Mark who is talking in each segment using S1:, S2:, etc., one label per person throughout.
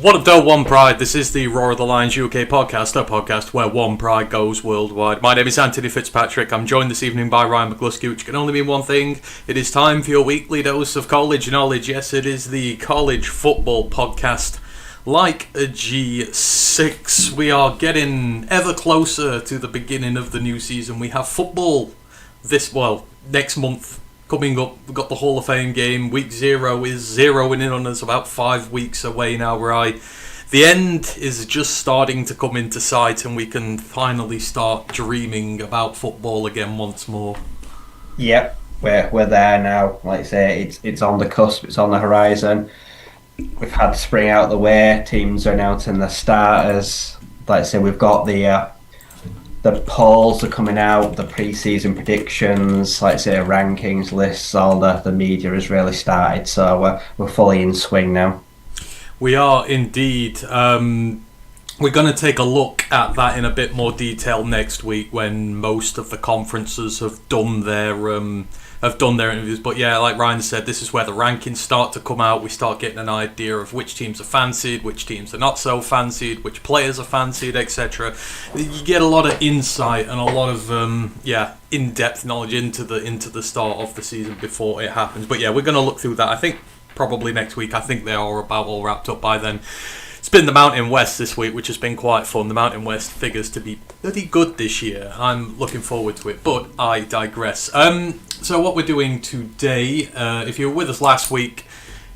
S1: What up, though, One Pride? This is the Roar of the Lions UK podcast, a podcast where one pride goes worldwide. My name is Antony Fitzpatrick. I'm joined this evening by Ryan McGlusky, which can only mean one thing. It is time for your weekly dose of college knowledge. Yes, it is the college football podcast. Like a G6, we are getting ever closer to the beginning of the new season. We have football next month. Coming up, we've got the Hall of Fame game. Week 0 is zeroing in on us, about 5 weeks away now, right? The end is just starting to come into sight, and we can finally start dreaming about football again once more.
S2: Yep, we're there now. Like I say, it's on the cusp, it's on the horizon. We've had spring out of the way. Teams are announcing the starters. Like I say, we've got the polls are coming out, the pre-season predictions, like I say, rankings, lists, all the media has really started, so we're fully in swing now.
S1: We are indeed. We're going to take a look at that in a bit more detail next week when most of the conferences have done their interviews. But yeah, like Ryan said, this is where the rankings start to come out. We start getting an idea of which teams are fancied, which teams are not so fancied, which players are fancied, etc. You get a lot of insight and a lot of in-depth knowledge into the start of the season before it happens. But yeah, we're going to look through that. I think probably next week. I think they are about all wrapped up by then. It's been the Mountain West this week, which has been quite fun. The Mountain West figures to be pretty good this year. I'm looking forward to it, but I digress. So what we're doing today, if you were with us last week,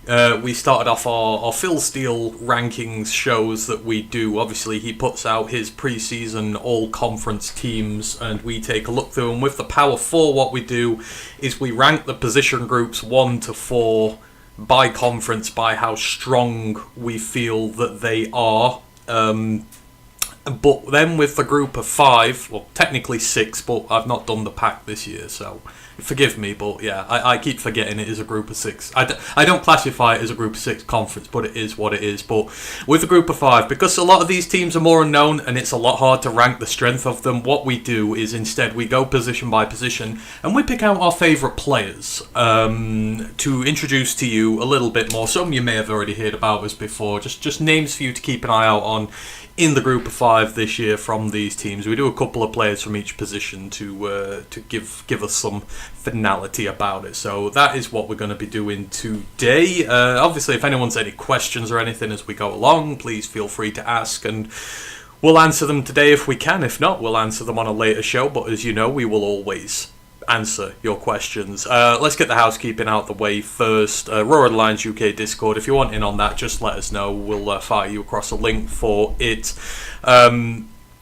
S1: we started off our Phil Steele rankings shows that we do. Obviously, he puts out his pre-season all-conference teams, and we take a look through them. With the Power 4, what we do is we rank the position groups 1 to 4 by conference, by how strong we feel that they are. But then with the group of 5, well, technically 6, but I've not done the pack this year, so forgive me, but yeah, I keep forgetting it is a group of 6. I don't classify it as a group of 6 conference, but it is what it is. But with the group of 5, because a lot of these teams are more unknown and it's a lot hard to rank the strength of them, what we do is instead we go position by position and we pick out our favourite players to introduce to you a little bit more. Some you may have already heard about us before, just names for you to keep an eye out on in the group of 5 this year from these teams. We do a couple of players from each position to give us some finality about it. So that is what we're going to be doing today. Obviously, if anyone's any questions or anything as we go along, please feel free to ask, and we'll answer them today if we can. If not, we'll answer them on a later show. But as you know, we will always answer your questions. Let's get the housekeeping out the way first. Roar of the Lions UK Discord. If you want in on that, just let us know. We'll fire you across a link for it.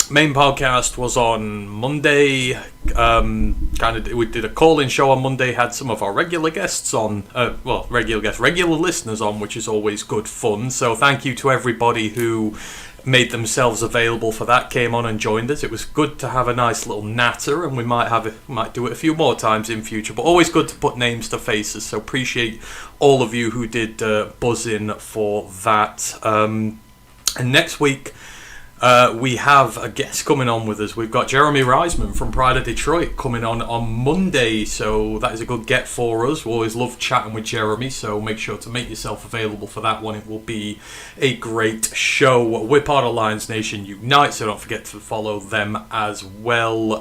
S1: Main podcast was on Monday. We did a call-in show on Monday. Had some of our regular guests on. Regular listeners on, which is always good fun. So thank you to everybody who made themselves available for that, came on and joined us. It was good to have a nice little natter, and we might do it a few more times in future, but always good to put names to faces, so appreciate all of you who did buzz in for that. And next week we have a guest coming on with us. We've got Jeremy Reisman from Pride of Detroit coming on Monday, so that is a good get for us. We always love chatting with Jeremy, so make sure to make yourself available for that one. It will be a great show. We're part of Lions Nation Unite, so don't forget to follow them as well.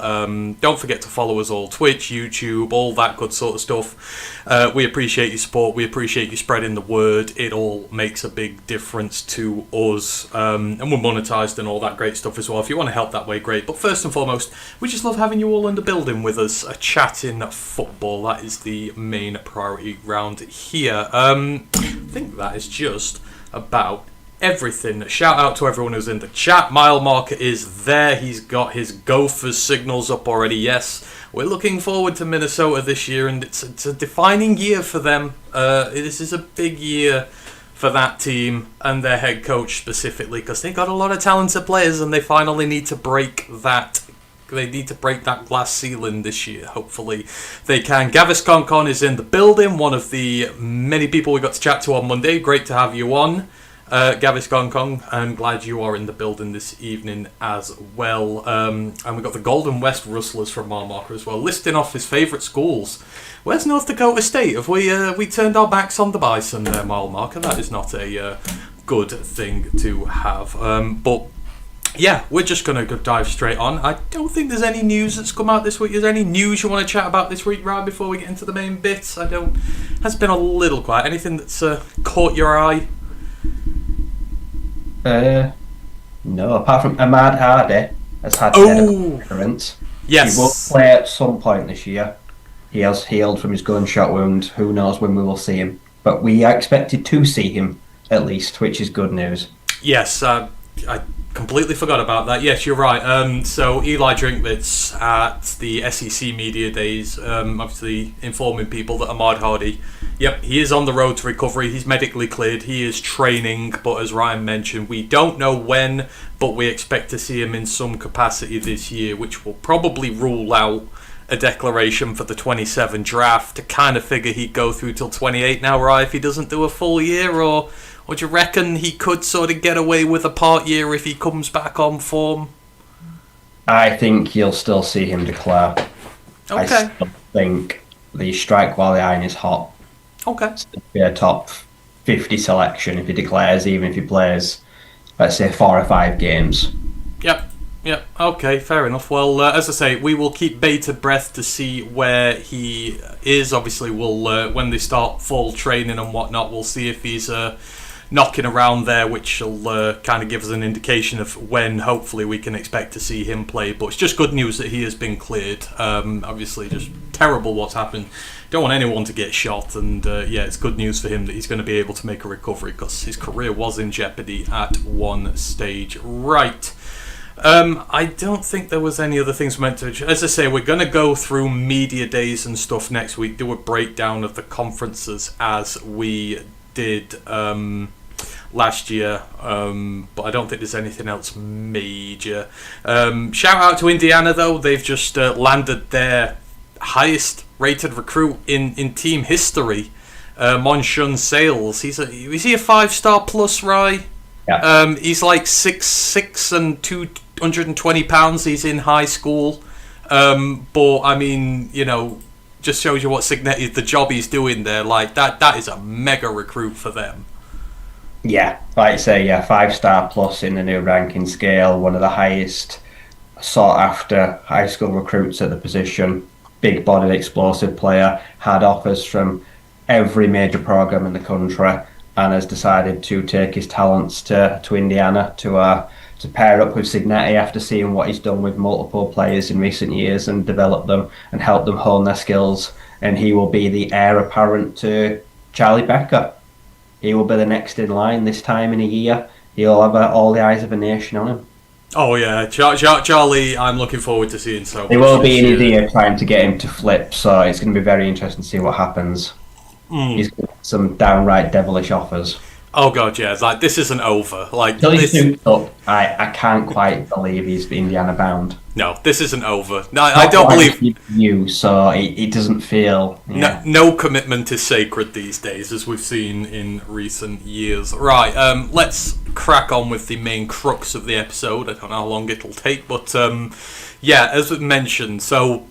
S1: Don't forget to follow us all, Twitch, YouTube, all that good sort of stuff. We appreciate your support. We appreciate you spreading the word. It all makes a big difference to us, and we're monetized and all that great stuff as well. If you want to help that way, great. But first and foremost, we just love having you all in the building with us, chatting football. That is the main priority round here. I think that is just about everything. Shout out to everyone who's in the chat. Mile Marker is there. He's got his Gophers signals up already. Yes, we're looking forward to Minnesota this year, and it's a defining year for them. This is a big year for that team and their head coach specifically, because they got a lot of talented players and they finally need to break that. They need to break that glass ceiling this year. Hopefully they can. Gavis Concon is in the building, one of the many people we got to chat to on Monday. Great to have you on. Gavis Gongkong, I'm glad you are in the building this evening as well. And we've got the Golden West Rustlers from Marmarker as well, listing off his favourite schools. Where's North Dakota State? Have we turned our backs on the Bison there, Marmarker? That is not a good thing to have. But yeah, we're just going to dive straight on. I don't think there's any news that's come out this week. Is there any news you want to chat about this week, right, before we get into the main bits? Has been a little quiet. Anything that's caught your eye?
S2: No, apart from Ahmad Hardy has had medical clearance.
S1: Yes.
S2: He will play at some point this year. He has healed from his gunshot wound. Who knows when we will see him? But we are expected to see him, at least, which is good news.
S1: Yes, I completely forgot about that. Yes, you're right. So Eli Drinkwitz at the SEC Media Days, obviously informing people that Ahmad Hardy, yep, he is on the road to recovery. He's medically cleared. He is training, but as Ryan mentioned, we don't know when, but we expect to see him in some capacity this year, which will probably rule out a declaration for the 27 draft. To kind of figure he'd go through till 28 now, right, if he doesn't do a full year, or do you reckon he could sort of get away with a part year if he comes back on form?
S2: I think you'll still see him declare.
S1: Okay.
S2: I still think the strike while the iron is hot.
S1: Okay.
S2: Still be a top 50 selection if he declares, even if he plays, let's say, 4 or 5 games.
S1: Yep, okay, fair enough. Well, as I say, we will keep bated breath to see where he is. Obviously, we'll when they start full training and whatnot, we'll see if he's knocking around there, which will kind of give us an indication of when, hopefully, we can expect to see him play. But it's just good news that he has been cleared. Obviously, just terrible what's happened. Don't want anyone to get shot, and yeah, it's good news for him that he's going to be able to make a recovery, because his career was in jeopardy at one stage. Right. I don't think there was any other things meant to. As I say, we're going to go through media days and stuff next week, do a breakdown of the conferences as we did last year, but I don't think there's anything else major. Shout out to Indiana, though. They've just landed their highest rated recruit in team history, Monshun Sales. Is he a 5-star plus, Rye?
S2: Yeah.
S1: He's like 6'6" and 220 pounds. He's in high school, but I mean, you know, just shows you what Signetti, the job he's doing there. Like that is a mega recruit for them.
S2: Yeah, like I say, yeah, 5-star plus in the new ranking scale, one of the highest sought after high school recruits at the position. Big bodied, explosive player, had offers from every major program in the country, and has decided to take his talents to Indiana to pair up with Signetti after seeing what he's done with multiple players in recent years and develop them and help them hone their skills. And he will be the heir apparent to Charlie Becker. He will be the next in line this time in a year. He'll have all the eyes of a nation on him.
S1: Oh yeah, Charlie, I'm looking forward to seeing so much.
S2: They will be in his ear trying to get him to flip, so it's going to be very interesting to see what happens. He's got some downright devilish offers.
S1: Oh god, yeah, like this isn't over. Like
S2: I can't quite believe he's Indiana bound.
S1: No, this isn't over. No, I don't believe
S2: you. So it doesn't feel. Yeah.
S1: No commitment is sacred these days, as we've seen in recent years. Right, let's crack on with the main crux of the episode. I don't know how long it'll take, but yeah, as we mentioned, so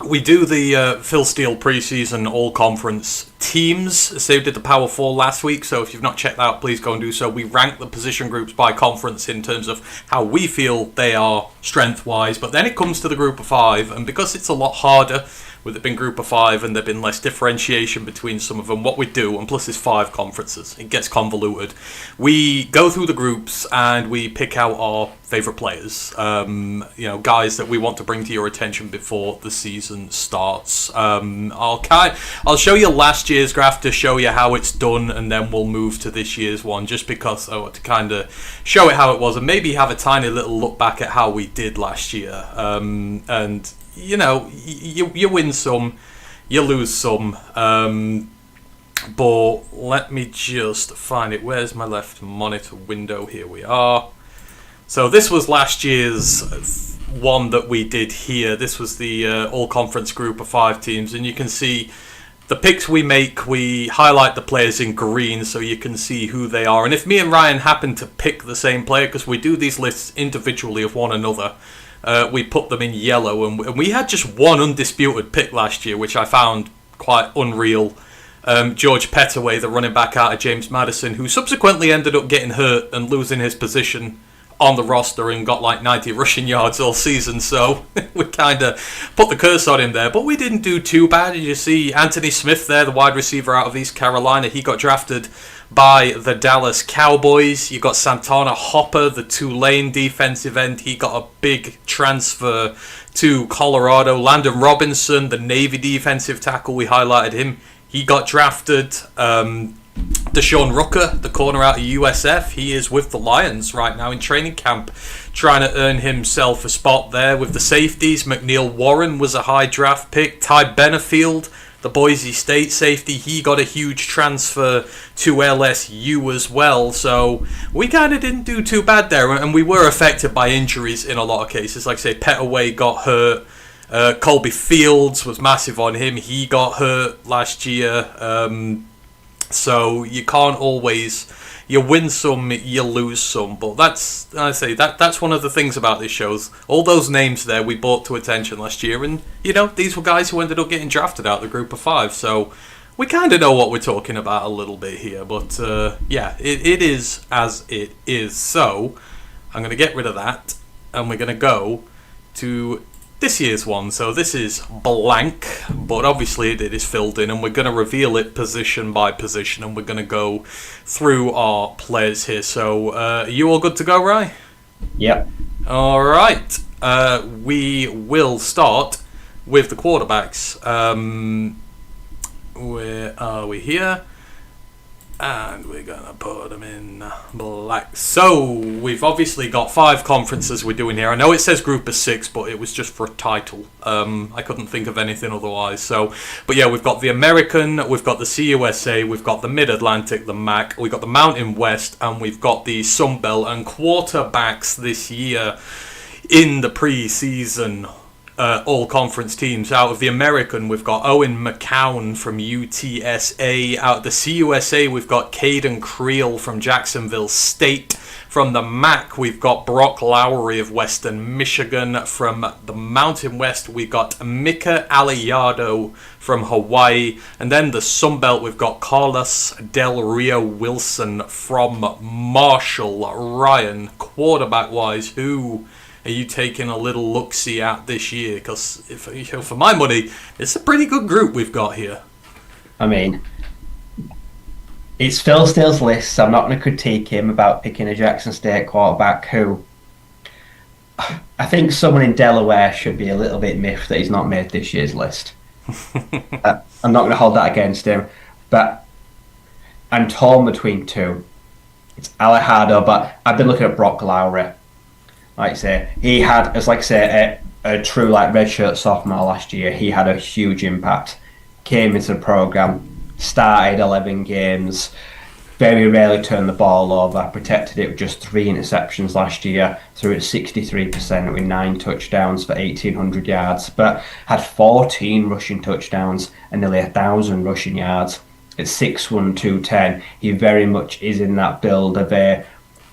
S1: we do the Phil Steele preseason all-conference teams. So we did the Power 4 last week, so if you've not checked that out, please go and do so. We rank the position groups by conference in terms of how we feel they are strength-wise, but then it comes to the group of 5, and because it's a lot harder, with it being group of 5 and there been less differentiation between some of them, what we do, and plus there's 5 conferences, it gets convoluted. We go through the groups and we pick out our favourite players, you know, guys that we want to bring to your attention before the season starts. I'll show you last year's graph to show you how it's done, and then we'll move to this year's one, just because I want to kind of show it how it was and maybe have a tiny little look back at how we did last year. And you know, you win some, you lose some, but let me just find it. Where's my left monitor window? Here we are. So this was last year's one that we did here. This was the all-conference group of 5 teams, and you can see the picks we make, we highlight the players in green so you can see who they are. And if me and Ryan happen to pick the same player, because we do these lists individually of one another, we put them in yellow, and we had just one undisputed pick last year, which I found quite unreal. George Pettaway, the running back out of James Madison, who subsequently ended up getting hurt and losing his position on the roster and got like 90 rushing yards all season, so we kind of put the curse on him there, but we didn't do too bad. Did you see Antony Smith there, the wide receiver out of East Carolina? He got drafted by the Dallas Cowboys. You got Santana Hopper, the Tulane defensive end. He got a big transfer to Colorado. Landon Robinson, the Navy defensive tackle, we highlighted him. He got drafted. Deshaun Rucker, the corner out of USF, he is with the Lions right now in training camp, trying to earn himself a spot there. With the safeties, McNeil Warren was a high draft pick. Ty Benefield, the Boise State safety, he got a huge transfer to LSU as well. So we kind of didn't do too bad there, and we were affected by injuries in a lot of cases. Like I say, Pettaway got hurt. Colby Fields was massive on him. He got hurt last year. So you can't always, you win some, you lose some. But that's one of the things about this show. All those names there we brought to attention last year, and these were guys who ended up getting drafted out of the group of 5. So we kind of know what we're talking about a little bit here. But it is as it is. So I'm going to get rid of that, and we're going to go to this year's one. So this is blank, but obviously it is filled in, and we're going to reveal it position by position, and we're going to go through our players here. So are you all good to go, Rye?
S2: Yep.
S1: All right. We will start with the quarterbacks. Where are we here? And we're going to put them in black. So, we've obviously got 5 conferences we're doing here. I know it says group of 6, but it was just for a title. I couldn't think of anything otherwise. So, but yeah, we've got the American, we've got the CUSA, we've got the Mid-Atlantic, the MAC, we've got the Mountain West, and we've got the Sun Belt. And quarterbacks this year in the pre-season all-conference teams. Out of the American, we've got Owen McCown from UTSA. Out of the CUSA, we've got Caden Creel from Jacksonville State. From the MAC, we've got Brock Lowry of Western Michigan. From the Mountain West, we've got Mika Aliado from Hawaii. And then the Sun Belt, we've got Carlos Del Rio Wilson from Marshall. Ryan, quarterback-wise, who are you taking a little look-see at this year? Because for my money, it's a pretty good group we've got here.
S2: I mean, it's Phil Steele's list, so I'm not going to critique him about picking a Jackson State quarterback who I think someone in Delaware should be a little bit miffed that he's not made this year's list. I'm not going to hold that against him, but I'm torn between 2. It's Alejado, but I've been looking at Brock Lowry. Like I say, he had, as a true redshirt sophomore last year. He had a huge impact. Came into the program, started 11 games, very rarely turned the ball over, protected it with just 3 interceptions last year, threw it 63% with 9 touchdowns for 1,800 yards, but had 14 rushing touchdowns and nearly 1,000 rushing yards. At 6'1", 210, he very much is in that build of a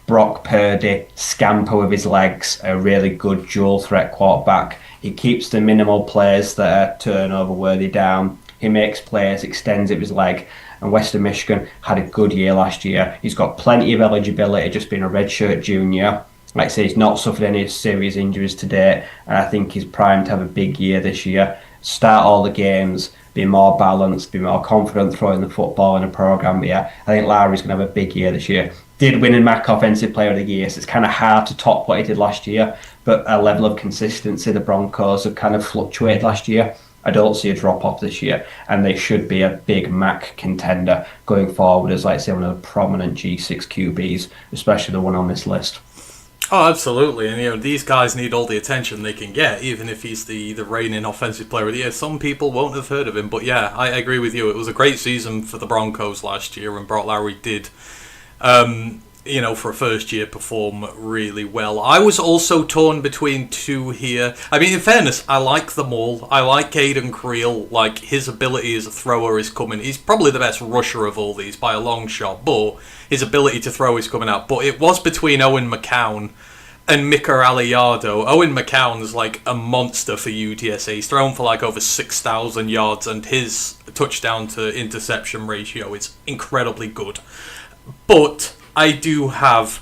S2: Brock Purdy, scamper with his legs, a really good dual threat quarterback. He keeps the minimal plays that are turnover worthy down. He makes plays, extends it with his leg. And Western Michigan had a good year last year. He's got plenty of eligibility, just being a redshirt junior. Like I say, he's not suffered any serious injuries to date, and I think he's primed to have a big year this year. Start all the games, be more balanced, be more confident throwing the football in a program. But yeah, I think Lowry's going to have a big year this year. Did win in MAC Offensive Player of the Year, so it's kind of hard to top what he did last year, but a level of consistency the Broncos have kind of fluctuated last year. I don't see a drop-off this year, and they should be a big MAC contender going forward as, one of the prominent G6 QBs, especially the one on this list.
S1: Oh, absolutely. And, these guys need all the attention they can get, even if he's the reigning Offensive Player of the Year. Some people won't have heard of him, but yeah, I agree with you. It was a great season for the Broncos last year, and Brock Lowry did for a first year perform really well. I was also torn between 2 here. I mean, in fairness, I like them all. I like Caden Creel. His ability as a thrower is coming. He's probably the best rusher of all these by a long shot, but his ability to throw is coming out. But it was between Owen McCown and Mika Aliardo. Owen McCown's like a monster for UTSA. He's thrown for like over 6,000 yards, and his touchdown to interception ratio is incredibly good. But I do have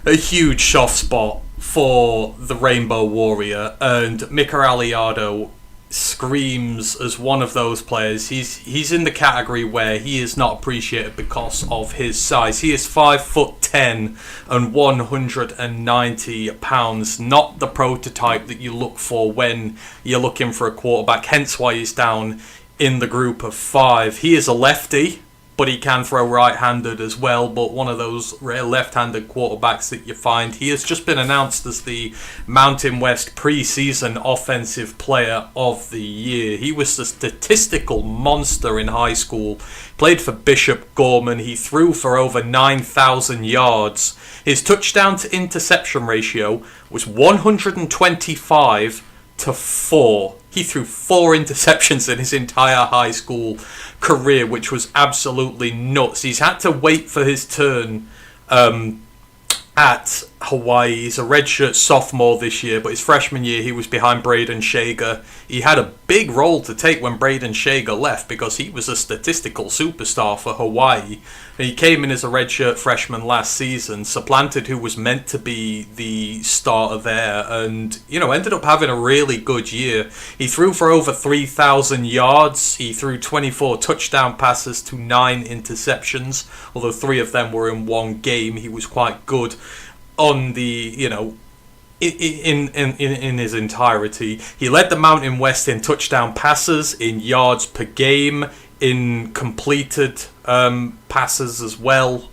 S1: a huge soft spot for the Rainbow Warrior, and Mika Aliardo screams as one of those players. He's in the category where he is not appreciated because of his size. He is 5'10" and 190 pounds, not the prototype that you look for when you're looking for a quarterback, hence why he's down in the group of 5. He is a lefty, but he can throw right-handed as well, but one of those rare left-handed quarterbacks that you find. He has just been announced as the Mountain West preseason offensive player of the year. He was a statistical monster in high school, played for Bishop Gorman. He threw for over 9,000 yards. His touchdown to interception ratio was 125 to 4. He threw 4 interceptions in his entire high school career, which was absolutely nuts. He's had to wait for his turn at Hawaii. He's a redshirt sophomore this year, but his freshman year he was behind Braden Shager. He had a big role to take when Braden Shager left because he was a statistical superstar for Hawaii. He came in as a redshirt freshman last season, supplanted who was meant to be the starter there, and ended up having a really good year. He threw for over 3,000 yards. He threw 24 touchdown passes to 9 interceptions, although 3 of them were in one game. He was quite good on the in his entirety. He led the Mountain West in touchdown passes, in yards per game, in completed passes as well.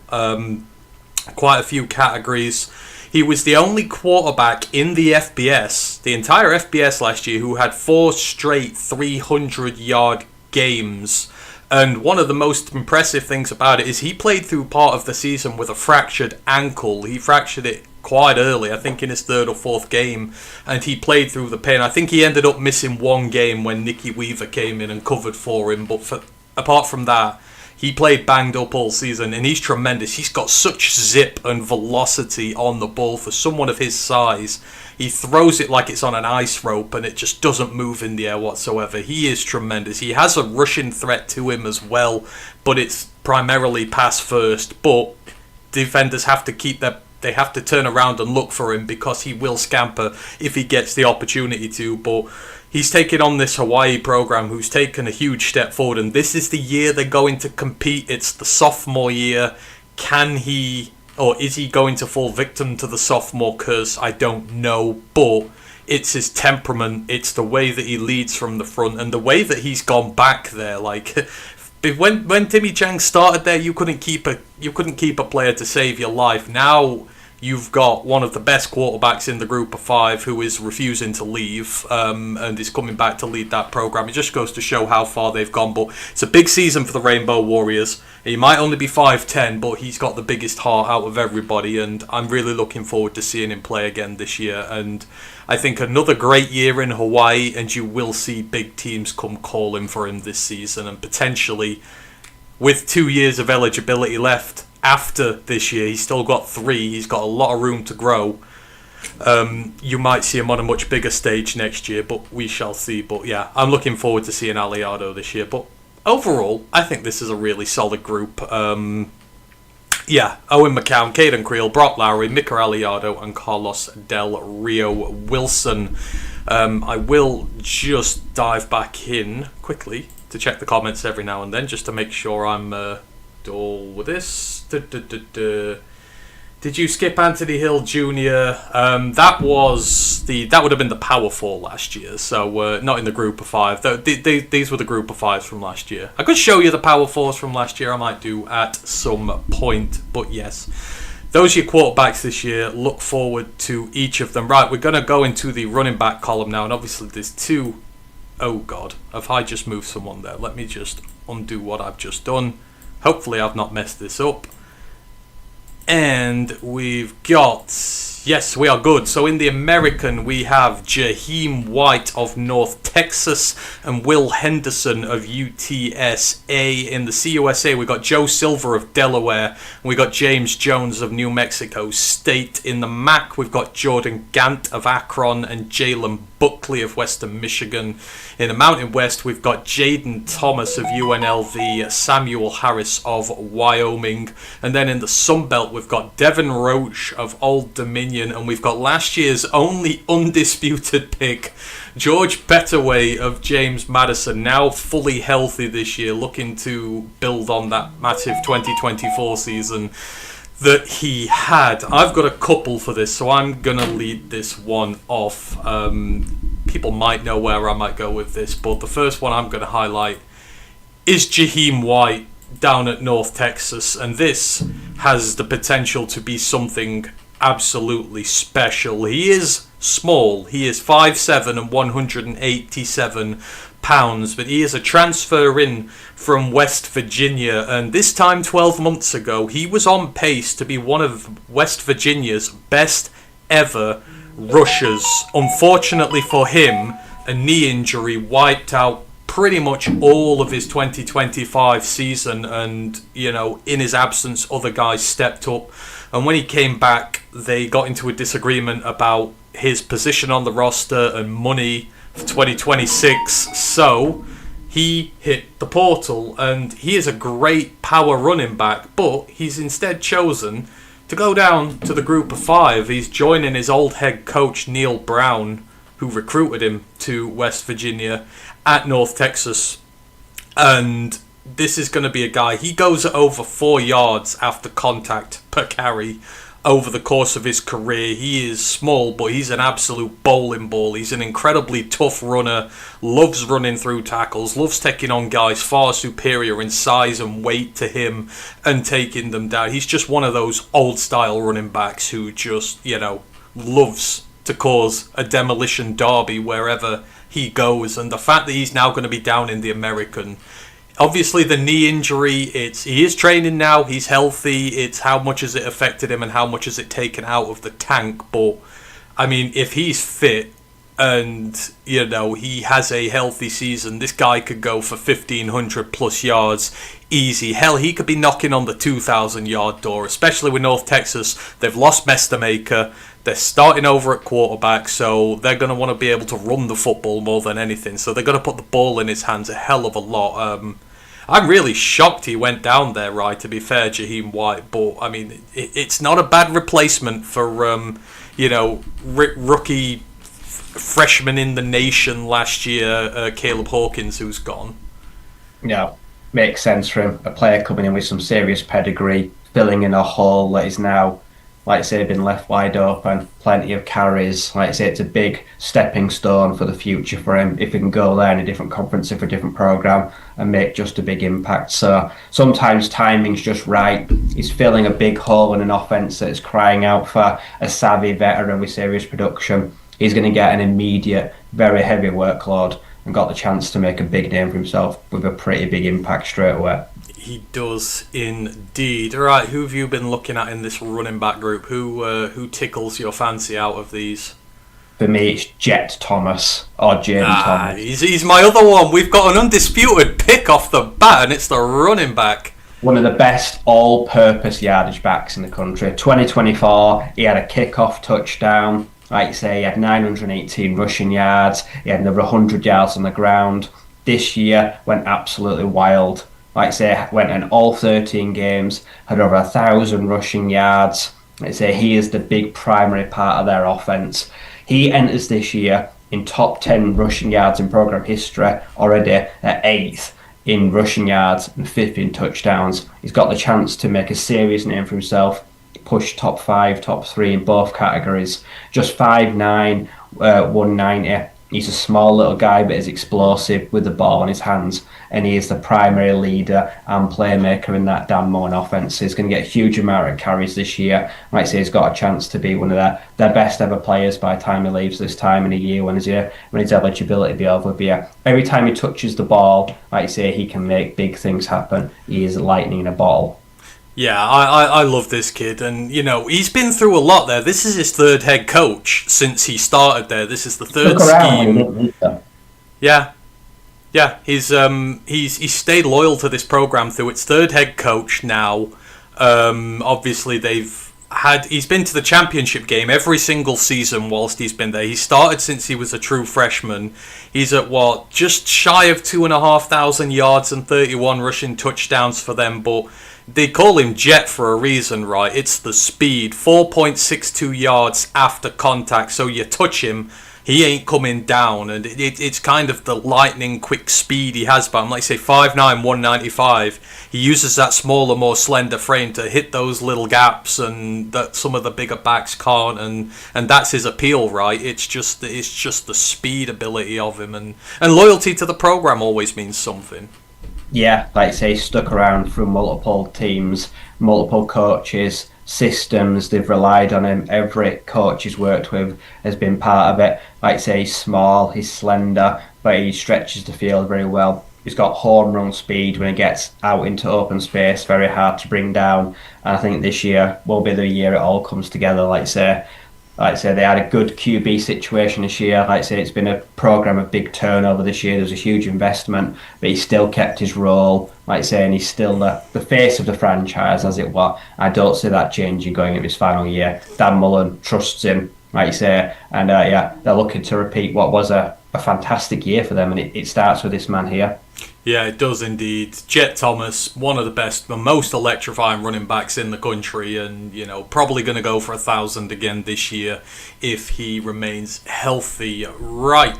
S1: Quite a few categories. He was the only quarterback in the FBS, the entire FBS last year, who had 4 straight 300-yard games. And one of the most impressive things about it is he played through part of the season with a fractured ankle. He fractured it quite early, I think in his 3rd or 4th game, and he played through the pain. I think he ended up missing 1 game when Nicky Weaver came in and covered for him, but apart from that, he played banged up all season, and he's tremendous. He's got such zip and velocity on the ball for someone of his size. He throws it like it's on an ice rope, and it just doesn't move in the air whatsoever. He is tremendous. He has a rushing threat to him as well, but it's primarily pass first. But defenders have to they have to turn around and look for him because he will scamper if he gets the opportunity to. But he's taken on this Hawaii program who's taken a huge step forward, and this is the year they're going to compete. It's the sophomore year. Can he, or is he going to fall victim to the sophomore curse? I don't know, but it's his temperament, it's the way that he leads from the front, and the way that he's gone back there. Like, when Timmy Chang started there, you couldn't keep a player to save your life. Now you've got one of the best quarterbacks in the group of 5 who is refusing to leave and is coming back to lead that program. It just goes to show how far they've gone. But it's a big season for the Rainbow Warriors. He might only be 5'10", but he's got the biggest heart out of everybody, and I'm really looking forward to seeing him play again this year. And I think another great year in Hawaii, and you will see big teams come calling for him this season, and potentially with 2 years of eligibility left after this year, he's still got 3. He's got a lot of room to grow. You might see him on a much bigger stage next year, but we shall see. But yeah, I'm looking forward to seeing Aliardo this year. But overall, I think this is a really solid group. Owen McCown, Caden Creel, Brock Lowry, Mika Aliardo, and Carlos Del Rio Wilson. I will just dive back in quickly to check the comments every now and then, just to make sure I'm all with this. Did you skip Antony Hill Jr.? That would have been the Power 4 last year, so not in the group of 5. These were the group of 5s from last year. I could show you the Power 4s from last year. I might do at some point, but yes, those are your quarterbacks this year. Look forward to each of them. Right, we're going to go into the running back column now, and obviously there's 2. Oh God, have I just moved someone there? Let me just undo what I've just done. Hopefully I've not messed this up. And we've got Yes, we are good. So in the American, we have Jaheim White of North Texas and Will Henderson of UTSA. In the CUSA, we got Joe Silver of Delaware, and we got James Jones of New Mexico State. In the MAC, we've got Jordan Gant of Akron and Jalen Buckley of Western Michigan. In the Mountain West, we've got Jaden Thomas of UNLV, Samuel Harris of Wyoming. And then in the Sun Belt, we've got Devin Roach of Old Dominion. And we've got last year's only undisputed pick, George Pettaway of James Madison, now fully healthy this year, looking to build on that massive 2024 season that he had. I've got a couple for this, so I'm going to lead this one off. People might know where I might go with this, but the first one I'm going to highlight is Jaheim White down at North Texas, and this has the potential to be something absolutely special. He is small. He is 5'7" and 187 pounds, but he is a transfer in from West Virginia, and this time 12 months ago he was on pace to be one of West Virginia's best ever rushers. Unfortunately for him, a knee injury wiped out pretty much all of his 2025 season, and in his absence other guys stepped up, and when he came back they got into a disagreement about his position on the roster and money for 2026, so he hit the portal, and he is a great power running back, but he's instead chosen to go down to the group of 5. He's joining his old head coach Neil Brown, who recruited him to West Virginia at North Texas, and this is going to be a guy, he goes over 4 yards after contact per carry over the course of his career. He is small, but he's an absolute bowling ball. He's an incredibly tough runner, loves running through tackles, loves taking on guys far superior in size and weight to him and taking them down. He's just one of those old style running backs who just, loves to cause a demolition derby wherever he goes. And the fact that he's now going to be down in the American, obviously the knee injury, he is training now, he's healthy, it's how much has it affected him and how much has it taken out of the tank, but I mean, if he's fit and he has a healthy season, this guy could go for 1,500 plus yards easy. Hell, he could be knocking on the 2,000 yard door, especially with North Texas. They've lost Mestermaker, they're starting over at quarterback, so they're going to want to be able to run the football more than anything, so they're going to put the ball in his hands a hell of a lot. I'm really shocked he went down there, right, to be fair, Jaheim White, but I mean, it's not a bad replacement for rookie freshman in the nation last year, Caleb Hawkins, who's gone.
S2: Yeah, makes sense for him. A player coming in with some serious pedigree, filling in a hole that is now, like I say, been left wide open, plenty of carries. Like I say, it's a big stepping stone for the future for him if he can go there in a different conference, for a different program, and make just a big impact. So sometimes timing's just right. He's filling a big hole in an offense that is crying out for a savvy veteran with serious production. He's going to get an immediate, very heavy workload and got the chance to make a big name for himself with a pretty big impact straight away.
S1: He does indeed. All right, who have you been looking at in this running back group? Who tickles your fancy out of these?
S2: For me, it's Jet Thomas or Jaden Thomas.
S1: He's my other one. We've got an undisputed pick off the bat, and it's the running back.
S2: One of the best all-purpose yardage backs in the country. 2024, he had a kickoff touchdown. Like you say, he had 918 rushing yards. He had another 100 yards on the ground. This year went absolutely wild. Like I say, went in all 13 games, had over 1,000 rushing yards. Like I say, he is the big primary part of their offense. He enters this year in top 10 rushing yards in program history, already at 8th in rushing yards and 5th in touchdowns. He's got the chance to make a serious name for himself, push top 5, top 3 in both categories. Just 5'9", 190. He's a small little guy, but is explosive with the ball in his hands, and he is the primary leader and playmaker in that Dan Mullen offense. He's going to get a huge amount of carries this year. Like I say, he's got a chance to be one of their best ever players by the time he leaves this time in a year when his eligibility be over. But every time he touches the ball, like I say, he can make big things happen. He is lightning in a bottle.
S1: Yeah, I love this kid, and he's been through a lot there. This is his third head coach since he started there. This is the third
S2: Look around when he
S1: scheme.
S2: didn't need them.
S1: Yeah, yeah, he's stayed loyal to this program through its third head coach now. Obviously, he's been to the championship game every single season whilst he's been there. He started since he was a true freshman. He's at just shy of 2,500 yards and 31 rushing touchdowns for them, but they call him Jet for a reason, right? It's the speed, 4.62 yards after contact, so you touch him, he ain't coming down, and it's kind of the lightning quick speed he has. But I'm like say 5'9", 195. He uses that smaller, more slender frame to hit those little gaps, and that some of the bigger backs can't, and that's his appeal, right? It's just the speed ability of him, and loyalty to the program always means something.
S2: Yeah, like I say, stuck around through multiple teams, multiple coaches, systems. They've relied on him. Every coach he's worked with has been part of it. Like I say, he's small, he's slender, but he stretches the field very well. He's got home run speed when he gets out into open space, very hard to bring down. And I think this year will be the year it all comes together. Like I say, they had a good QB situation this year. Like I say, it's been a program of big turnover this year. There's a huge investment, but he still kept his role. Like I say, and he's still the face of the franchise, as it were. I don't see that changing going into his final year. Dan Mullen trusts him, like you say, and they're looking to repeat what was a fantastic year for them, and it starts with this man here.
S1: Yeah, it does indeed. Jet Thomas, one of the best, the most electrifying running backs in the country, and probably going to go for 1,000 again this year if he remains healthy. Right.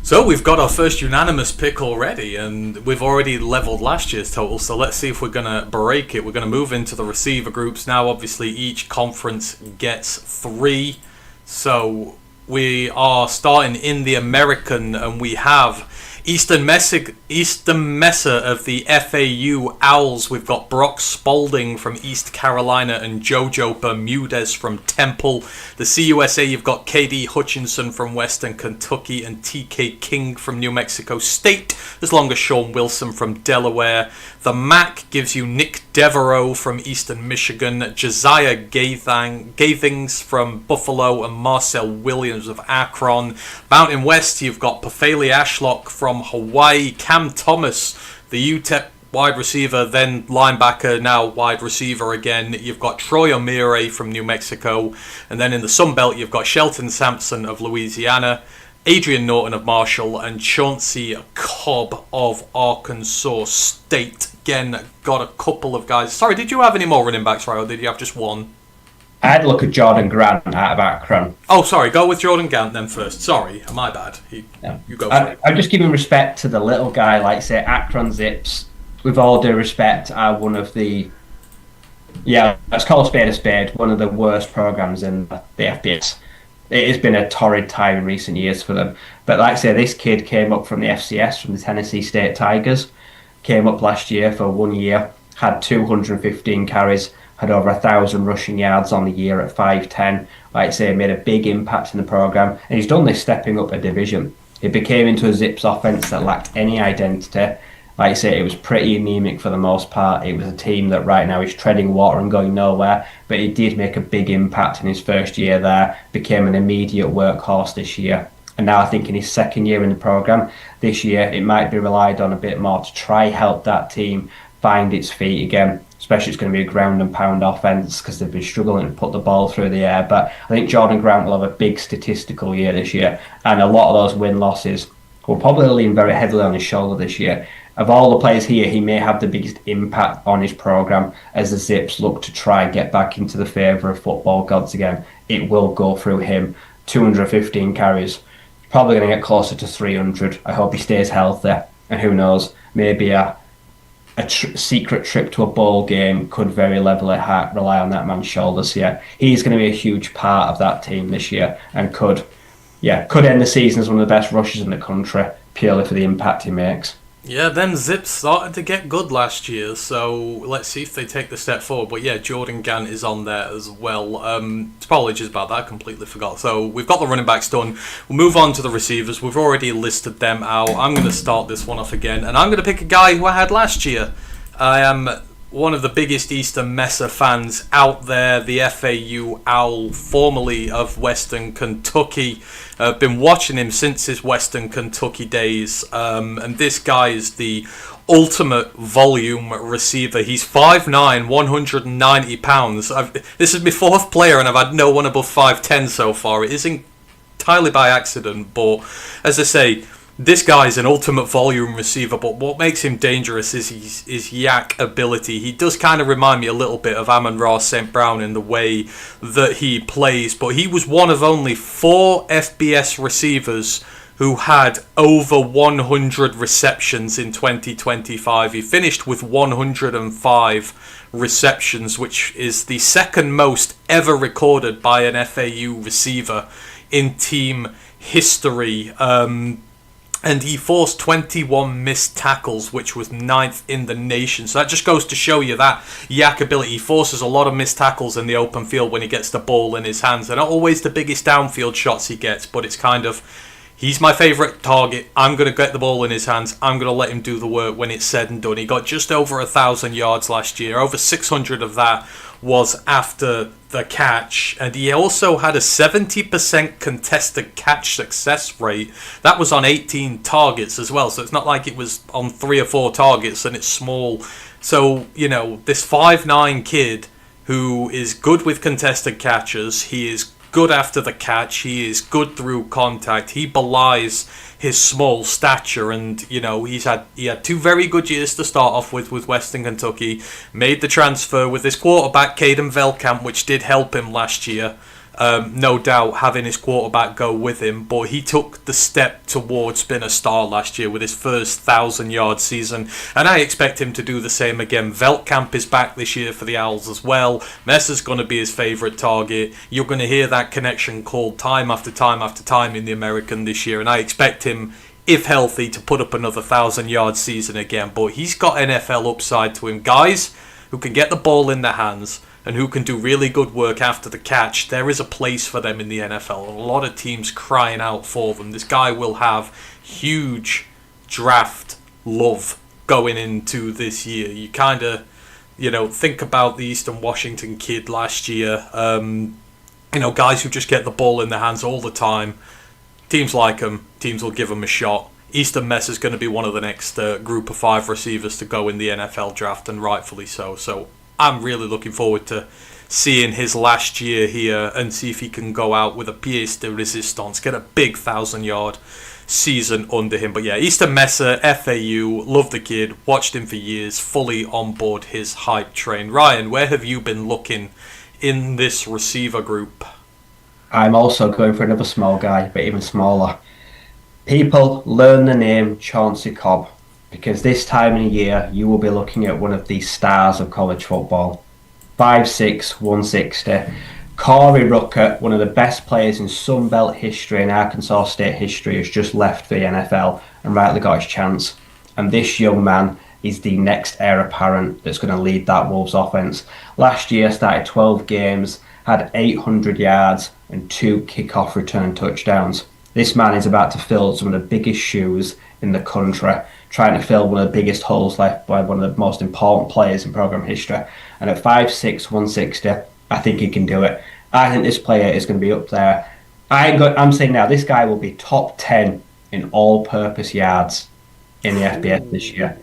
S1: So we've got our first unanimous pick already, and we've already leveled last year's total. So let's see if we're going to break it. We're going to move into the receiver groups now. Obviously, each conference gets 3. So we are starting in the American, and we have Eastern Mesa of the FAU Owls. We've got Brock Spalding from East Carolina and Jojo Bermudez from Temple. The CUSA, you've got KD Hutchinson from Western Kentucky and TK King from New Mexico State, as long as Sean Wilson from Delaware. The MAC gives you Nick Devereaux from Eastern Michigan, Josiah Gathings from Buffalo, and Marcel Williams of Akron. Mountain West, you've got Pafali Ashlock from Hawaii, Cam Thomas, the UTEP wide receiver, then linebacker, now wide receiver again. You've got Troy O'Meara from New Mexico, and then in the Sun Belt, you've got Shelton Sampson of Louisiana, Adrian Norton of Marshall, and Chauncey Cobb of Arkansas State. Again, got a couple of guys. Sorry, did you have any more running backs, right, or did you have just one?
S2: I had a look at Jordan Grant out of Akron.
S1: Oh, sorry, go with Jordan Grant then first. Sorry, my bad. You go for it.
S2: I'm just giving respect to the little guy, like say Akron Zips. With all due respect, are one of the, let's call a spade, one of the worst programs in the FBS. It has been a torrid time in recent years for them. But like I say, this kid came up from the FCS, from the Tennessee State Tigers, came up last year for 1 year, had 215 carries, had over 1,000 rushing yards on the year at 5'10". Like I say, made a big impact in the program, and he's done this stepping up a division. It became into a Zips offense that lacked any identity. Like I say, it was pretty anemic for the most part. It was a team that right now is treading water and going nowhere, but he did make a big impact in his first year there, became an immediate workhorse this year. And now I think in his second year in the program, this year it might be relied on a bit more to try help that team find its feet again. Especially it's going to be a ground and pound offense because they've been struggling to put the ball through the air. But I think Jordan Grant will have a big statistical year this year, and a lot of those win-losses will probably lean very heavily on his shoulder this year. Of all the players here, he may have the biggest impact on his program as the Zips look to try and get back into the favour of football gods again. It will go through him. 215 carries, probably going to get closer to 300. I hope he stays healthy, and who knows, maybe a secret trip to a bowl game could very levelly rely on that man's shoulders here. He's going to be a huge part of that team this year, and could end the season as one of the best rushers in the country purely for the impact he makes.
S1: Yeah, them Zips started to get good last year, so let's see if they take the step forward. But yeah, Jordan Gant is on there as well. Apologies about that, I completely forgot. So we've got the running backs done. We'll move on to the receivers. We've already listed them out. I'm going to start this one off again, and I'm going to pick a guy who I had last year. I am one of the biggest Eastern Messer fans out there, the FAU Owl, formerly of Western Kentucky. I've been watching him since his Western Kentucky days, and this guy is the ultimate volume receiver. He's 5'9", 190 pounds. This is my fourth player, and I've had no one above 5'10 so far. It is entirely by accident, but as I say, this guy's an ultimate volume receiver, but what makes him dangerous is his yak ability. He does kind of remind me a little bit of Amon-Ra St. Brown in the way that he plays, but he was one of only 4 FBS receivers who had over 100 receptions in 2025. He finished with 105 receptions, which is the second most ever recorded by an FAU receiver in team history. And he forced 21 missed tackles, which was 9th in the nation. So that just goes to show you that yak ability. He forces a lot of missed tackles in the open field when he gets the ball in his hands. They're not always the biggest downfield shots he gets, but it's kind of, he's my favourite target. I'm going to get the ball in his hands. I'm going to let him do the work when it's said and done. He got just over 1,000 yards last year. Over 600 of that was after the catch, and he also had a 70% contested catch success rate. That was on 18 targets as well, so it's not like it was on 3 or 4 targets and it's small. So, you know, this 5'9 kid who is good with contested catches, he is good after the catch, he is good through contact, he belies his small stature, and you know he had 2 very good years to start off with Western Kentucky. Made the transfer with his quarterback Caden Velkamp, which did help him last year. No doubt having his quarterback go with him, but he took the step towards being a star last year with his first 1,000-yard season, and I expect him to do the same again. Velkamp is back this year for the Owls as well. Messer's going to be his favourite target. You're going to hear that connection called time after time after time in the American this year, and I expect him, if healthy, to put up another 1,000-yard season again. But he's got NFL upside to him. Guys who can get the ball in their hands and who can do really good work after the catch, there is a place for them in the NFL. A lot of teams crying out for them. This guy will have huge draft love going into this year. You kind of, think about the Eastern Washington kid last year. Guys who just get the ball in their hands all the time. Teams like him. Teams will give him a shot. Eastern Mess is going to be one of the next group of 5 receivers to go in the NFL draft, and rightfully so. So I'm really looking forward to seeing his last year here and see if he can go out with a pièce de résistance, get a big 1,000-yard season under him. But yeah, Eastern Messer, FAU, love the kid, watched him for years, fully on board his hype train. Ryan, where have you been looking in this receiver group?
S2: I'm also going for another small guy, but even smaller. People, learn the name Chauncey Cobb, because this time of year you will be looking at one of the stars of college football. 5'6", 160. Corey Rucker, one of the best players in Sunbelt history and Arkansas State history, has just left the NFL and rightly got his chance. And this young man is the next heir apparent that's going to lead that Wolves offense. Last year started 12 games, had 800 yards and 2 kickoff return touchdowns. This man is about to fill some of the biggest shoes in the country, trying to fill one of the biggest holes left by one of the most important players in program history. And at 5'6", 160, I think he can do it. I think this player is going to be up there. I'm saying now, this guy will be top 10 in all-purpose yards in the FBS this year.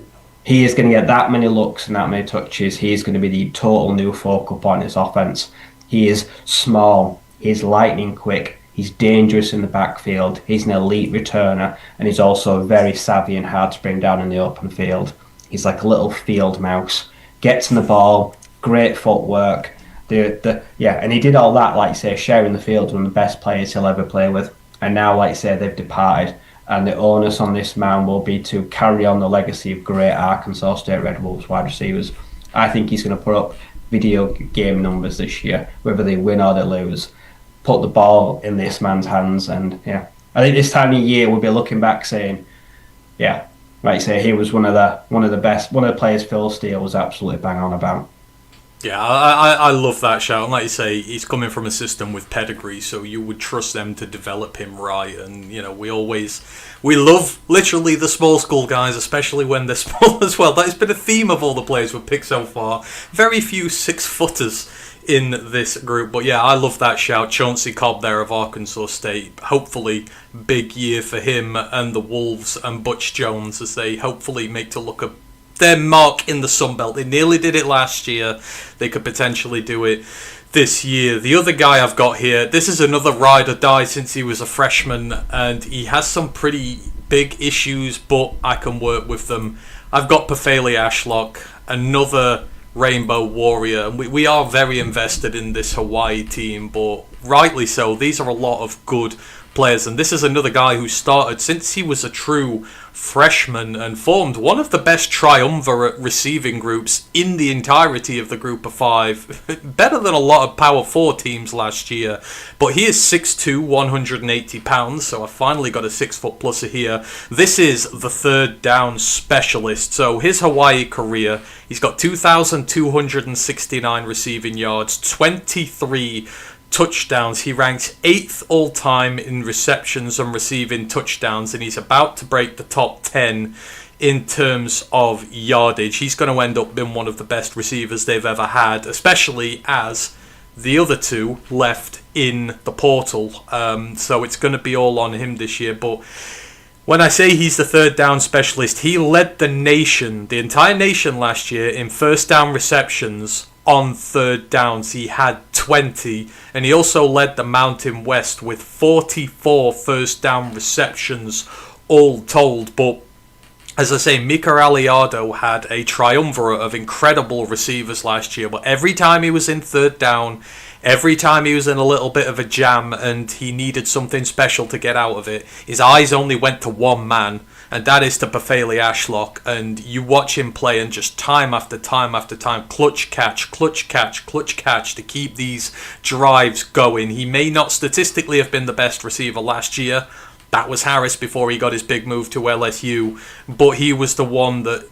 S2: He is going to get that many looks and that many touches. He is going to be the total new focal point in this offense. He is small. He's lightning quick. He's dangerous in the backfield. He's an elite returner, and he's also very savvy and hard to bring down in the open field. He's like a little field mouse. Gets in the ball, great footwork. And he did all that, like you say, sharing the field with one of the best players he'll ever play with. And now, like you say, they've departed. And the onus on this man will be to carry on the legacy of great Arkansas State Red Wolves wide receivers. I think he's going to put up video game numbers this year, whether they win or they lose. Put the ball in this man's hands, and I think this time of year we'll be looking back saying, like you say, he was one of the best, one of the players Phil Steele was absolutely bang on about.
S1: Yeah, I love that shout. And like you say, he's coming from a system with pedigree, so you would trust them to develop him right. And, we love literally the small school guys, especially when they're small as well. That has been a theme of all the players we've picked so far. Very few 6-footers in this group. But yeah, I love that shout. Chauncey Cobb there of Arkansas State. Hopefully, big year for him and the Wolves and Butch Jones as they hopefully make to look a their mark in the Sun Belt. They nearly did it last year. They could potentially do it this year. The other guy I've got here, this is another ride or die since he was a freshman, and he has some pretty big issues, but I can work with them. I've got Pafele Ashlock, another Rainbow Warrior. We are very invested in this Hawaii team, but rightly so. These are a lot of good players, and this is another guy who started since he was a true freshman and formed one of the best triumvirate receiving groups in the entirety of the group of five. Better than a lot of Power 4 teams last year. But he is 6'2", 180 pounds, so I finally got a 6-foot pluser here. This is the third down specialist. So his Hawaii career, he's got 2,269 receiving yards, 23 touchdowns. He ranks 8th all-time in receptions and receiving touchdowns, and he's about to break the top 10 in terms of yardage. He's going to end up being one of the best receivers they've ever had, especially as the other two left in the portal. So it's going to be all on him this year. But when I say he's the third down specialist, he led the nation, the entire nation last year in first down receptions on third downs. He had 20, and he also led the Mountain West with 44 first down receptions all told. But as I say, Mika Aliado had a triumvirate of incredible receivers last year, but every time he was in third down, every time he was in a little bit of a jam and he needed something special to get out of it, his eyes only went to one man, and that is to Pafele Ashlock. And you watch him play, and just time after time after time, clutch catch, clutch catch, clutch catch to keep these drives going. He may not statistically have been the best receiver last year. That was Harris before he got his big move to LSU. But he was the one that,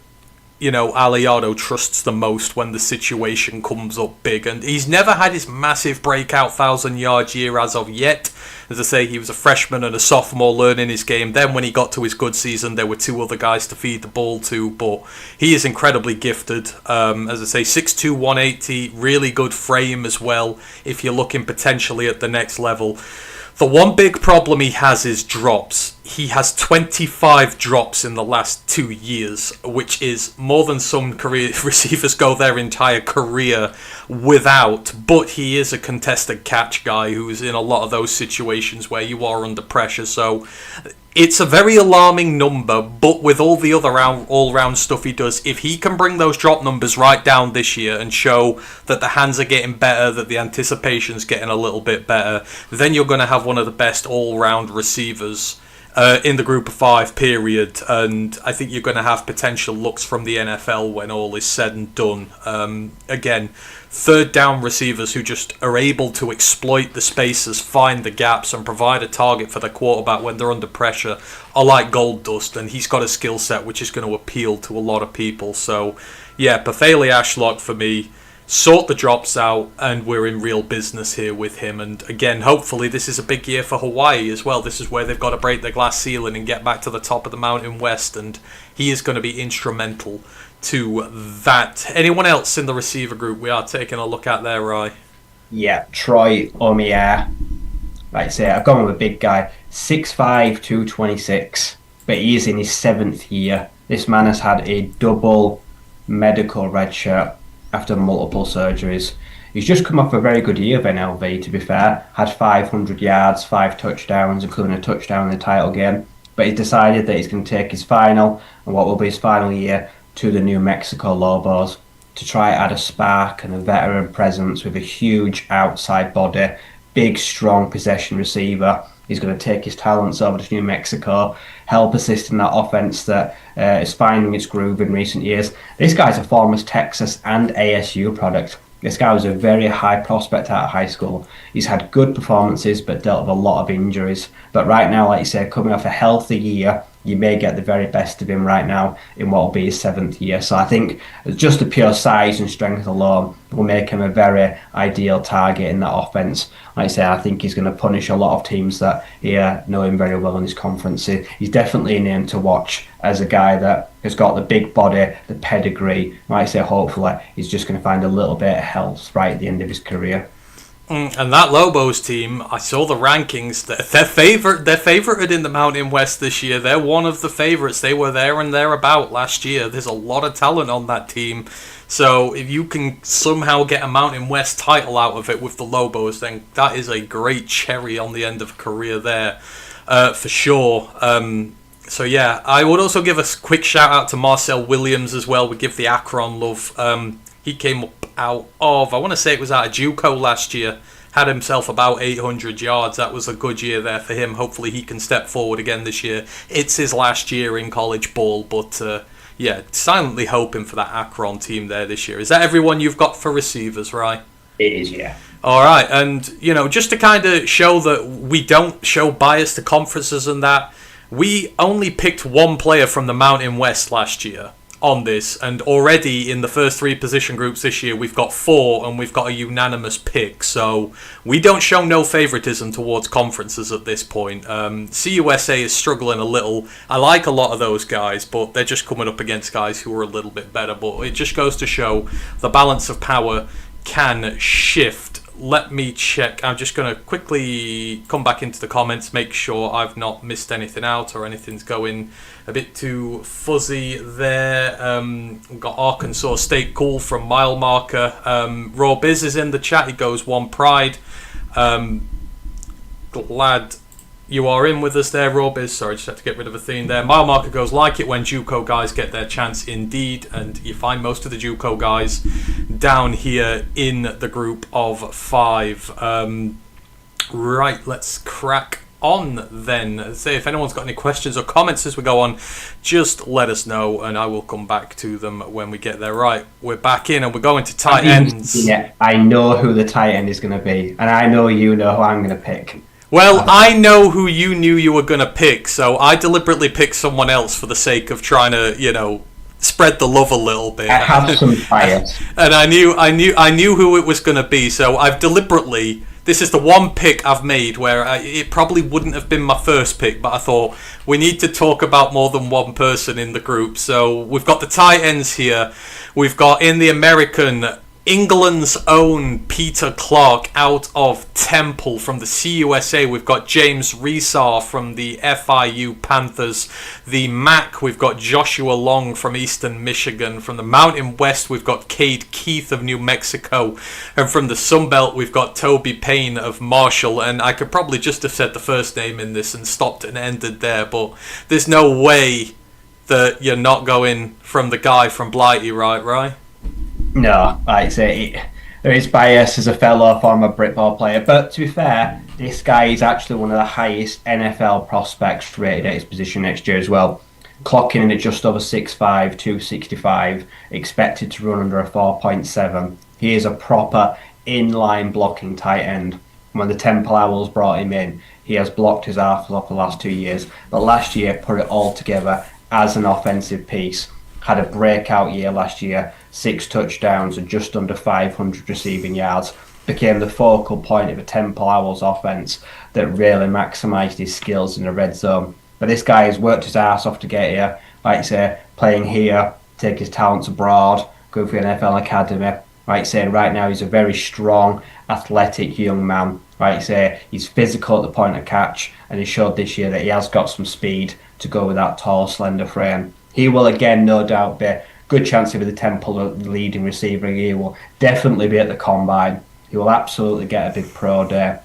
S1: Aliado trusts the most when the situation comes up big. And he's never had his massive breakout 1,000-yard year as of yet. As I say, he was a freshman and a sophomore learning his game. Then when he got to his good season, there were two other guys to feed the ball to. But he is incredibly gifted. As I say, 6'2", 180, really good frame as well if you're looking potentially at the next level. The one big problem he has is drops. He has 25 drops in the last 2 years, which is more than some career receivers go their entire career without. But he is a contested catch guy who's in a lot of those situations where you are under pressure. So it's a very alarming number, but with all the other all-round stuff he does, if he can bring those drop numbers right down this year and show that the hands are getting better, that the anticipation's getting a little bit better, then you're going to have one of the best all-round receivers in the group of five, period. And I think you're going to have potential looks from the NFL when all is said and done. Again, third down receivers who just are able to exploit the spaces, find the gaps, and provide a target for the quarterback when they're under pressure are like gold dust, and he's got a skill set which is going to appeal to a lot of people. So yeah, Pafele Ashlock for me. Sort the drops out, and we're in real business here with him. And again, hopefully this is a big year for Hawaii as well. This is where they've got to break the glass ceiling and get back to the top of the Mountain West, and he is going to be instrumental to that. Anyone else in the receiver group we are taking a look at there, Rye?
S2: Yeah, Troy Omier. Like I say, I've gone with a big guy, 6'5", 226, but he is in his 7th year. This man has had a double medical red shirt after multiple surgeries. He's just come off a very good year of NLV, to be fair. Had 500 yards, 5 touchdowns, including a touchdown in the title game. But he's decided that he's going to take his final, and what will be his final year, to the New Mexico Lobos to try add a spark and a veteran presence with a huge outside body, big, strong possession receiver. He's going to take his talents over to New Mexico, help assist in that offense that is finding its groove in recent years. This guy's a former Texas and ASU product. This guy was a very high prospect out of high school. He's had good performances but dealt with a lot of injuries. But right now, like you said, coming off a healthy year, you may get the very best of him right now in what will be his 7th year. So I think just the pure size and strength alone will make him a very ideal target in that offence. Like I say, I think he's going to punish a lot of teams that know him very well in his conference. He's definitely a name to watch as a guy that has got the big body, the pedigree. Like I say, hopefully he's just going to find a little bit of health right at the end of his career.
S1: And that Lobos team, I saw the rankings. They're favoured in the Mountain West this year. They're one of the favourites. They were there and thereabout last year. There's a lot of talent on that team. So if you can somehow get a Mountain West title out of it with the Lobos, then that is a great cherry on the end of a career there, for sure. So yeah, I would also give a quick shout out to Marcel Williams as well. We give the Akron love. He came up out of, I want to say it was out of JUCO last year, had himself about 800 yards. That was a good year there for him. Hopefully he can step forward again this year. It's his last year in college ball, but yeah, silently hoping for that Akron team there this year. Is that everyone you've got for receivers, right?
S2: It is, yeah.
S1: All right, and just to kind of show that we don't show bias to conferences and that, we only picked one player from the Mountain West last year on this, and already in the first 3 position groups this year we've got 4 and we've got a unanimous pick, so we don't show no favoritism towards conferences at this point. CUSA is struggling a little. I like a lot of those guys, but they're just coming up against guys who are a little bit better, but it just goes to show the balance of power can shift. Let me check. I'm just going to quickly come back into the comments, make sure I've not missed anything out or anything's going a bit too fuzzy there. We've got Arkansas State Cool from Mile Marker. Raw Biz is in the chat. He goes One Pride. Glad you are in with us there, Raw Biz. Sorry, just had to get rid of a theme there. Mile Marker goes, like it when JUCO guys get their chance indeed. And you find most of the JUCO guys down here in the group of 5. Right, let's crack on then. Say if anyone's got any questions or comments as we go on, just let us know and I will come back to them when we get there. Right, we're back in and we're going to tight ends.
S2: Yeah, I know who the tight end is going to be, and I know you know who I'm going to pick.
S1: Well, I know who you knew you were going to pick, so I deliberately picked someone else for the sake of trying to, spread the love a little bit.
S2: I have some bias.
S1: And I knew who it was going to be, so I've deliberately, this is the one pick I've made where it probably wouldn't have been my first pick, but I thought we need to talk about more than one person in the group. So we've got the tight ends here. We've got in the American, England's own Peter Clark out of Temple. From the CUSA, we've got James Resar from the FIU Panthers. The MAC, we've got Joshua Long from Eastern Michigan. From the Mountain West, we've got Cade Keith of New Mexico. And from the Sunbelt, we've got Toby Payne of Marshall. And I could probably just have said the first name in this and stopped and ended there, but there's no way that you're not going from the guy from Blighty, right?
S2: No, like I say, there is bias as a fellow former Britball player, but to be fair, this guy is actually one of the highest NFL prospects rated at his position next year as well. Clocking in at just over 6'5", 265, expected to run under a 4.7. He is a proper inline blocking tight end. When the Temple Owls brought him in, he has blocked his arse off the last 2 years, but last year put it all together as an offensive piece. Had a breakout year last year, 6 touchdowns and just under 500 receiving yards. Became the focal point of a Temple Owls offense that really maximised his skills in the red zone. But this guy has worked his ass off to get here. Like I say, playing here, take his talents abroad, go for the NFL Academy. Like I say, right now he's a very strong, athletic young man. Like I say, he's physical at the point of catch, and he showed this year that he has got some speed to go with that tall, slender frame. He will again, no doubt, be a good chance to be the Temple leading receiver. He will definitely be at the combine. He will absolutely get a big pro day.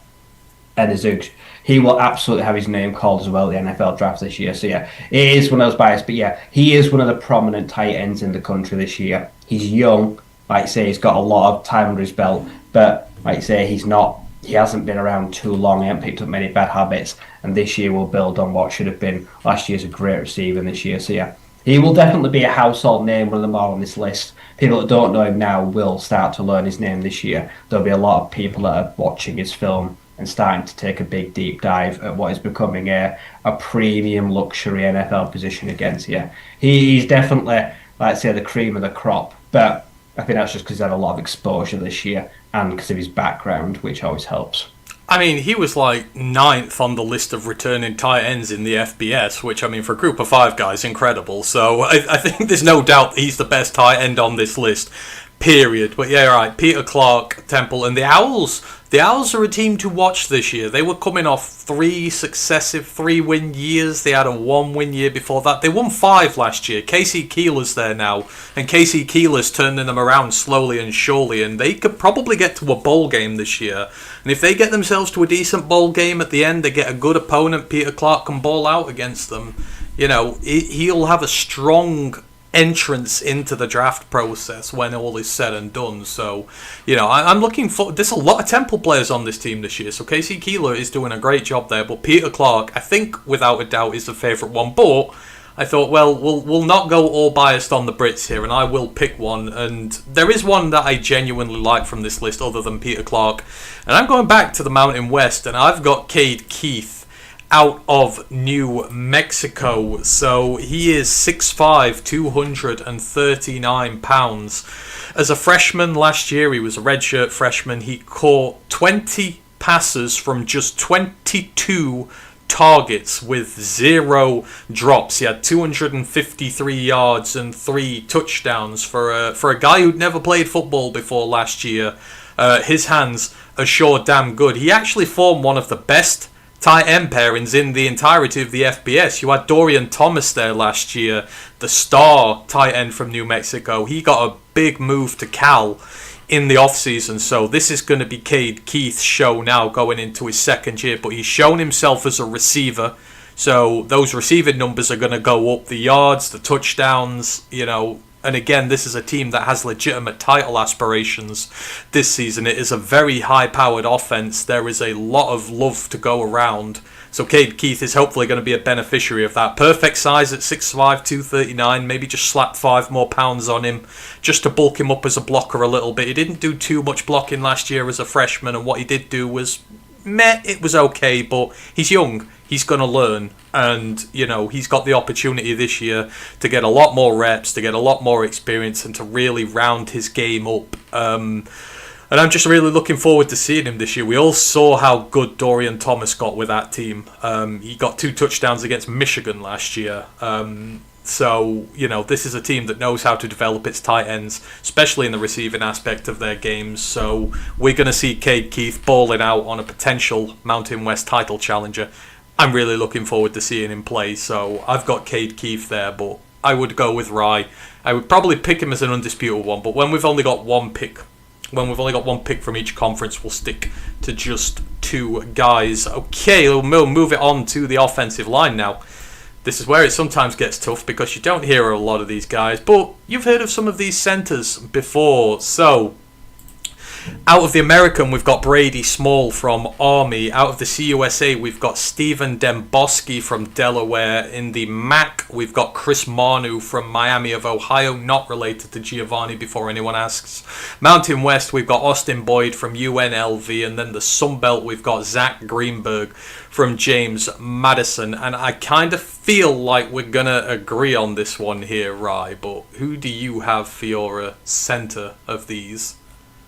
S2: And he will absolutely have his name called as well at the NFL draft this year. So yeah, it is one of those biased. But yeah, he is one of the prominent tight ends in the country this year. He's young. Like I say, he's got a lot of time under his belt. But like I say, he hasn't been around too long. He hasn't picked up many bad habits. And this year will build on what should have been last year's a great receiver this year. So yeah, he will definitely be a household name, one of them all on this list. People that don't know him now will start to learn his name this year. There'll be a lot of people that are watching his film and starting to take a big deep dive at what is becoming a premium luxury NFL position against you. He's definitely, like I say, the cream of the crop, but I think that's just because he's had a lot of exposure this year and because of his background, which always helps.
S1: I mean, he was like ninth on the list of returning tight ends in the FBS, which, I mean, for a group of 5 guys, incredible. So I think there's no doubt he's the best tight end on this list, period. But yeah, right, Peter Clark, Temple, and the Owls. The Owls are a team to watch this year. They were coming off 3 successive 3-win years. They had a 1-win year before that. They won 5 last year. Casey Keeler's there now, and Casey Keeler's turning them around slowly and surely, and they could probably get to a bowl game this year. And if they get themselves to a decent bowl game at the end, they get a good opponent, Peter Clark can ball out against them. You know, he'll have a strong entrance into the draft process when all is said and done. So, you know, I'm looking for... There's a lot of Temple players on this team this year, so Casey Keeler is doing a great job there, but Peter Clark, I think, without a doubt, is the favourite one. But I thought, well, we'll not go all biased on the Brits here, and I will pick one. And there is one that I genuinely like from this list other than Peter Clark. And I'm going back to the Mountain West, and I've got Cade Keith out of New Mexico. So he is 6'5", 239 pounds. As a freshman last year, he was a redshirt freshman. He caught 20 passes from just 22 targets with 0 drops. He had 253 yards and 3 touchdowns for a guy who'd never played football before last year. His hands are sure damn good. He actually formed one of the best tight end pairings in the entirety of the FBS. You had Dorian Thomas there last year, the star tight end from New Mexico. He got a big move to Cal in the offseason, so this is going to be Cade Keith's show now going into his second year, but he's shown himself as a receiver, so those receiving numbers are going to go up, the yards, the touchdowns, you know. And again, this is a team that has legitimate title aspirations this season. It is a very high-powered offense. There is a lot of love to go around. So Cade Keith is hopefully going to be a beneficiary of that. Perfect size at 6'5", 239. Maybe just slap 5 more pounds on him just to bulk him up as a blocker a little bit. He didn't do too much blocking last year as a freshman, and what he did do was it was okay, but he's young. He's going to learn, and, you know, he's got the opportunity this year to get a lot more reps, to get a lot more experience, and to really round his game up. And I'm just really looking forward to seeing him this year. We all saw how good Dorian Thomas got with that team. He got 2 touchdowns against Michigan last year. So, you know, this is a team that knows how to develop its tight ends, especially in the receiving aspect of their games. So we're going to see Cade Keith balling out on a potential Mountain West title challenger. I'm really looking forward to seeing him play, so I've got Cade Keith there, but I would go with Rye. I would probably pick him as an undisputed one, but when we've only got one pick from each conference, we'll stick to just 2 guys. Okay, we'll move it on to the offensive line now. This is where it sometimes gets tough because you don't hear a lot of these guys, but you've heard of some of these centers before. So, out of the American, we've got Brady Small from Army. Out of the CUSA, we've got Stephen Demboski from Delaware. In the MAC, we've got Chris Manu from Miami of Ohio, not related to Giovanni before anyone asks. Mountain West, we've got Austin Boyd from UNLV. And then the Sun Belt, we've got Zach Greenberg from James Madison. And I kind of feel like we're going to agree on this one here, Rye. But who do you have for your center of these?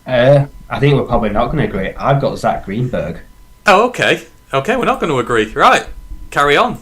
S2: I think we're probably not going to agree. I've got Zach Greenberg.
S1: Oh, okay. Okay, we're not going to agree. Right, carry on.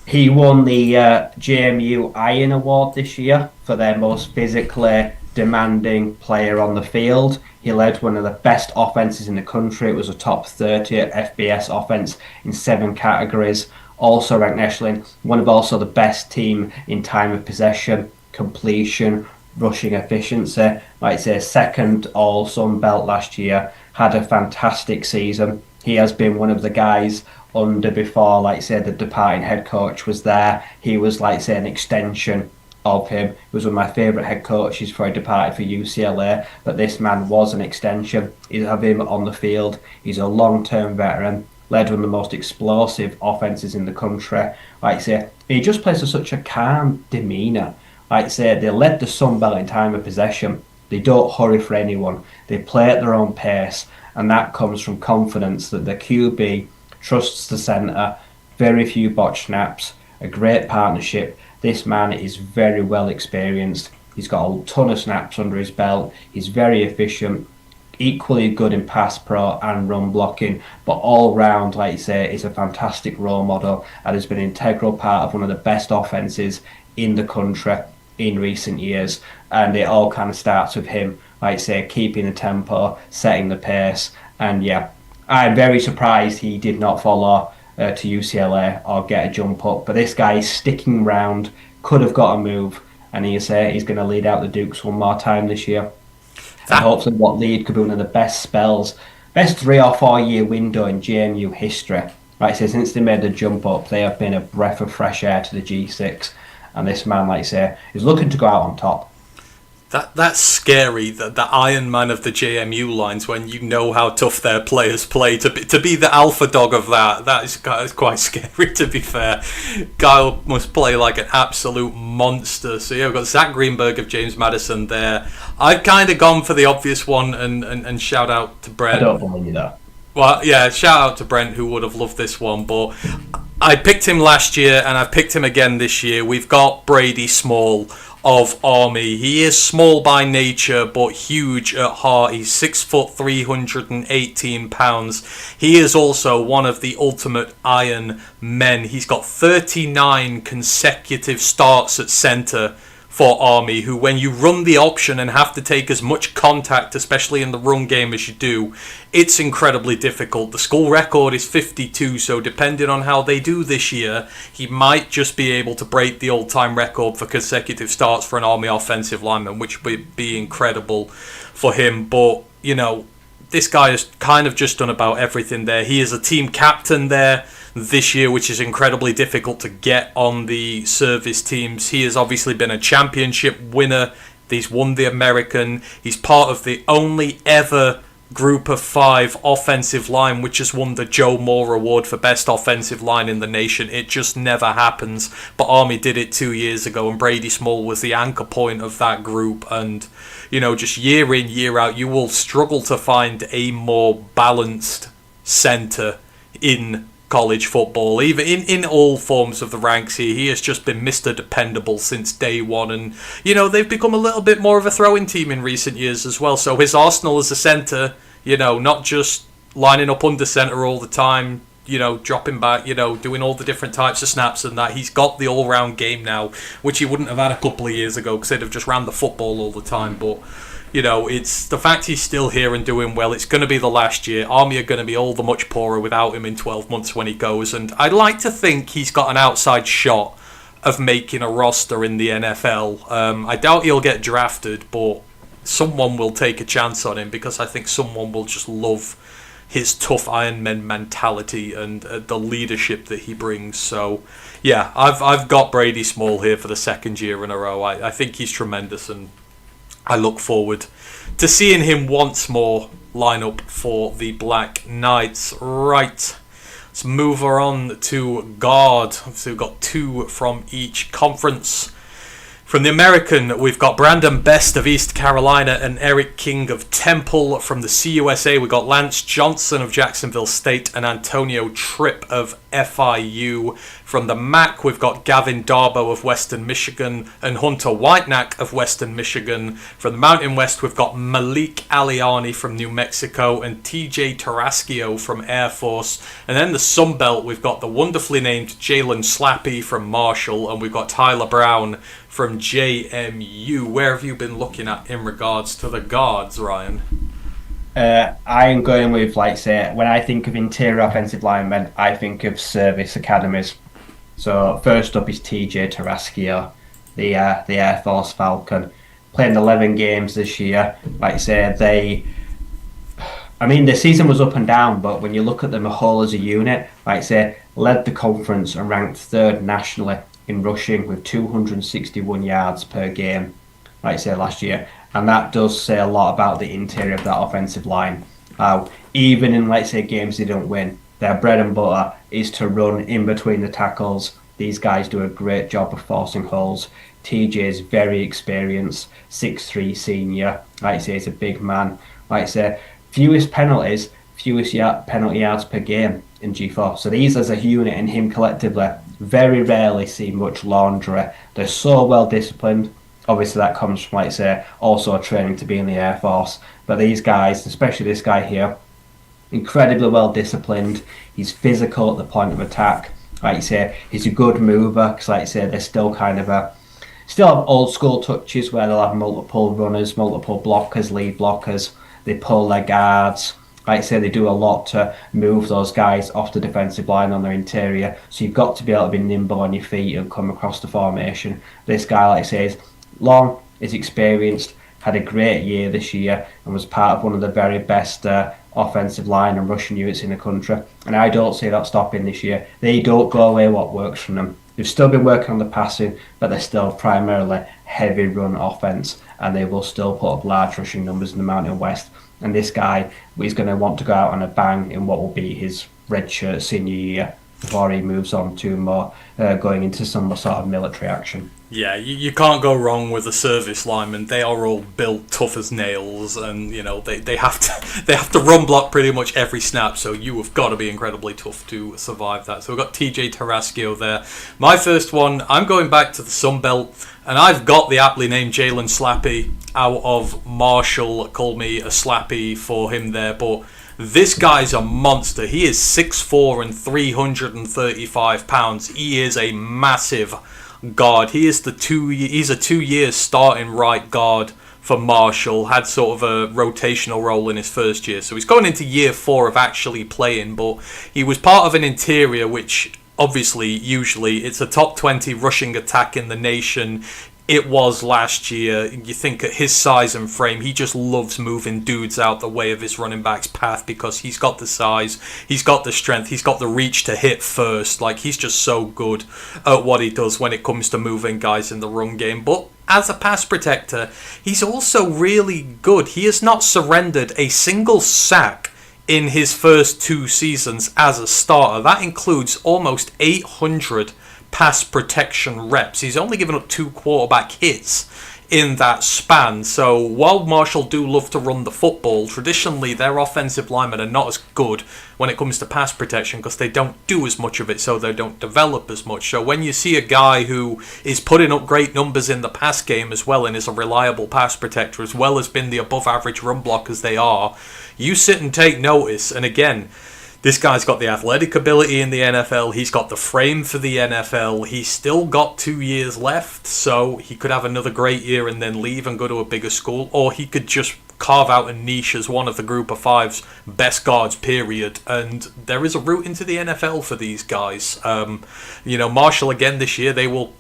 S2: He won the JMU Iron Award this year for their most physically demanding player on the field. He led one of the best offenses in the country. It was a top 30 FBS offense in 7 categories. Also ranked nationally, one of also the best team in time of possession, completion, rushing efficiency. Like I say, second all Sun Belt last year, had a fantastic season. He has been one of the guys under before, like I say, the departing head coach was there. He was, like I say, an extension of him. He was one of my favourite head coaches before he departed for UCLA, but this man was an extension. You have him on the field. He's a long-term veteran, led one of the most explosive offences in the country. Like I say, he just plays with such a calm demeanour. Like I say, they led the Sun Belt in time of possession. They don't hurry for anyone. They play at their own pace, and that comes from confidence that the QB trusts the centre, very few botch snaps, a great partnership. This man is very well experienced. He's got a ton of snaps under his belt. He's very efficient, equally good in pass pro and run blocking, but all round, like you say, is a fantastic role model and has been an integral part of one of the best offences in the country in recent years. And it all kind of starts with him, like you say, keeping the tempo, setting the pace. And yeah, I'm very surprised he did not follow to UCLA or get a jump up. But this guy is sticking round, could have got a move, and he's going to lead out the Dukes one more time this year. And hopefully what lead could be one of the best spells, best 3 or 4 year window in JMU history. Like I say, since they made the jump up, they have been a breath of fresh air to the G6. And this man, like I say, is looking to go out on top.
S1: That's scary, the Iron Man of the JMU lines, when you know how tough their players play. To be the alpha dog of that is quite scary, to be fair. Guy must play like an absolute monster. So yeah, we've got Zach Greenberg of James Madison there. I've kind of gone for the obvious one, and shout out to Brent.
S2: I don't believe that.
S1: Well, yeah, shout out to Brent, who would have loved this one, but I picked him last year, and I've picked him again this year. We've got Brady Small of Army. He is small by nature, but huge at heart. He's 6 foot, 318 pounds. He is also one of the ultimate Iron Men. He's got 39 consecutive starts at centre for Army, who, when you run the option and have to take as much contact, especially in the run game, as you do, it's incredibly difficult. The school record is 52, so depending on how they do this year, he might just be able to break the all-time record for consecutive starts for an Army offensive lineman, which would be incredible for him. But, you know, this guy has kind of just done about everything there. He is a team captain there this year, which is incredibly difficult to get on the service teams. He has obviously been a championship winner. He's won the American. He's part of the only ever Group of 5 offensive line which has won the Joe Moore Award for best offensive line in the nation. It just never happens, but Army did it 2 years ago, and Brady Small was the anchor point of that group. And you know, just year in, year out, you will struggle to find a more balanced center in college football, even in all forms of the ranks here. He has just been Mr. Dependable since day one, and you know, they've become a little bit more of a throwing team in recent years as well. So his arsenal as a centre, you know, not just lining up under centre all the time, you know, dropping back, you know, doing all the different types of snaps and that. He's got the all-round game now, which he wouldn't have had a couple of years ago because they'd have just ran the football all the time. But you know, it's the fact he's still here and doing well. It's going to be the last year. Army are going to be all the much poorer without him in 12 months when he goes. And I'd like to think he's got an outside shot of making a roster in the NFL. I doubt he'll get drafted, but someone will take a chance on him because I think someone will just love his tough Iron Man mentality and the leadership that he brings. So, yeah, I've got Brady Small here for the second year in a row. I think he's tremendous, and I look forward to seeing him once more line up for the Black Knights. Right, let's move on to guard. So we've got 2 from each conference. From the American, we've got Brandon Best of East Carolina and Eric King of Temple. From the CUSA, we've got Lance Johnson of Jacksonville State and Antonio Tripp of FIU. From the MAC, we've got Gavin Darbo of Western Michigan and Hunter Whitenack of Western Michigan. From the Mountain West, we've got Malik Aliani from New Mexico and TJ Tarascio from Air Force. And then the Sun Belt, we've got the wonderfully named Jalen Slappy from Marshall, and we've got Tyler Brown from JMU. Where have you been looking at in regards to the guards, Ryan?
S2: I am going with, like, say, when I think of interior offensive linemen, I think of service academies. So first up is TJ Tarascio, the Air Force Falcon, playing 11 games this year. Like I say, the season was up and down, but when you look at them a whole as a unit, like I say, led the conference and ranked 3rd nationally in rushing with 261 yards per game, like I say, last year. And that does say a lot about the interior of that offensive line. Even in, let's say, games they don't win, their bread and butter is to run in between the tackles, These guys do a great job of forcing holes. TJ is very experienced, 6'3" senior. Like I say, he's a big man. Like I say, fewest penalties, penalty yards per game in G4. So these as a unit and him collectively very rarely see much laundry. They're so well disciplined. Obviously that comes from, like I say, also training to be in the Air Force. But these guys, especially this guy here, incredibly well disciplined. He's physical at the point of attack. Like you say, he's a good mover because, like you say, they're still kind of still have old school touches where they'll have multiple runners, multiple blockers, lead blockers. They pull their guards. Like I say, they do a lot to move those guys off the defensive line on their interior. So you've got to be able to be nimble on your feet and come across the formation. This guy, like I say, is long, is experienced, had a great year this year, and was part of one of the very best offensive line and rushing units in the country. And I don't see that stopping this year. They don't go away what works from them. They've still been working on the passing, but they're still primarily heavy run offense, and they will still put up large rushing numbers in the Mountain West. And this guy is going to want to go out on a bang in what will be his redshirt senior year before he moves on to more going into some sort of military action.
S1: Yeah, you can't go wrong with a service lineman. They are all built tough as nails, and you know they have to run block pretty much every snap. So you have got to be incredibly tough to survive that. So we've got TJ Tarascio there. My first one, I'm going back to the Sun Belt, and I've got the aptly named Jalen Slappy out of Marshall. Called me a Slappy for him there, but this guy's a monster. He is 6'4" and 335 pounds. He is a massive guard. He's a 2-year starting right guard for Marshall. Had sort of a rotational role in his first year, so he's going into year 4 of actually playing. But he was part of an interior which obviously usually it's a top 20 rushing attack in the nation. It was last year. You think at his size and frame, he just loves moving dudes out the way of his running back's path because he's got the size, he's got the strength, he's got the reach to hit first. Like, he's just so good at what he does when it comes to moving guys in the run game. But as a pass protector, he's also really good. He has not surrendered a single sack in his first 2 seasons as a starter. That includes almost 800 pass protection reps. He's only given up 2 quarterback hits in that span. So while Marshall do love to run the football, traditionally their offensive linemen are not as good when it comes to pass protection because they don't do as much of it, so they don't develop as much. So when you see a guy who is putting up great numbers in the pass game as well and is a reliable pass protector as well as been the above average run blockers they are, you sit and take notice. And again, this guy's got the athletic ability in the NFL. He's got the frame for the NFL. He's still got 2 years left, so he could have another great year and then leave and go to a bigger school, or he could just carve out a niche as one of the group of 5's best guards, period. And there is a route into the NFL for these guys. Marshall, again, this year, they will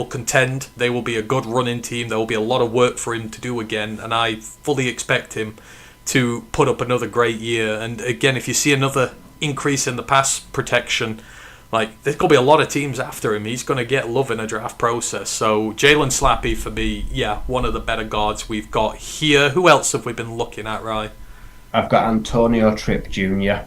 S1: contend. They will be a good running team. There will be a lot of work for him to do again, and I fully expect him to put up another great year. And again, if you see another increase in the pass protection, like, there's going to be a lot of teams after him. He's going to get love in a draft process. So Jalen Slappy for me, yeah, one of the better guards we've got here. Who else have we been looking at, Rye?
S2: I've got Antonio Tripp Jr.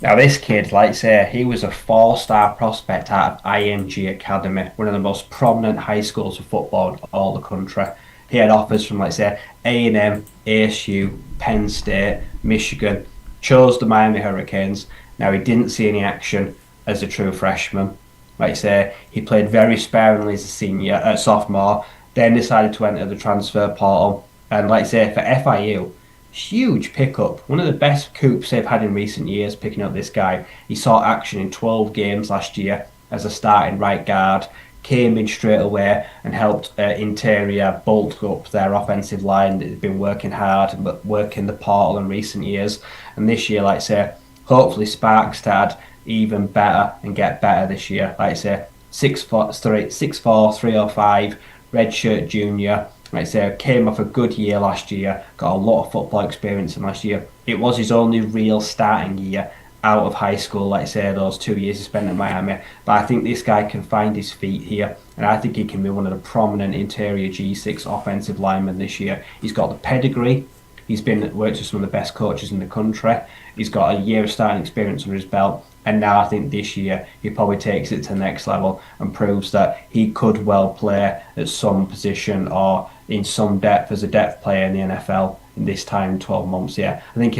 S2: Now this kid, like I say, he was a 4-star prospect out of IMG Academy, one of the most prominent high schools of football in all the country. He had offers from, like I say, A&M, ASU, Penn State, Michigan, chose the Miami Hurricanes. Now, he didn't see any action as a true freshman. Like I say, he played very sparingly as a sophomore, then decided to enter the transfer portal. And like I say, for FIU, huge pickup. One of the best coups they've had in recent years picking up this guy. He saw action in 12 games last year as a starting right guard. Came in straight away and helped interior bulk up their offensive line. They've been working hard, but working the portal in recent years. And this year, like I say, hopefully sparks to add even better and get better this year. Like I say, 6'4", 305, redshirt junior. Like I say, came off a good year last year, got a lot of football experience in last year. It was his only real starting year out of high school, like I say, those 2 years he spent at Miami. But I think this guy can find his feet here, and I think he can be one of the prominent interior G6 offensive linemen this year. He's got the pedigree. He's worked with some of the best coaches in the country. He's got a year of starting experience under his belt, And now I think this year he probably takes it to the next level and proves that he could well play at some position or in some depth as a depth player in the NFL in this time, 12 months. Yeah, I think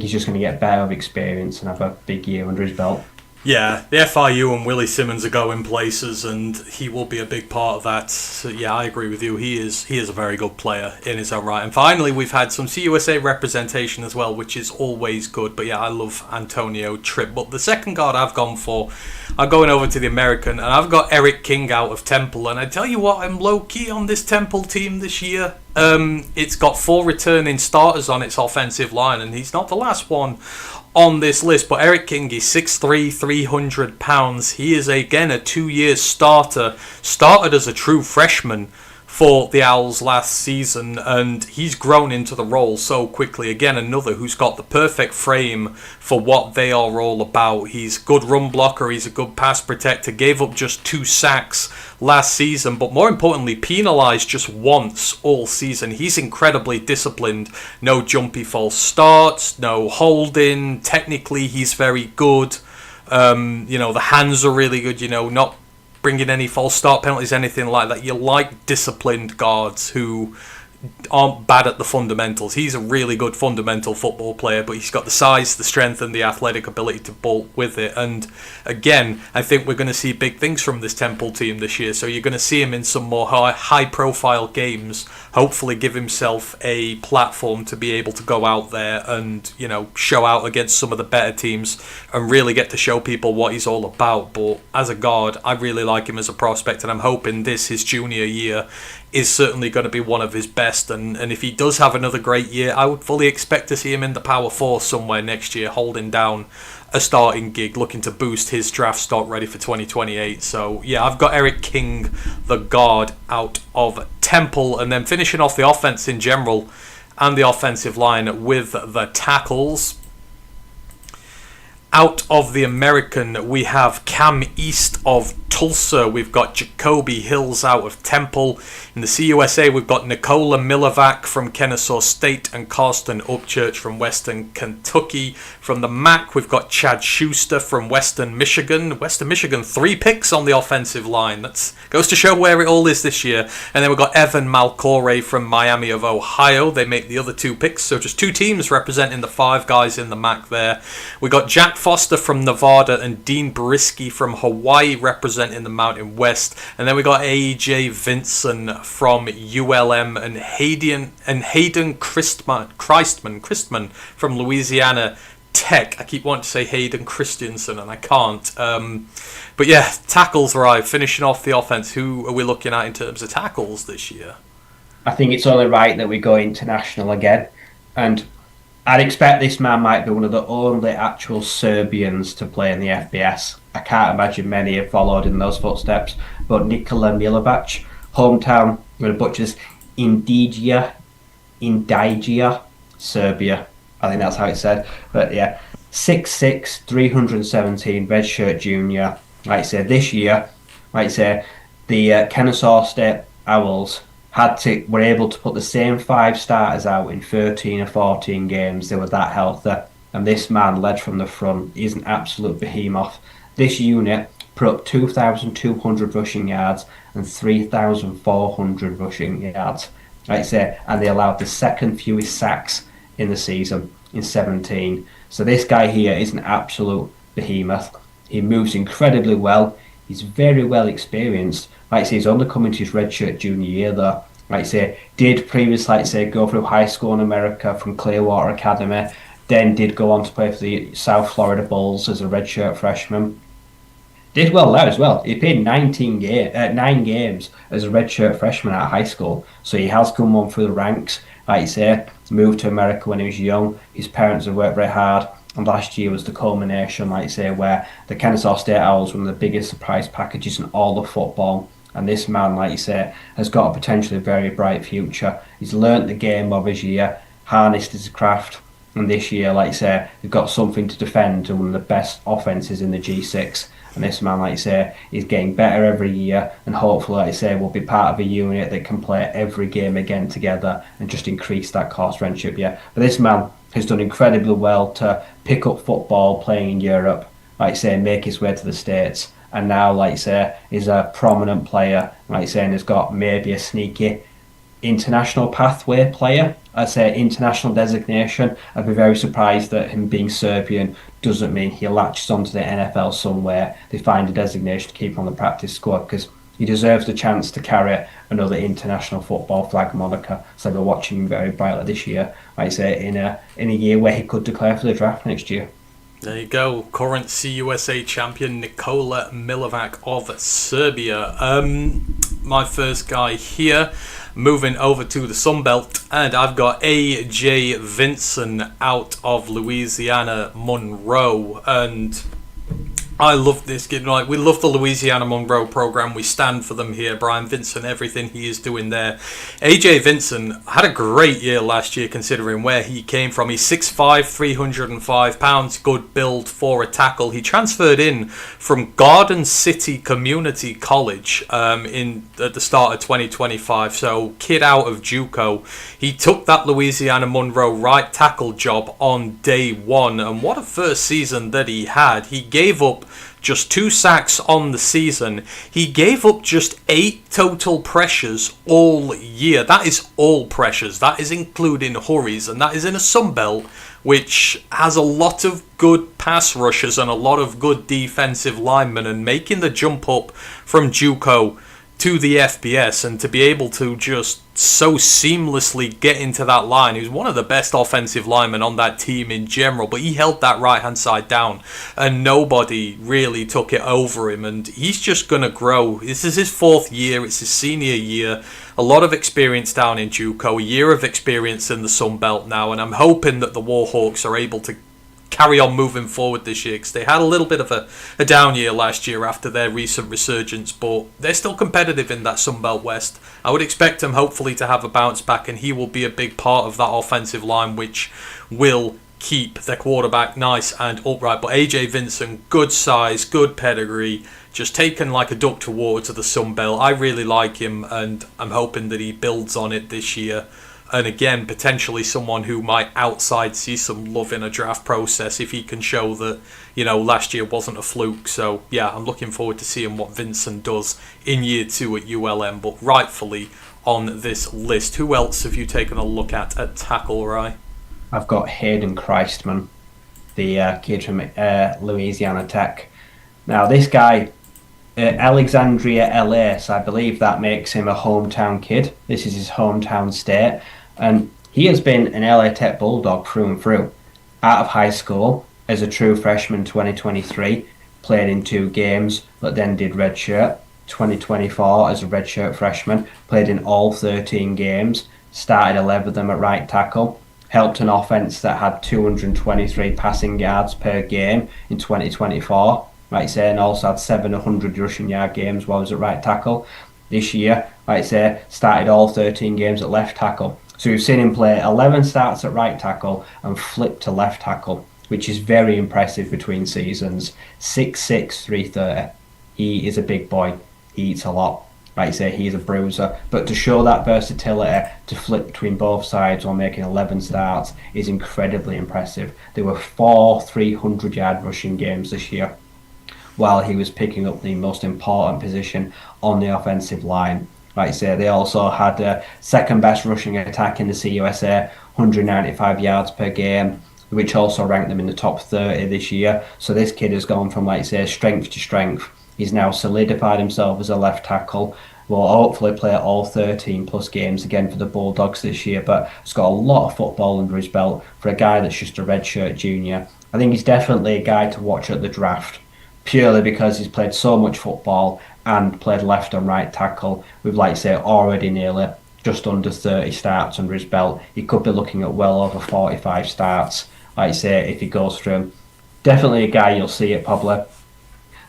S2: he's just going to get better with experience and have a big year under his belt.
S1: Yeah, the FIU and Willie Simmons are going places, and he will be a big part of that. So yeah, I agree with you. He is a very good player in his own right. And finally, we've had some CUSA representation as well, which is always good. But yeah, I love Antonio Tripp. But the second guard I've gone for, I'm going over to the American, and I've got Eric King out of Temple. And I tell you what, I'm low-key on this Temple team this year. It's got 4 returning starters on its offensive line, and he's not the last one on this list, but Eric King is 6'3", 300 pounds. He is again a 2-year starter. Started as a true freshman for the Owls last season, and he's grown into the role so quickly. Again, another who's got the perfect frame for what they are all about. He's a good run blocker, he's a good pass protector, gave up just 2 sacks last season, but more importantly, penalised just once all season. He's incredibly disciplined. No jumpy false starts, no holding. Technically, he's very good. The hands are really good, not bringing any false start penalties, anything like that. You like disciplined guards who aren't bad at the fundamentals. He's a really good fundamental football player, but he's got the size, the strength, and the athletic ability to bolt with it. And again, I think we're going to see big things from this Temple team this year. So you're going to see him in some more high-profile games. Hopefully, give himself a platform to be able to go out there and show out against some of the better teams and really get to show people what he's all about. But as a guard, I really like him as a prospect, and I'm hoping his junior year, is certainly going to be one of his best, and if he does have another great year, I would fully expect to see him in the Power 4 somewhere next year, holding down a starting gig, looking to boost his draft stock ready for 2028. So yeah, I've got Eric King, the guard, out of Temple, and then finishing off the offense in general and the offensive line with the tackles. Out of the American, we have Cam East of Tulsa. We've got Jacoby Hills out of Temple. In the CUSA, we've got Nikola Milovac from Kennesaw State and Karsten Upchurch from Western Kentucky. From the MAC, we've got Chad Schuster from Western Michigan. Western Michigan, 3 picks on the offensive line. That goes to show where it all is this year. And then we've got Evan Malcore from Miami of Ohio. They make the other 2 picks, so just 2 teams representing the 5 guys in the MAC there. We got Jack Foster from Nevada and Dean Brisky from Hawaii representing the Mountain West. And then we got AJ Vinson from ULM and Hayden Christman from Louisiana Tech. I keep wanting to say Hayden Christensen and I can't. But yeah, tackles right. Finishing off the offense, who are we looking at in terms of tackles this year?
S2: I think it's only right that we go international again, and I'd expect this man might be one of the only actual Serbians to play in the FBS. I can't imagine many have followed in those footsteps. But Nikola Milovac, hometown, I'm going to butcher this, Indigia, Serbia. I think that's how it's said. But yeah, 6'6", 317, redshirt junior. Like I say, this year, the Kennesaw State Owls were able to put the same 5 starters out in 13 or 14 games. They were that healthy, and this man led from the front. He's an absolute behemoth. This unit put up 2,200 rushing yards and 3,400 rushing yards, like I say, and they allowed the second fewest sacks in the season in 17. So this guy here is an absolute behemoth. He moves incredibly well. He's very well experienced. Like I say, he's only coming to his redshirt junior year though. Like I say, did previously, go through high school in America from Clearwater Academy, then did go on to play for the South Florida Bulls as a redshirt freshman. Did well there as well. He played 9 games as a redshirt freshman at high school, so he has come on through the ranks. Like I say, moved to America when he was young. His parents have worked very hard. And last year was the culmination, like I say, where the Kennesaw State Owls were one of the biggest surprise packages in all of football. And this man, like you say, has got a potentially very bright future. He's learnt the game of his year, harnessed his craft, and this year, like you say, they've got something to defend and one of the best offences in the G6. And this man, like you say, is getting better every year, and hopefully, like you say, will be part of a unit that can play every game again together and just increase that cost friendship. Yeah, but this man has done incredibly well to pick up football playing in Europe, like I say, make his way to the States. And now, like I say, he's a prominent player, like I say, and has got maybe a sneaky international pathway player. I say international designation. I'd be very surprised that him being Serbian doesn't mean he latches onto the NFL somewhere. They find a designation to keep on the practice squad because he deserves the chance to carry another international football flag moniker. So we're watching him very brightly this year. Like I say, in a year where he could declare for the draft next year.
S1: There you go. Current CUSA champion Nikola Milovac of Serbia. My first guy here, moving over to the Sunbelt, and I've got AJ Vinson out of Louisiana Monroe, and I love this kid. Like, we love the Louisiana Monroe program. We stand for them here. Brian Vinson, everything he is doing there. AJ Vinson had a great year last year considering where he came from. He's 6'5", 305 pounds, good build for a tackle. He transferred in from Garden City Community College at the start of 2025. So, kid out of JUCO. He took that Louisiana Monroe right tackle job on day one. And what a first season that he had. He gave up just 2 sacks on the season. He gave up just 8 total pressures all year. That is all pressures. That is including hurries, and that is in a Sunbelt which has a lot of good pass rushers and a lot of good defensive linemen, and making the jump up from JUCO to the FBS and to be able to just so seamlessly get into that line. He was one of the best offensive linemen on that team in general, but he held that right hand side down and nobody really took it over him, and he's just going to grow. This is his 4th year, it's his senior year, a lot of experience down in JUCO, a year of experience in the Sun Belt now, and I'm hoping that the Warhawks are able to carry on moving forward this year, because they had a little bit of a down year last year after their recent resurgence, but they're still competitive in that Sunbelt West. I would expect him hopefully to have a bounce back, and he will be a big part of that offensive line which will keep their quarterback nice and upright. But AJ Vinson, good size, good pedigree, just taken like a duck to water to the Sunbelt. I really like him, and I'm hoping that he builds on it this year. And again, potentially someone who might outside see some love in a draft process if he can show that, last year wasn't a fluke. So, yeah, I'm looking forward to seeing what Vincent does in year 2 at ULM, but rightfully on this list. Who else have you taken a look at tackle, Rye?
S2: I've got Hayden Christman, the kid from Louisiana Tech. Now, this guy, Alexandria, LA, so I believe that makes him a hometown kid. This is his hometown state. And he has been an LA Tech Bulldog through and through. Out of high school, as a true freshman 2023, played in 2 games, but then did redshirt. 2024 as a redshirt freshman, played in all 13 games, started 11 of them at right tackle, helped an offense that had 223 passing yards per game in 2024. Like I say, and also had 700 rushing yard games while I was at right tackle. This year, like I say, started all 13 games at left tackle. So we've seen him play 11 starts at right tackle and flip to left tackle, which is very impressive between seasons. 6'6", 330. He is a big boy. He eats a lot. Like I say, he's a bruiser. But to show that versatility, to flip between both sides while making 11 starts, is incredibly impressive. There were 4 300-yard rushing games this year, while he was picking up the most important position on the offensive line. Like I say, they also had the second best rushing attack in the CUSA, 195 yards per game, which also ranked them in the top 30 this year. So this kid has gone from, like I say, strength to strength. He's now solidified himself as a left tackle. Will hopefully play all 13 plus games again for the Bulldogs this year, but he's got a lot of football under his belt for a guy that's just a redshirt junior. I think he's definitely a guy to watch at the draft, purely because he's played so much football and played left and right tackle with, like I say, already nearly just under 30 starts under his belt. He could be looking at well over 45 starts, like I say, if he goes through. Definitely a guy you'll see at probably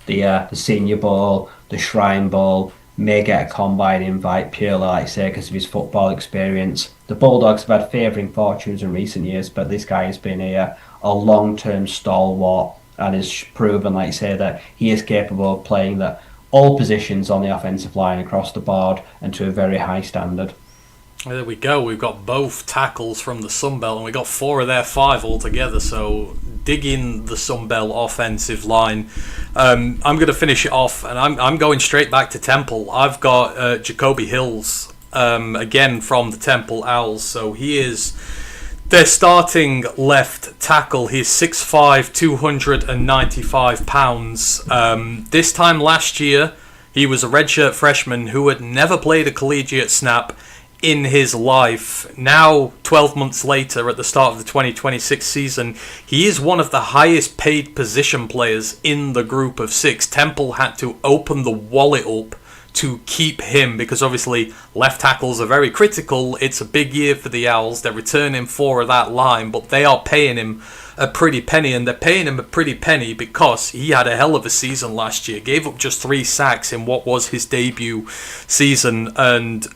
S2: the Senior Bowl, the Shrine Bowl, may get a combine invite purely, like I say, because of his football experience. The Bulldogs have had favouring fortunes in recent years, but this guy has been a long-term stalwart and has proven, like I say, that he is capable of playing all positions on the offensive line across the board and to a very high standard.
S1: There we go. We've got both tackles from the Sunbelt, and we got 4 of their 5 altogether. So digging the Sunbelt offensive line. I'm going to finish it off, and I'm going straight back to Temple. I've got Jacoby Hills again from the Temple Owls. So he is their starting left tackle. He's 6'5", 295 pounds. This time last year, he was a redshirt freshman who had never played a collegiate snap in his life. Now, 12 months later, at the start of the 2026 season, he is one of the highest paid position players in the group of 6. Temple had to open the wallet up to keep him because obviously left tackles are very critical. It's a big year for the Owls. They're returning 4 of that line, but they are paying him a pretty penny, and they're paying him a pretty penny because he had a hell of a season last year. Gave up just 3 sacks in what was his debut season and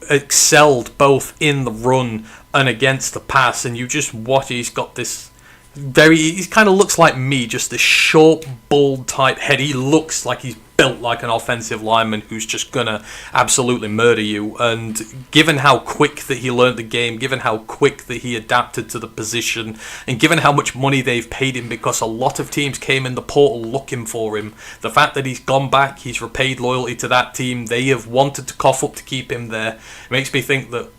S1: excelled both in the run and against the pass. And you just watch, he's got this he kind of looks like me, just this short, bald type head. He looks like he's built like an offensive lineman who's just gonna absolutely murder you. And given how quick that he learned the game, given how quick that he adapted to the position, and given how much money they've paid him because a lot of teams came in the portal looking for him, the fact that he's gone back, he's repaid loyalty to that team, they have wanted to cough up to keep him there, it makes me think that,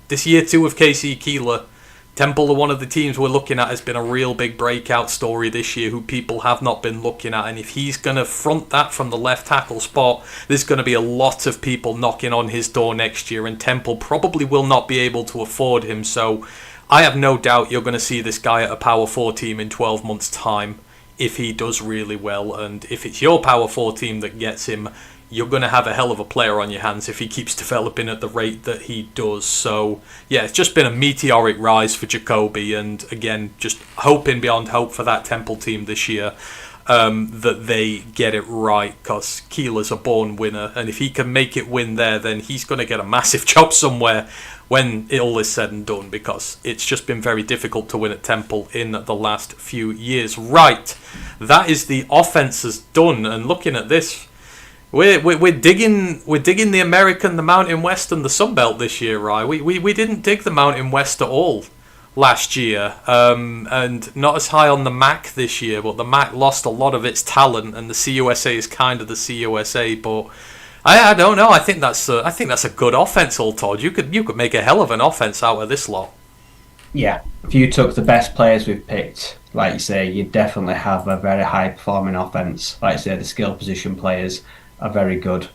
S1: this year 2 of KC Keeler, Temple are one of the teams we're looking at has been a real big breakout story this year who people have not been looking at. And if he's going to front that from the left tackle spot, there's going to be a lot of people knocking on his door next year, and Temple probably will not be able to afford him. So I have no doubt you're going to see this guy at a Power 4 team in 12 months' time if he does really well. And if it's your Power 4 team that gets him, you're going to have a hell of a player on your hands if he keeps developing at the rate that he does. So, yeah, it's just been a meteoric rise for Jacoby. And, again, just hoping beyond hope for that Temple team this year that they get it right, because Keeler's a born winner. And if he can make it win there, then he's going to get a massive job somewhere when it all is said and done, because it's just been very difficult to win at Temple in the last few years. Right, that is the offenses done. And looking at this, We're digging the American, the Mountain West, and the Sunbelt this year, right? We didn't dig the Mountain West at all last year, and not as high on the MAC this year. But the MAC lost a lot of its talent, and the CUSA is kind of the CUSA. But I don't know. I think that's a good offense, all Todd. You could make a hell of an offense out of this lot.
S2: Yeah, if you took the best players we've picked, like you say, you definitely have a very high performing offense. Like you say, the skill position players are very good.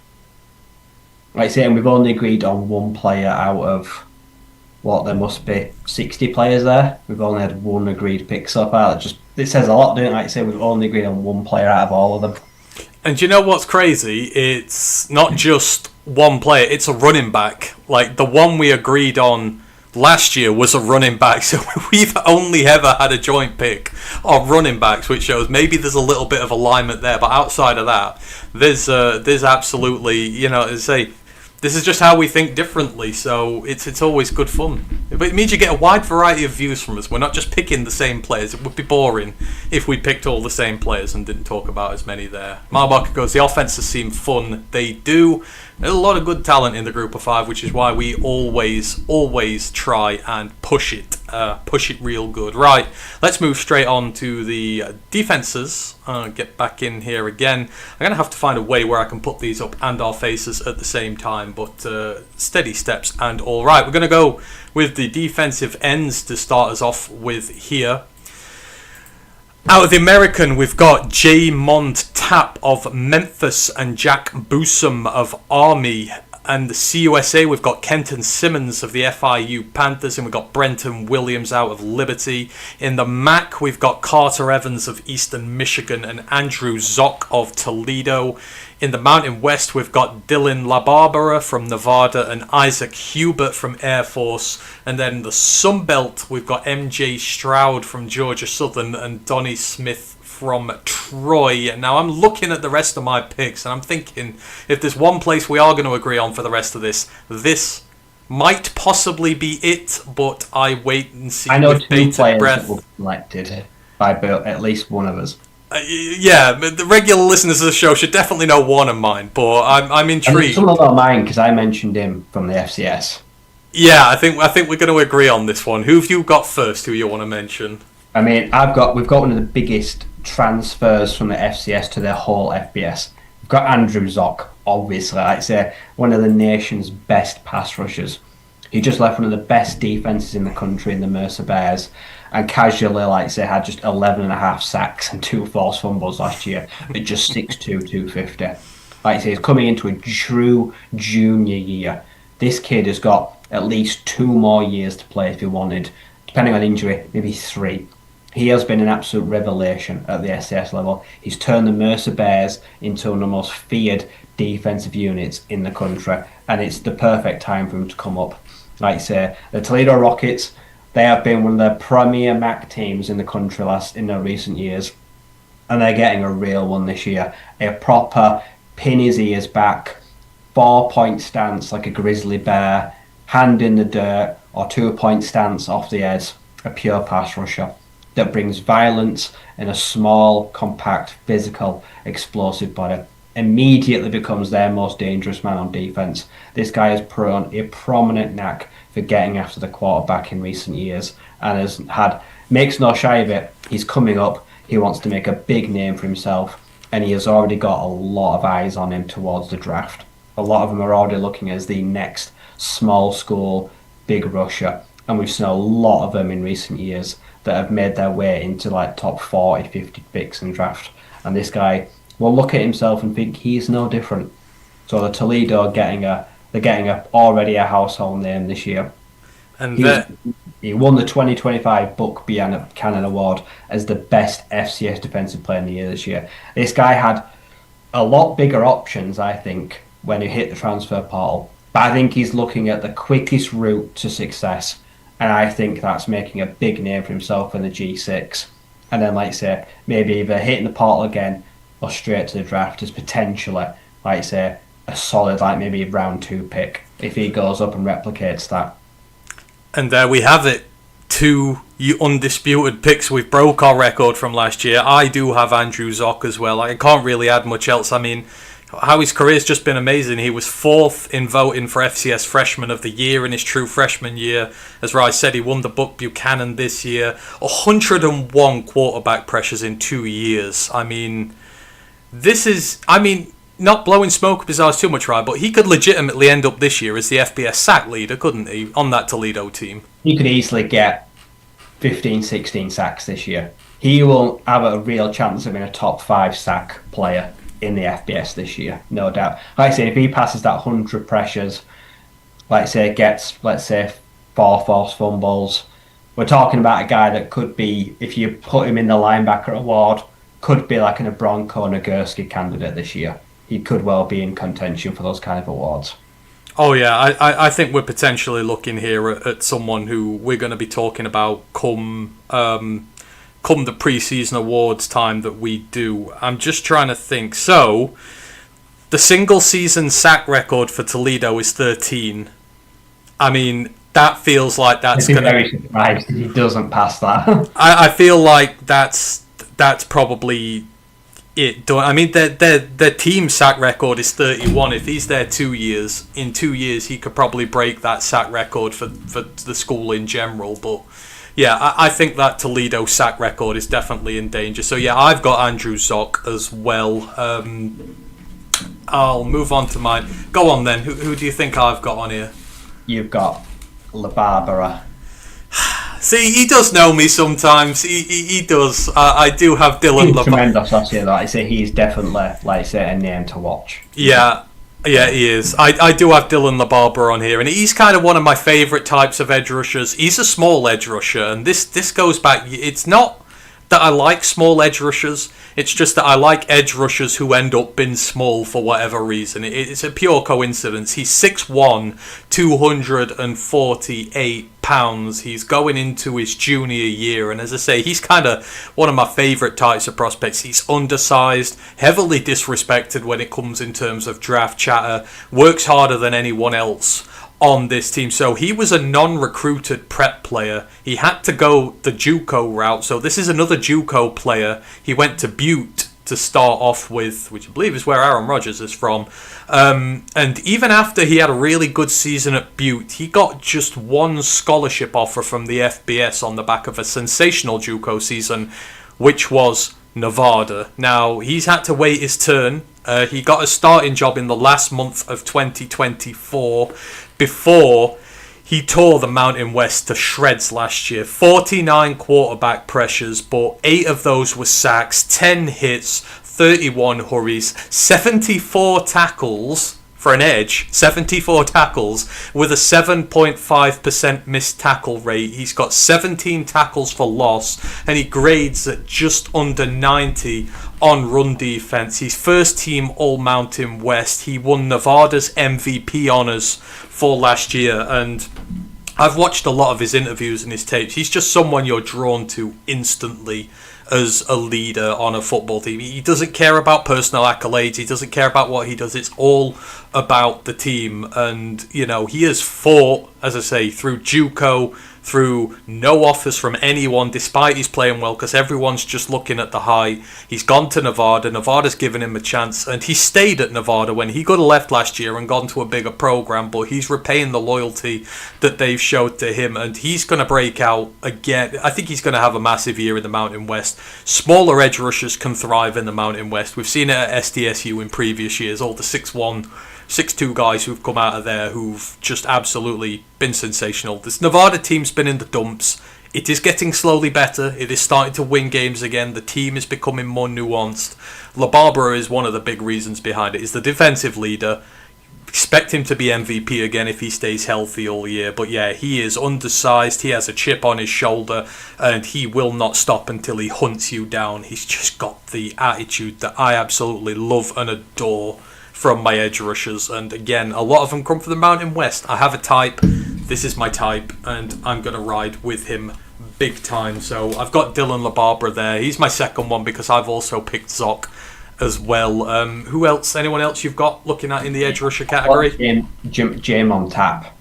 S2: Like I say, and we've only agreed on 1 player out of there must be 60 players there. We've only had 1 agreed pick so far. It says a lot, doesn't it? Like I say, we've only agreed on 1 player out of all of them.
S1: And you know what's crazy? It's not just 1 player, it's a running back. Like the one we agreed on last year was a running back, so we've only ever had a joint pick of running backs, which shows maybe there's a little bit of alignment there. But outside of that, there's absolutely, this is just how we think differently. So it's always good fun. But it means you get a wide variety of views from us. We're not just picking the same players. It would be boring if we picked all the same players and didn't talk about as many there. Marbarker goes, the offenses seem fun. They do. There's a lot of good talent in the group of 5, which is why we always try and push it real good. Right, let's move straight on to the defenses. Get back in here again. I'm going to have to find a way where I can put these up and our faces at the same time, but steady steps and all right. We're going to go with the defensive ends to start us off with here. Out of the American, we've got J. Mont Tapp of Memphis and Jack Boosum of Army. And the CUSA, we've got Kenton Simmons of the FIU Panthers, and we've got Brenton Williams out of Liberty. In the MAC, we've got Carter Evans of Eastern Michigan and Andrew Zock of Toledo. In the Mountain West, we've got Dylan LaBarbera from Nevada and Isaac Hubert from Air Force. And then the Sunbelt, we've got MJ Stroud from Georgia Southern and Donnie Smith from Troy. Now, I'm looking at the rest of my picks, and I'm thinking, if there's one place we are going to agree on for the rest of this might possibly be it, but I wait and see.
S2: I know 2 players that were selected by at least one of us.
S1: Yeah, the regular listeners of the show should definitely know one of mine, but I'm intrigued.
S2: Some of them are mine because I mentioned him from the FCS.
S1: Yeah, I think we're going to agree on this one. Who have you got first? Who you want to mention?
S2: I mean, we've got one of the biggest transfers from the FCS to their whole FBS. We've got Andrew Zock, obviously, I'd say one of the nation's best pass rushers. He just left one of the best defences in the country in the Mercer Bears, and casually, like I say, had just 11.5 sacks and 2 forced fumbles last year at just 6'2", 250. Like I say, he's coming into a true junior year. This kid has got at least 2 more years to play if he wanted, depending on injury, maybe 3. He has been an absolute revelation at the SCS level. He's turned the Mercer Bears into one of the most feared defensive units in the country, and it's the perfect time for him to come up. Like I say, the Toledo Rockets, they have been one of the premier MAC teams in the country in the recent years, and they're getting a real one this year. A proper pin his ears back, 4-point stance like a grizzly bear, hand in the dirt, or 2-point stance off the edge, a pure pass rusher that brings violence in a small, compact, physical, explosive body. Immediately becomes their most dangerous man on defense. This guy has proven a prominent knack for getting after the quarterback in recent years, and makes no shy of it. He's coming up. He wants to make a big name for himself, and he has already got a lot of eyes on him towards the draft. A lot of them are already looking as the next small school big rusher, and we've seen a lot of them in recent years that have made their way into like top 40, 50 picks in draft. And this guy will look at himself and think he's no different. So the Toledo are getting already a household name this year.
S1: And
S2: he won the 2025 Buck Buchanan Award as the best FCS defensive player in the year this year. This guy had a lot bigger options, I think, when he hit the transfer portal. But I think he's looking at the quickest route to success. And I think that's making a big name for himself in the G6. And then, like I say, maybe either hitting the portal again or straight to the draft is potentially, like I say, a solid, like maybe a round 2 pick if he goes up and replicates that.
S1: And there we have it. 2 undisputed picks. We've broke our record from last year. I do have Andrew Zock as well. I can't really add much else. I mean, how his career's just been amazing. He was 4th in voting for FCS Freshman of the Year in his true freshman year. As Rice said, he won the Buck Buchanan this year. 101 quarterback pressures in 2 years. I mean, not blowing smoke up his arse too much, right? But he could legitimately end up this year as the FBS sack leader, couldn't he, on that Toledo team?
S2: He could easily get 15, 16 sacks this year. He will have a real chance of being a top 5 sack player in the FBS this year, no doubt. Like I say, if he passes that 100 pressures, like I say, gets, let's say, 4 forced fumbles, we're talking about a guy that could be, if you put him in the linebacker award, could be like a Bronco Nagurski candidate this year. He could well be in contention for those kind of awards.
S1: Oh yeah, I think we're potentially looking here at someone who we're going to be talking about come the pre-season awards time that we do. I'm just trying to think. So, the single season sack record for Toledo is 13. I mean, that feels like that's going to...
S2: I'm very surprised if he doesn't pass that.
S1: I feel like that's probably it. I mean, their team sack record is 31. If he's there 2 years, in 2 years he could probably break that sack record for the school in general. But yeah, I think that Toledo sack record is definitely in danger. So yeah, I've got Andrew Zock as well. I'll move on to mine. Go on then. Who do you think I've got on here?
S2: You've got LaBarbera.
S1: See, he does know me sometimes. He does. I do have Dylan LaBarbera.
S2: Tremendous last year, like I say, he's definitely, like I say, a name to watch.
S1: Yeah, he is. I do have Dylan LaBarbera on here, and he's kind of one of my favourite types of edge rushers. He's a small edge rusher, and this goes back. It's not that I like small edge rushers. It's just that I like edge rushers who end up being small for whatever reason. It's a pure coincidence. He's 6'1", 248 pounds. He's going into his junior year, and as I say, he's kind of one of my favourite types of prospects. He's undersized, heavily disrespected when it comes in terms of draft chatter, works harder than anyone else on this team. So he was a non-recruited prep player. He had to go the JUCO route. So this is another JUCO player. He went to Butte to start off with, which I believe is where Aaron Rodgers is from. And even after he had a really good season at Butte, he got just one scholarship offer from the FBS on the back of a sensational JUCO season, which was Nevada. Now, he's had to wait his turn. He got a starting job in the last month of 2024 before he tore the Mountain West to shreds last year. 49 quarterback pressures, but 8 of those were sacks, 10 hits, 31 hurries, 74 tackles for an edge, 74 tackles with a 7.5% missed tackle rate. He's got 17 tackles for loss, and he grades at just under 90 on run defense. He's first team All Mountain West. He won Nevada's MVP honors for last year, and I've watched a lot of his interviews and his tapes. He's just someone you're drawn to instantly as a leader on a football team. He doesn't care about personal accolades. He doesn't care about what he does. It's all about the team. And, you know, he has fought, as I say, through JUCO, through no offers from anyone, despite he's playing well, because everyone's just looking at the high. He's gone to Nevada. Nevada's given him a chance, and he stayed at Nevada when he could have left last year and gone to a bigger program, but he's repaying the loyalty that they've showed to him, and he's going to break out again. I think he's going to have a massive year in the Mountain West. Smaller edge rushers can thrive in the Mountain West. We've seen it at SDSU in previous years, all the 6'1", 6'2" guys who've come out of there who've just absolutely been sensational. This Nevada team's been in the dumps. It is getting slowly better. It is starting to win games again. The team is becoming more nuanced. LaBarbera is one of the big reasons behind it. He's the defensive leader. Expect him to be MVP again if he stays healthy all year. But yeah, he is undersized. He has a chip on his shoulder, and he will not stop until he hunts you down. He's just got the attitude that I absolutely love and adore from my edge rushers, and again, a lot of them come from the Mountain West. I have a type. This is my type, and I'm going to ride with him big time. So I've got Dylan LaBarbera there. He's my second one because I've also picked Zoc as well. Who else? Anyone else you've got looking at in the edge rusher category?
S2: Jim on tap.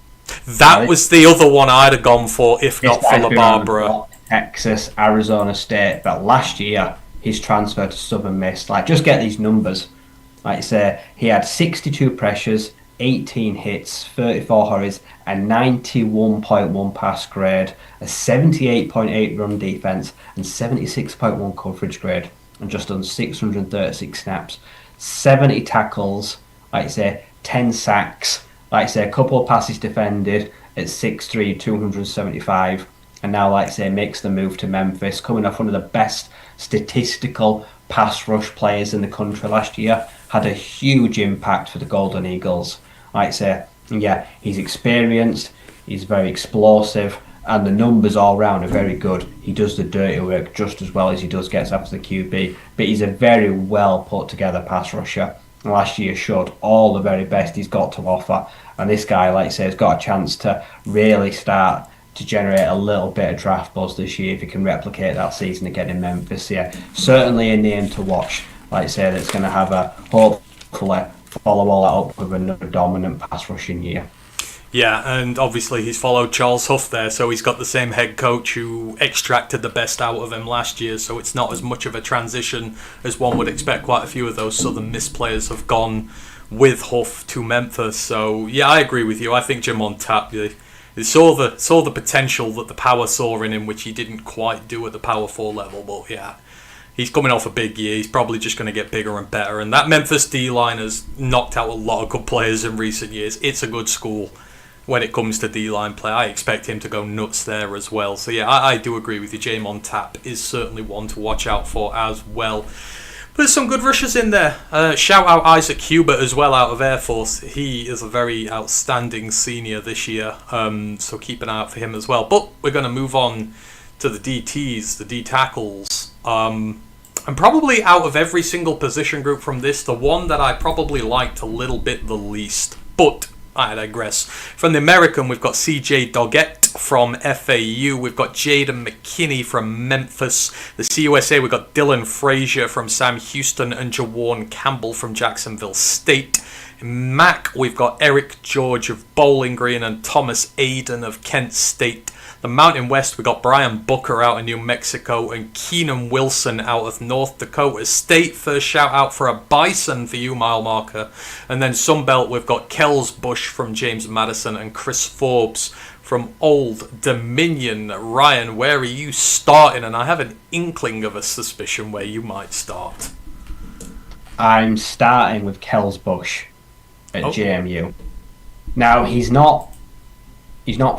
S1: That was the other one I'd have gone for if not for LaBarbera.
S2: Texas, Arizona State, but last year he's transferred to Southern Miss. Like, just get these numbers. Like I say, he had 62 pressures, 18 hits, 34 hurries, a 91.1 pass grade, a 78.8 run defense, and 76.1 coverage grade, and just on 636 snaps, 70 tackles, like I say, 10 sacks, like I say, a couple of passes defended at 6'3", 275, and now, like I say, makes the move to Memphis, coming off one of the best statistical pass rush players in the country last year. Had a huge impact for the Golden Eagles. Like I say, yeah, he's experienced, he's very explosive, and the numbers all round are very good. He does the dirty work just as well as he does gets after the QB, but he's a very well put together pass rusher. Last year showed all the very best he's got to offer, and this guy, like I say, has got a chance to really start to generate a little bit of draft buzz this year if he can replicate that season again in Memphis. Yeah, certainly a name to watch. Like I say, that's going to have a hopefully follow all that up with another dominant pass rushing year.
S1: Yeah, and obviously he's followed Charles Huff there, so he's got the same head coach who extracted the best out of him last year, so it's not as much of a transition as one would expect. Quite a few of those Southern Miss players have gone with Huff to Memphis, so yeah, I agree with you. I think Jim on tap, he saw the potential that the power saw in him, which he didn't quite do at the Power 4 level, but yeah. He's coming off a big year. He's probably just going to get bigger and better. And that Memphis D-line has knocked out a lot of good players in recent years. It's a good school when it comes to D-line play. I expect him to go nuts there as well. So yeah, I do agree with you. Jame on tap is certainly one to watch out for as well. But there's some good rushers in there. Shout out Isaac Hubert as well out of Air Force. He is a very outstanding senior this year. So keep an eye out for him as well. But we're going to move on to the DTs, the D tackles. And probably out of every single position group from this, the one that I probably liked a little bit the least. But I digress. From the American, we've got CJ Doggett from FAU. We've got Jaden McKinney from Memphis. The CUSA, we've got Dylan Frazier from Sam Houston and Jawan Campbell from Jacksonville State. In Mac, we've got Eric George of Bowling Green and Thomas Aiden of Kent State. The Mountain West, we got Brian Booker out of New Mexico and Keenan Wilson out of North Dakota State. First shout out for a Bison for you, mile marker. And then Sunbelt, we've got Kells Bush from James Madison and Chris Forbes from Old Dominion. Ryan, where are you starting? And I have an inkling of a suspicion where you might start.
S2: I'm starting with Kells Bush at JMU. Now he's not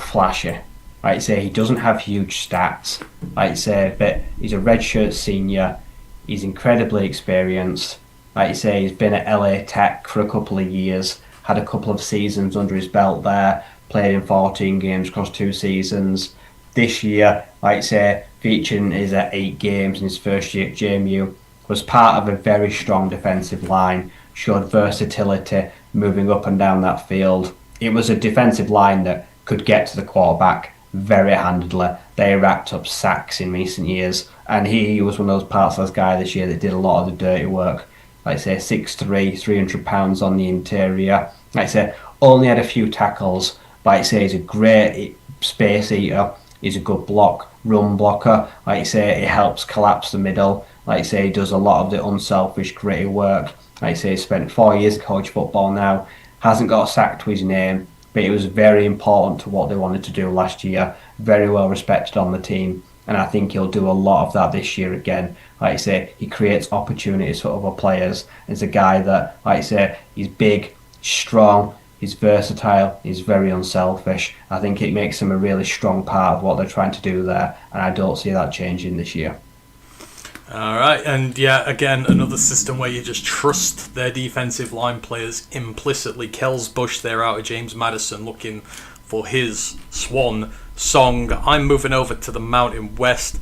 S2: flashy. Like I say, he doesn't have huge stats. Like I say, but he's a redshirt senior. He's incredibly experienced. Like I say, he's been at LA Tech for a couple of years. Had a couple of seasons under his belt there. Played in 14 games across 2 seasons. This year, like I say, featuring is at 8 games in his first year at JMU. Was part of a very strong defensive line. Showed versatility, moving up and down that field. It was a defensive line that could get to the quarterback very handedly. They racked up sacks in recent years, and he was one of those Parcel guys this year that did a lot of the dirty work. Like I say, 6'3", 300 pounds on the interior. Like I say, only had a few tackles. Like I say, he's a great space eater. He's a good run blocker. Like I say, it helps collapse the middle. Like I say, he does a lot of the unselfish, gritty work. Like I say, he spent 4 years college football now. Hasn't got a sack to his name, but it was very important to what they wanted to do last year. Very well respected on the team, and I think he'll do a lot of that this year again. Like I say, he creates opportunities for other players. He's a guy that, like I say, he's big, strong, he's versatile, he's very unselfish. I think it makes him a really strong part of what they're trying to do there, and I don't see that changing this year.
S1: Alright, and yeah, again, another system where you just trust their defensive line players implicitly. Kells Bush there out of James Madison looking for his swan song. I'm moving over to the Mountain West.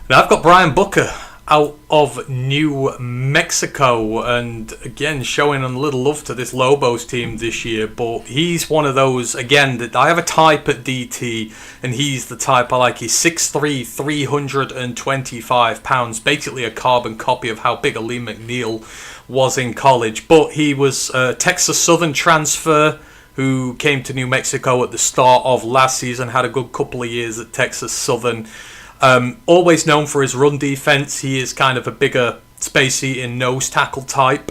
S1: Now I've got Brian Booker out of New Mexico, and again showing a little love to this Lobos team this year, but he's one of those, again, that I have a type at DT, and he's the type I like. He's 6'3", 325 pounds, basically a carbon copy of how big a Lee McNeil was in college, but he was a Texas Southern transfer who came to New Mexico at the start of last season, had a good couple of years at Texas Southern. Always known for his run defense. He is kind of a bigger space eating nose tackle type,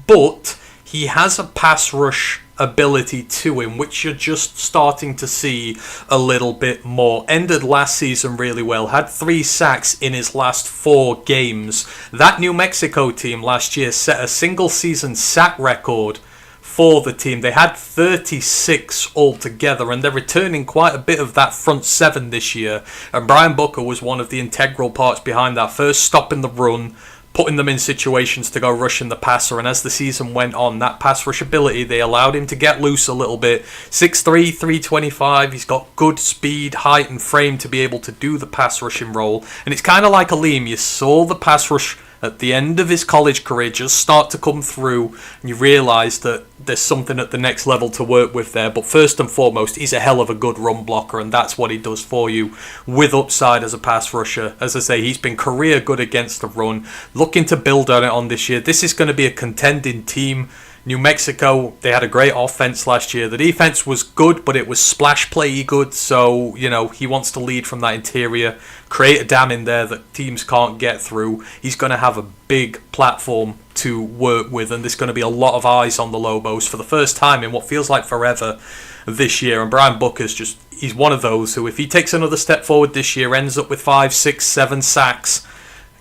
S1: but he has a pass rush ability to him, which you're just starting to see a little bit more. Ended last season really well, had 3 sacks in his last 4 games. That New Mexico team last year set a single season sack record for the team. They had 36 altogether, and they're returning quite a bit of that front 7 this year, and Brian Booker was one of the integral parts behind that. First stopping the run, putting them in situations to go rushing the passer, and as the season went on, that pass rush ability, they allowed him to get loose a little bit. 6'3", 325, he's got good speed, height and frame to be able to do the pass rushing role, and it's kind of like Aleem. You saw the pass rush at the end of his college career just start to come through, and you realise that there's something at the next level to work with there. But first and foremost, he's a hell of a good run blocker, and that's what he does for you with upside as a pass rusher. As I say, he's been career good against the run, looking to build on it on this year. This is going to be a contending team. New Mexico, they had a great offense last year. The defense was good, but it was splash play good, so, you know, he wants to lead from that interior, create a dam in there that teams can't get through. He's going to have a big platform to work with, and there's going to be a lot of eyes on the Lobos for the first time in what feels like forever this year. And Brian Booker's just, he's one of those who, if he takes another step forward this year, ends up with 5, 6, 7 sacks,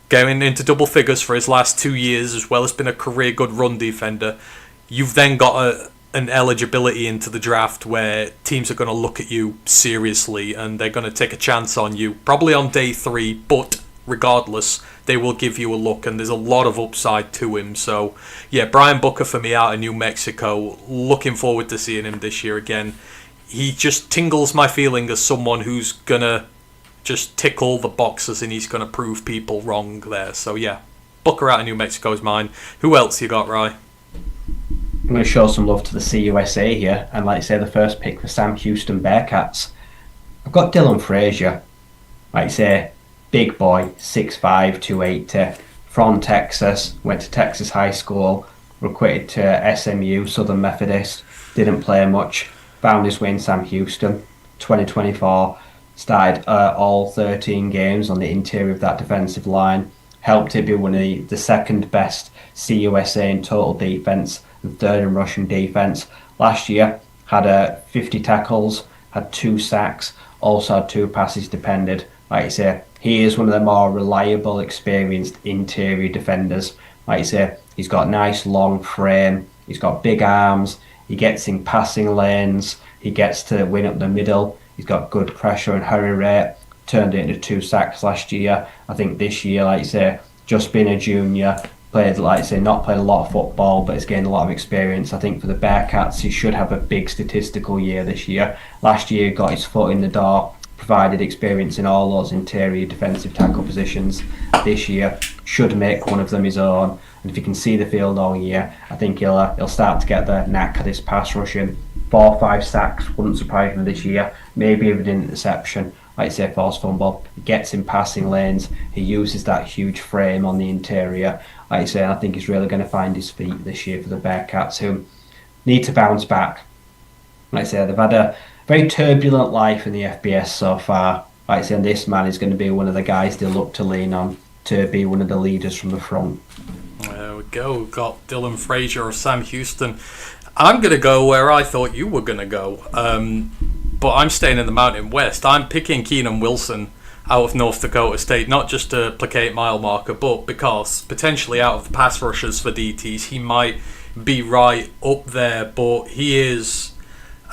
S1: going into double figures for his last 2 years, as well as been a career good run defender, you've then got an eligibility into the draft where teams are going to look at you seriously, and they're going to take a chance on you, probably on day 3, but regardless, they will give you a look, and there's a lot of upside to him. So yeah, Brian Booker for me out of New Mexico, looking forward to seeing him this year again. He just tingles my feeling as someone who's going to just tick all the boxes, and he's going to prove people wrong there. So yeah, Booker out of New Mexico is mine. Who else you got, Rye?
S2: I'm going to show some love to the CUSA here, and like I say, the first pick for Sam Houston Bearcats. I've got Dylan Frazier. Like I say, big boy, 6'5", 280, from Texas, went to Texas high school, recruited to SMU, Southern Methodist, didn't play much, found his way in Sam Houston, 2024, started all 13 games on the interior of that defensive line, helped it be one of the second best CUSA in total defence and third in rushing defence. Last year, had 50 tackles, had 2 sacks, also had 2 passes defended. Like I say, he is one of the more reliable, experienced interior defenders. Like I say, he's got a nice long frame, he's got big arms, he gets in passing lanes, he gets to win up the middle, he's got good pressure and hurry rate, turned it into 2 sacks last year. I think this year, like I say, just being a junior, played, like I say, not played a lot of football, but has gained a lot of experience. I think for the Bearcats, he should have a big statistical year this year. Last year, he got his foot in the door, provided experience in all those interior defensive tackle positions. This year, should make one of them his own. And if he can see the field all year, I think he'll start to get the knack of this pass rushing. 4 or 5 sacks wouldn't surprise me this year. Maybe even an interception. Like I say, forced fumble. He gets in passing lanes. He uses that huge frame on the interior. Like I say, I think he's really going to find his feet this year for the Bearcats, who need to bounce back. Like I say, they've had a very turbulent life in the FBS so far. Like I say, and this man is going to be one of the guys they look to lean on to be one of the leaders from the front.
S1: There we go. We've got Dylan Frazier or Sam Houston. I'm going to go where I thought you were going to go. But I'm staying in the Mountain West. I'm picking Keenan Wilson out of North Dakota State, not just to placate mile marker, but because potentially out of the pass rushers for DTs, he might be right up there. But he is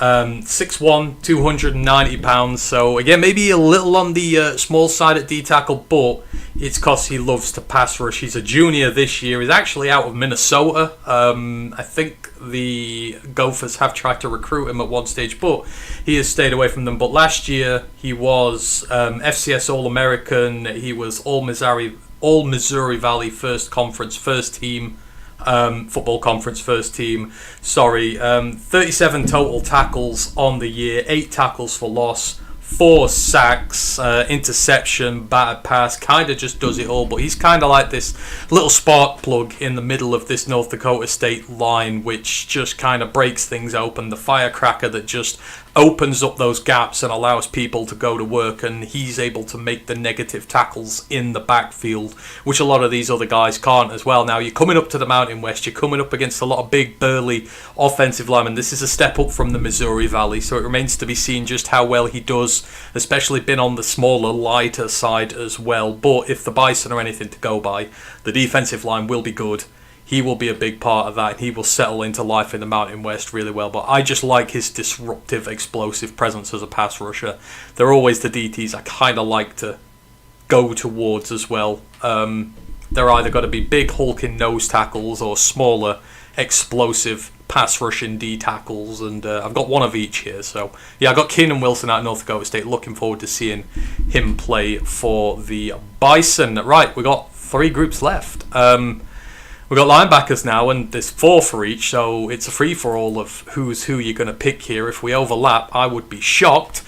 S1: 6'1", 290 pounds. So again, maybe a little on the small side at D tackle, but it's because he loves to pass rush. He's a junior this year. He's actually out of Minnesota. I think the Gophers have tried to recruit him at one stage, but he has stayed away from them. But last year he was FCS All-American. He was All Missouri Valley first team. Football conference first team. 37 total tackles on the year, 8 tackles for loss, 4 sacks, interception, batted pass, kind of just does it all. But he's kind of like this little spark plug in the middle of this North Dakota State line, which just kind of breaks things open, the firecracker that just opens up those gaps and allows people to go to work, and he's able to make the negative tackles in the backfield, which a lot of these other guys can't as well. Now, you're coming up to the Mountain West, you're coming up against a lot of big, burly offensive linemen. This is a step up from the Missouri Valley, so it remains to be seen just how well he does, especially been on the smaller, lighter side as well. But if the Bison are anything to go by, the defensive line will be good. He will be a big part of that, and he will settle into life in the Mountain West really well. But I just like his disruptive, explosive presence as a pass rusher. They're always the DTs I kind of like to go towards as well. They're either got to be big, hulking nose tackles or smaller, explosive pass rushing D tackles, and I've got one of each here. So yeah, I got Keenan Wilson out of North Dakota State. Looking forward to seeing him play for the Bison. Right, we got 3 groups left. We've got linebackers now, and there's 4 for each, so it's a free-for-all of who's who you're going to pick here. If we overlap, I would be shocked.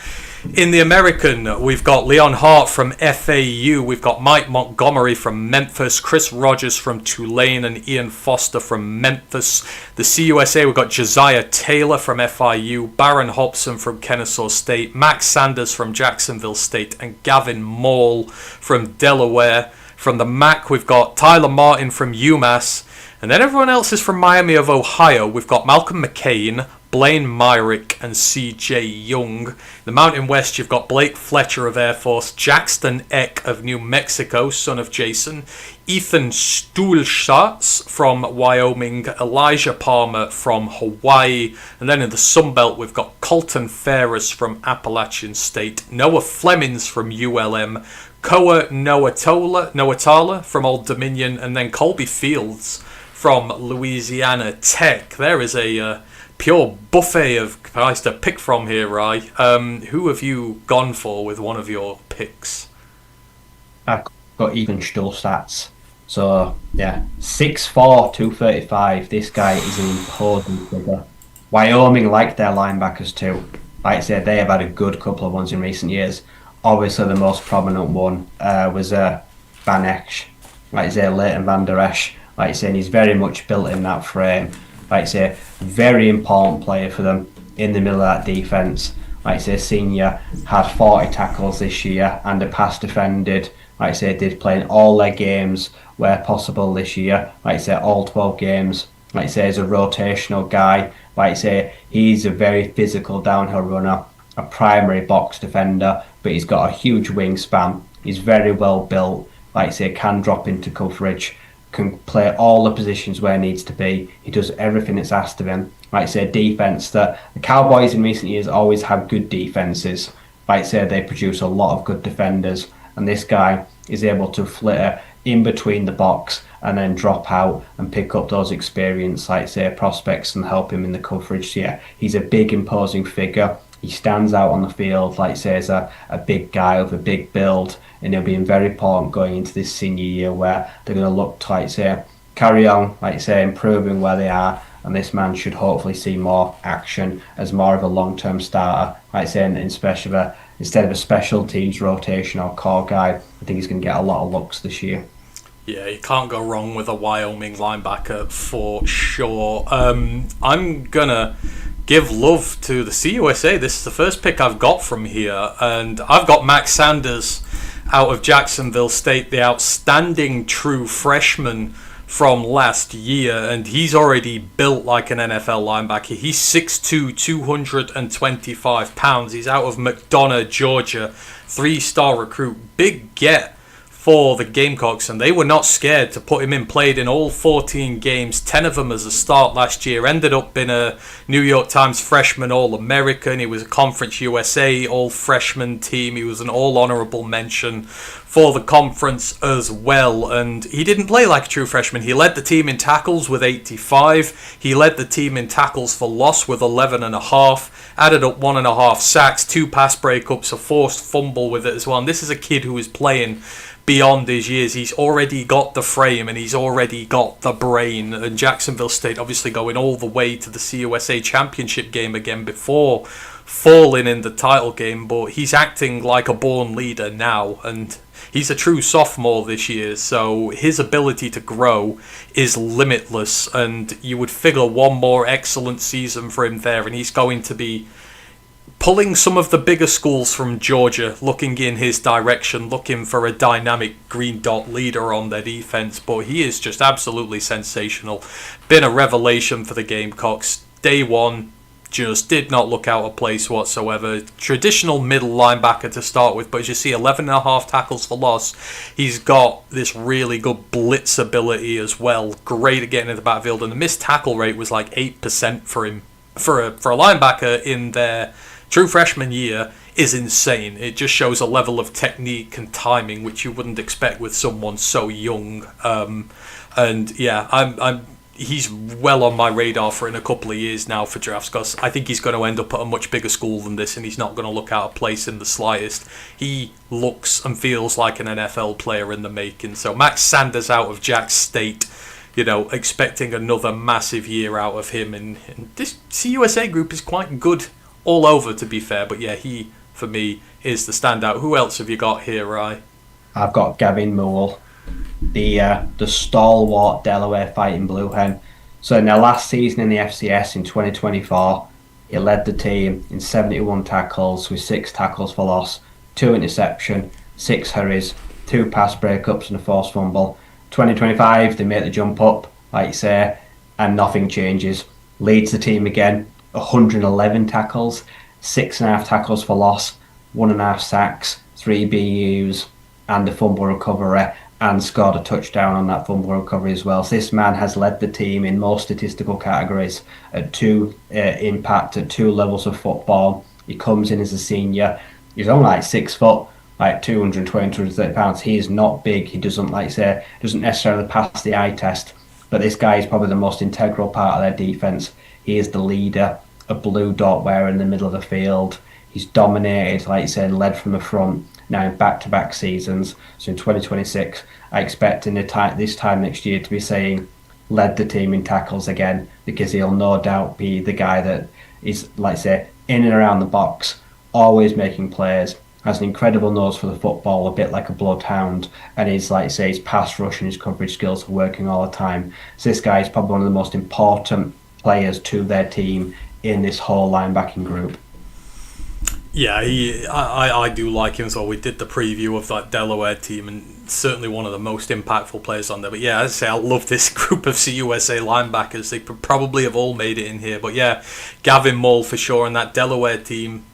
S1: In the American, we've got Leon Hart from FAU, we've got Mike Montgomery from Memphis, Chris Rogers from Tulane, and Ian Foster from Memphis. The CUSA, we've got Josiah Taylor from FIU, Barron Hobson from Kennesaw State, Max Sanders from Jacksonville State, and Gavin Maul from Delaware. From the MAC, we've got Tyler Martin from UMass. And then everyone else is from Miami of Ohio. We've got Malcolm McCain, Blaine Myrick, and CJ Young. The Mountain West, you've got Blake Fletcher of Air Force, Jackson Eck of New Mexico, son of Jason, Ethan Stulschatz from Wyoming, Elijah Palmer from Hawaii. And then in the Sun Belt, we've got Colton Ferris from Appalachian State, Noah Flemings from ULM, Koa Noatala from Old Dominion, and then Colby Fields from Louisiana Tech. There is a pure buffet of guys to pick from here, Rye. Who have you gone for with one of your picks?
S2: I've got Ethan Stulschatz. So, yeah, 6'4", 235. This guy is an imposing figure. Wyoming like their linebackers too. Like I said, they have had a good couple of ones in recent years. Obviously, the most prominent one was Van Esch. Like I say, Leighton Van Der Esch. Like I say, and he's very much built in that frame. Like I say, very important player for them in the middle of that defence. Like I say, senior had 40 tackles this year and a pass defended. Like I say, did play in all their games where possible this year. Like I say, all 12 games. Like I say, he's a rotational guy. Like I say, he's a very physical downhill runner, a primary box defender, but he's got a huge wingspan. He's very well built. Like I say, can drop into coverage, can play all the positions where he needs to be. He does everything that's asked of him. Like I say, defence, that the Cowboys in recent years always have good defences. Like I say, they produce a lot of good defenders, and this guy is able to flitter in between the box and then drop out and pick up those experienced, like say, prospects and help him in the coverage. Yeah, he's a big, imposing figure. He stands out on the field, like say, as a big guy with a big build, and he'll be very important going into this senior year where they're going to look to, like say, carry on, like say, improving where they are. And this man should hopefully see more action as more of a long-term starter, like say, instead of a special teams rotation or core guy. I think he's going to get a lot of looks this year.
S1: Yeah, you can't go wrong with a Wyoming linebacker for sure. I'm gonna give love to the CUSA. This is the first pick I've got from here, and I've got Max Sanders out of Jacksonville State, the outstanding true freshman from last year, and he's already built like an NFL linebacker. He's 6'2", 225 pounds. He's out of McDonough, Georgia, 3-star recruit. Big get for the Gamecocks, and they were not scared to put him in. Played in all 14 games, 10 of them as a start last year. Ended up in a New York Times freshman All-American. He was a Conference USA all-freshman team. He was an all-honorable mention for the conference as well, and he didn't play like a true freshman. He led the team in tackles with 85. He led the team in tackles for loss with 11.5. Added up 1.5 sacks, 2 pass breakups, a forced fumble with it as well. And this is a kid who is playing beyond his years. He's already got the frame and he's already got the brain. And Jacksonville State obviously going all the way to the CUSA championship game again before falling in the title game, but he's acting like a born leader now, and he's a true sophomore this year, so his ability to grow is limitless, and you would figure one more excellent season for him there and he's going to be pulling some of the bigger schools from Georgia looking in his direction, looking for a dynamic green dot leader on their defense. But he is just absolutely sensational. Been a revelation for the Gamecocks. Day one, just did not look out of place whatsoever. Traditional middle linebacker to start with, but as you see, 11.5 tackles for loss. He's got this really good blitz ability as well. Great at getting in the backfield, and the missed tackle rate was like 8% for him. For a linebacker in their true freshman year is insane. It just shows a level of technique and timing which you wouldn't expect with someone so young. And yeah, he's well on my radar for in a couple of years now for drafts, because I think he's going to end up at a much bigger school than this, and he's not going to look out of place in the slightest. He looks and feels like an NFL player in the making. So Max Sanders out of Jack State, you know, expecting another massive year out of him. And this CUSA group is quite good all over, to be fair. But yeah, he, for me, is the standout. Who else have you got here, Rye?
S2: I've got Gavin Poole, the stalwart Delaware Fighting Blue Hen. So in their last season in the FCS in 2024, he led the team in 71 tackles with 6 tackles for loss, 2 interceptions, 6 hurries, 2 pass breakups and a forced fumble. 2025, they make the jump up, like you say, and nothing changes. Leads the team again, 111 tackles, 6.5 tackles for loss, 1.5 sacks, 3 BUs, and a fumble recovery, and scored a touchdown on that fumble recovery as well. So this man has led the team in most statistical categories at 2 impact at 2 levels of football. He comes in as a senior. He's only like 6 foot, like 220, 230 pounds. He is not big. He doesn't necessarily pass the eye test, but this guy is probably the most integral part of their defense. He is the leader, a blue dot wearer in the middle of the field. He's dominated, like you said, led from the front now in back-to-back seasons. So in 2026, I expect this time next year to be saying led the team in tackles again, because he'll no doubt be the guy that is, like I say, in and around the box, always making plays, has an incredible nose for the football, a bit like a bloodhound, and his, like I say, his pass rush and his coverage skills are working all the time. So this guy is probably one of the most important players to their team in this whole linebacking group.
S1: Yeah, I do like him as well. We did the preview of that Delaware team, and certainly one of the most impactful players on there. But yeah, as I say, I love this group of CUSA linebackers. They probably have all made it in here. But yeah, Gavin Mull for sure, and that Delaware team,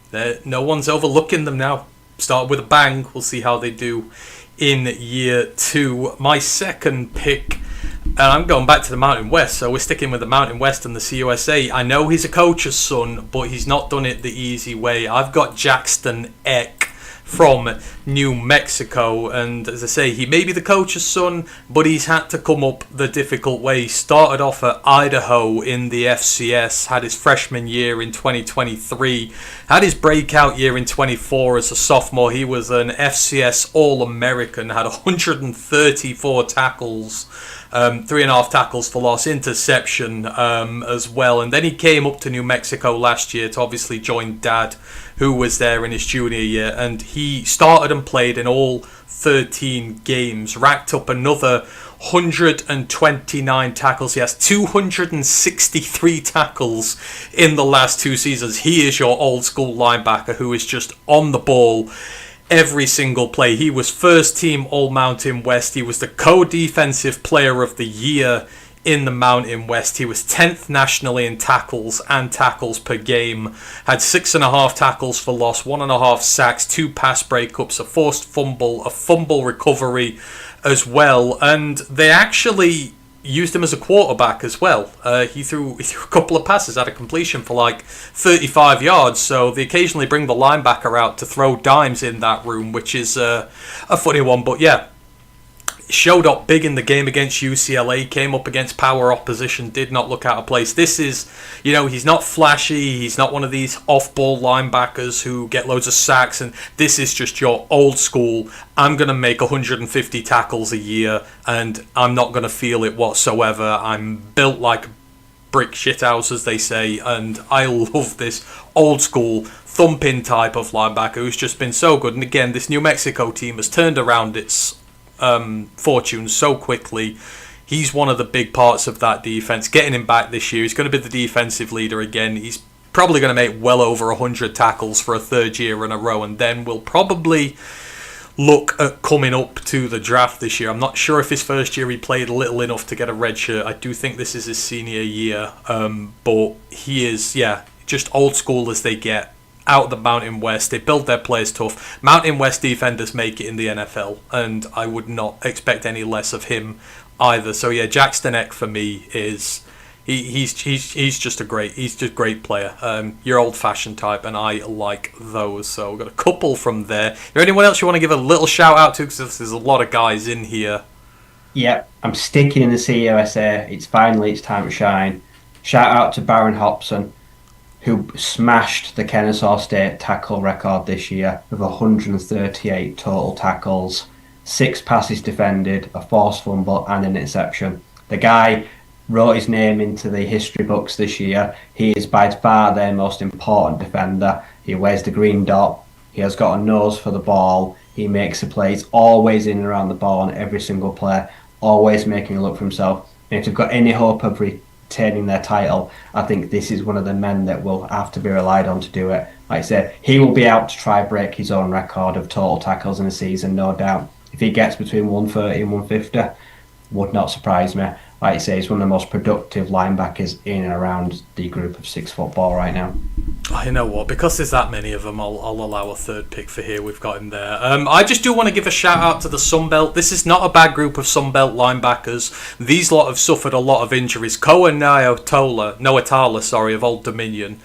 S1: no one's overlooking them now. Started with a bang. We'll see how they do in year 2. My second pick, and I'm going back to the Mountain West, so we're sticking with the Mountain West and the CUSA. I know he's a coach's son, but he's not done it the easy way. I've got Jackson Eck from New Mexico, and as I say, he may be the coach's son, but he's had to come up the difficult way. He started off at Idaho in the FCS, had his freshman year in 2023, had his breakout year in 24 as a sophomore. He was an FCS All-American, had 134 tackles, 3.5 tackles for loss, interception as well. And then he came up to New Mexico last year to obviously join Dad, who was there in his junior year. And he started and played in all 13 games, racked up another 129 tackles. He has 263 tackles in the last 2 seasons. He is your old school linebacker who is just on the ball every single play. He was first team All Mountain West. He was the co-defensive player of the year in the Mountain West. He was 10th nationally in tackles and tackles per game. Had 6.5 tackles for loss, 1.5 sacks, 2 pass breakups, a forced fumble, a fumble recovery as well. And they actually used him as a quarterback as well. He threw a couple of passes, had a completion for like 35 yards. So they occasionally bring the linebacker out to throw dimes in that room, which is a funny one. But yeah, showed up big in the game against UCLA, came up against power opposition, did not look out of place. This is, he's not flashy, he's not one of these off-ball linebackers who get loads of sacks, and this is just your old school, I'm going to make 150 tackles a year, and I'm not going to feel it whatsoever. I'm built like brick shithouse, as they say, and I love this old school thumping type of linebacker who's just been so good. And again, this New Mexico team has turned around its fortunes so quickly. He's one of the big parts of that defense. Getting him back this year, he's going to be the defensive leader again. He's probably going to make well over 100 tackles for a 3rd year in a row, and then we'll probably look at coming up to the draft this year. I'm not sure if his first year he played little enough to get a red shirt. I do think this is his senior year, but he is, just old school as they get. Out of the Mountain West, they build their players tough. Mountain West defenders make it in the NFL, and I would not expect any less of him either. So yeah, Jackson Eck for me is he's just a great player. Your old fashioned type, and I like those. So we've got a couple from there. Is there anyone else you want to give a little shout out to? Because there's a lot of guys in here.
S2: Yeah, I'm sticking in the CUSA. It's time to shine. Shout out to Baron Hobson, who smashed the Kennesaw State tackle record this year with 138 total tackles, 6 passes defended, a forced fumble, and an interception. The guy wrote his name into the history books this year. He is by far their most important defender. He wears the green dot. He has got a nose for the ball. He makes the plays, always in and around the ball on every single play, always making a look for himself. And if they've got any hope of retaining their title, I think this is one of the men that will have to be relied on to do it. Like I said, he will be out to try break his own record of total tackles in a season, no doubt. If he gets between 130 and 150, would not surprise me. Like I say, he's one of the most productive linebackers in and around the group of 6 football right now.
S1: You know what? Because there's that many of them, I'll allow a 3rd pick for here. We've got him there. I just do want to give a shout out to the Sunbelt. This is not a bad group of Sunbelt linebackers. These lot have suffered a lot of injuries. Koa Noatala, of Old Dominion.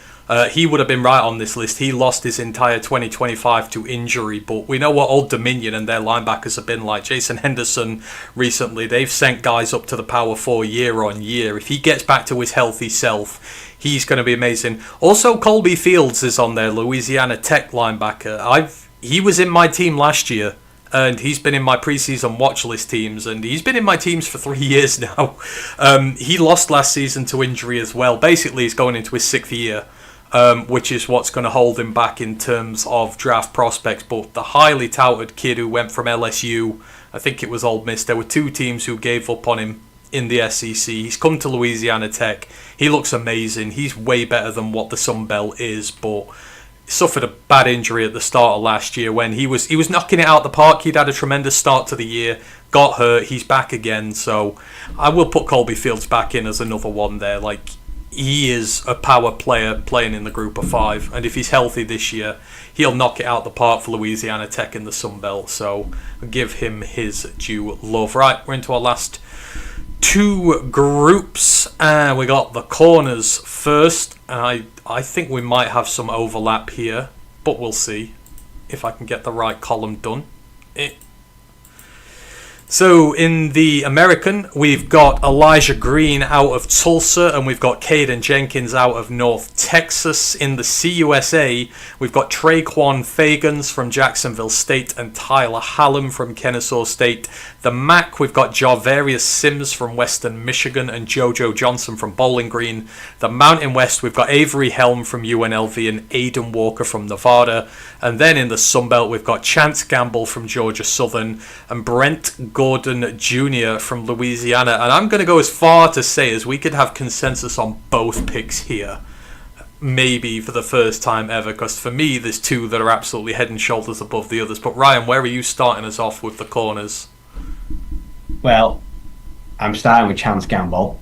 S1: He would have been right on this list. He lost his entire 2025 to injury, but we know what Old Dominion and their linebackers have been like. Jason Henderson recently, they've sent guys up to the Power 4 year on year. If he gets back to his healthy self, he's going to be amazing. Also, Colby Fields is on there, Louisiana Tech linebacker. He was in my team last year, and he's been in my preseason watch list teams, and he's been in my teams for 3 years now. He lost last season to injury as well. Basically, he's going into his 6th year. which is what's going to hold him back in terms of draft prospects. But the highly touted kid who went from LSU, I think it was Ole Miss, there were two teams who gave up on him in the SEC. He's come to Louisiana Tech. He looks amazing. He's way better than what the Sun Belt is, but suffered a bad injury at the start of last year when he was knocking it out the park. He'd had a tremendous start to the year, got hurt, he's back again. So I will put Colby Fields back in as another one there. Like, he is a power player playing in the group of 5, and if he's healthy this year, he'll knock it out the park for Louisiana Tech in the Sun Belt. So give him his due love. Right, we're into our last 2 groups, and we got the corners first, and I think we might have some overlap here, but we'll see if I can get the right column done. So in the American, we've got Elijah Green out of Tulsa, and we've got Caden Jenkins out of North Texas. In the CUSA, we've got Traquan Fagans from Jacksonville State and Tyler Hallam from Kennesaw State. The MAC, we've got Jarvarius Sims from Western Michigan and Jojo Johnson from Bowling Green. The Mountain West, we've got Avery Helm from UNLV and Aiden Walker from Nevada. And then in the Sun Belt, we've got Chance Gamble from Georgia Southern and Brent Gordon Jr. from Louisiana. And I'm going to go as far to say as we could have consensus on both picks here. Maybe for the first time ever, because for me, there's 2 that are absolutely head and shoulders above the others. But Ryan, where are you starting us off with the corners?
S2: Well, I'm starting with Chance Gamble.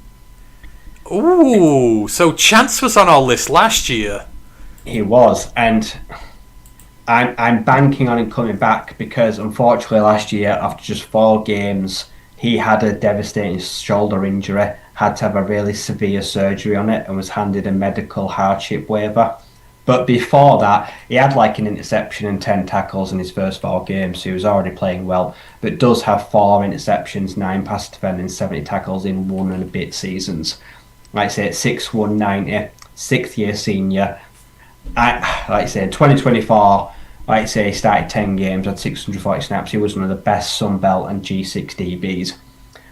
S1: Ooh, so Chance was on our list last year.
S2: He was, and I'm banking on him coming back because unfortunately last year, after just 4 games, he had a devastating shoulder injury, had to have a really severe surgery on it, and was handed a medical hardship waiver. But before that, he had like an interception and 10 tackles in his first 4 games, so he was already playing well. But does have 4 interceptions, 9 pass defending, 70 tackles in 1 and a bit seasons. Like I say, at 6'1", 90, 6th year senior. Like I say, 2024, like I say, he started 10 games, had 640 snaps. He was one of the best Sun Belt and G6 DBs.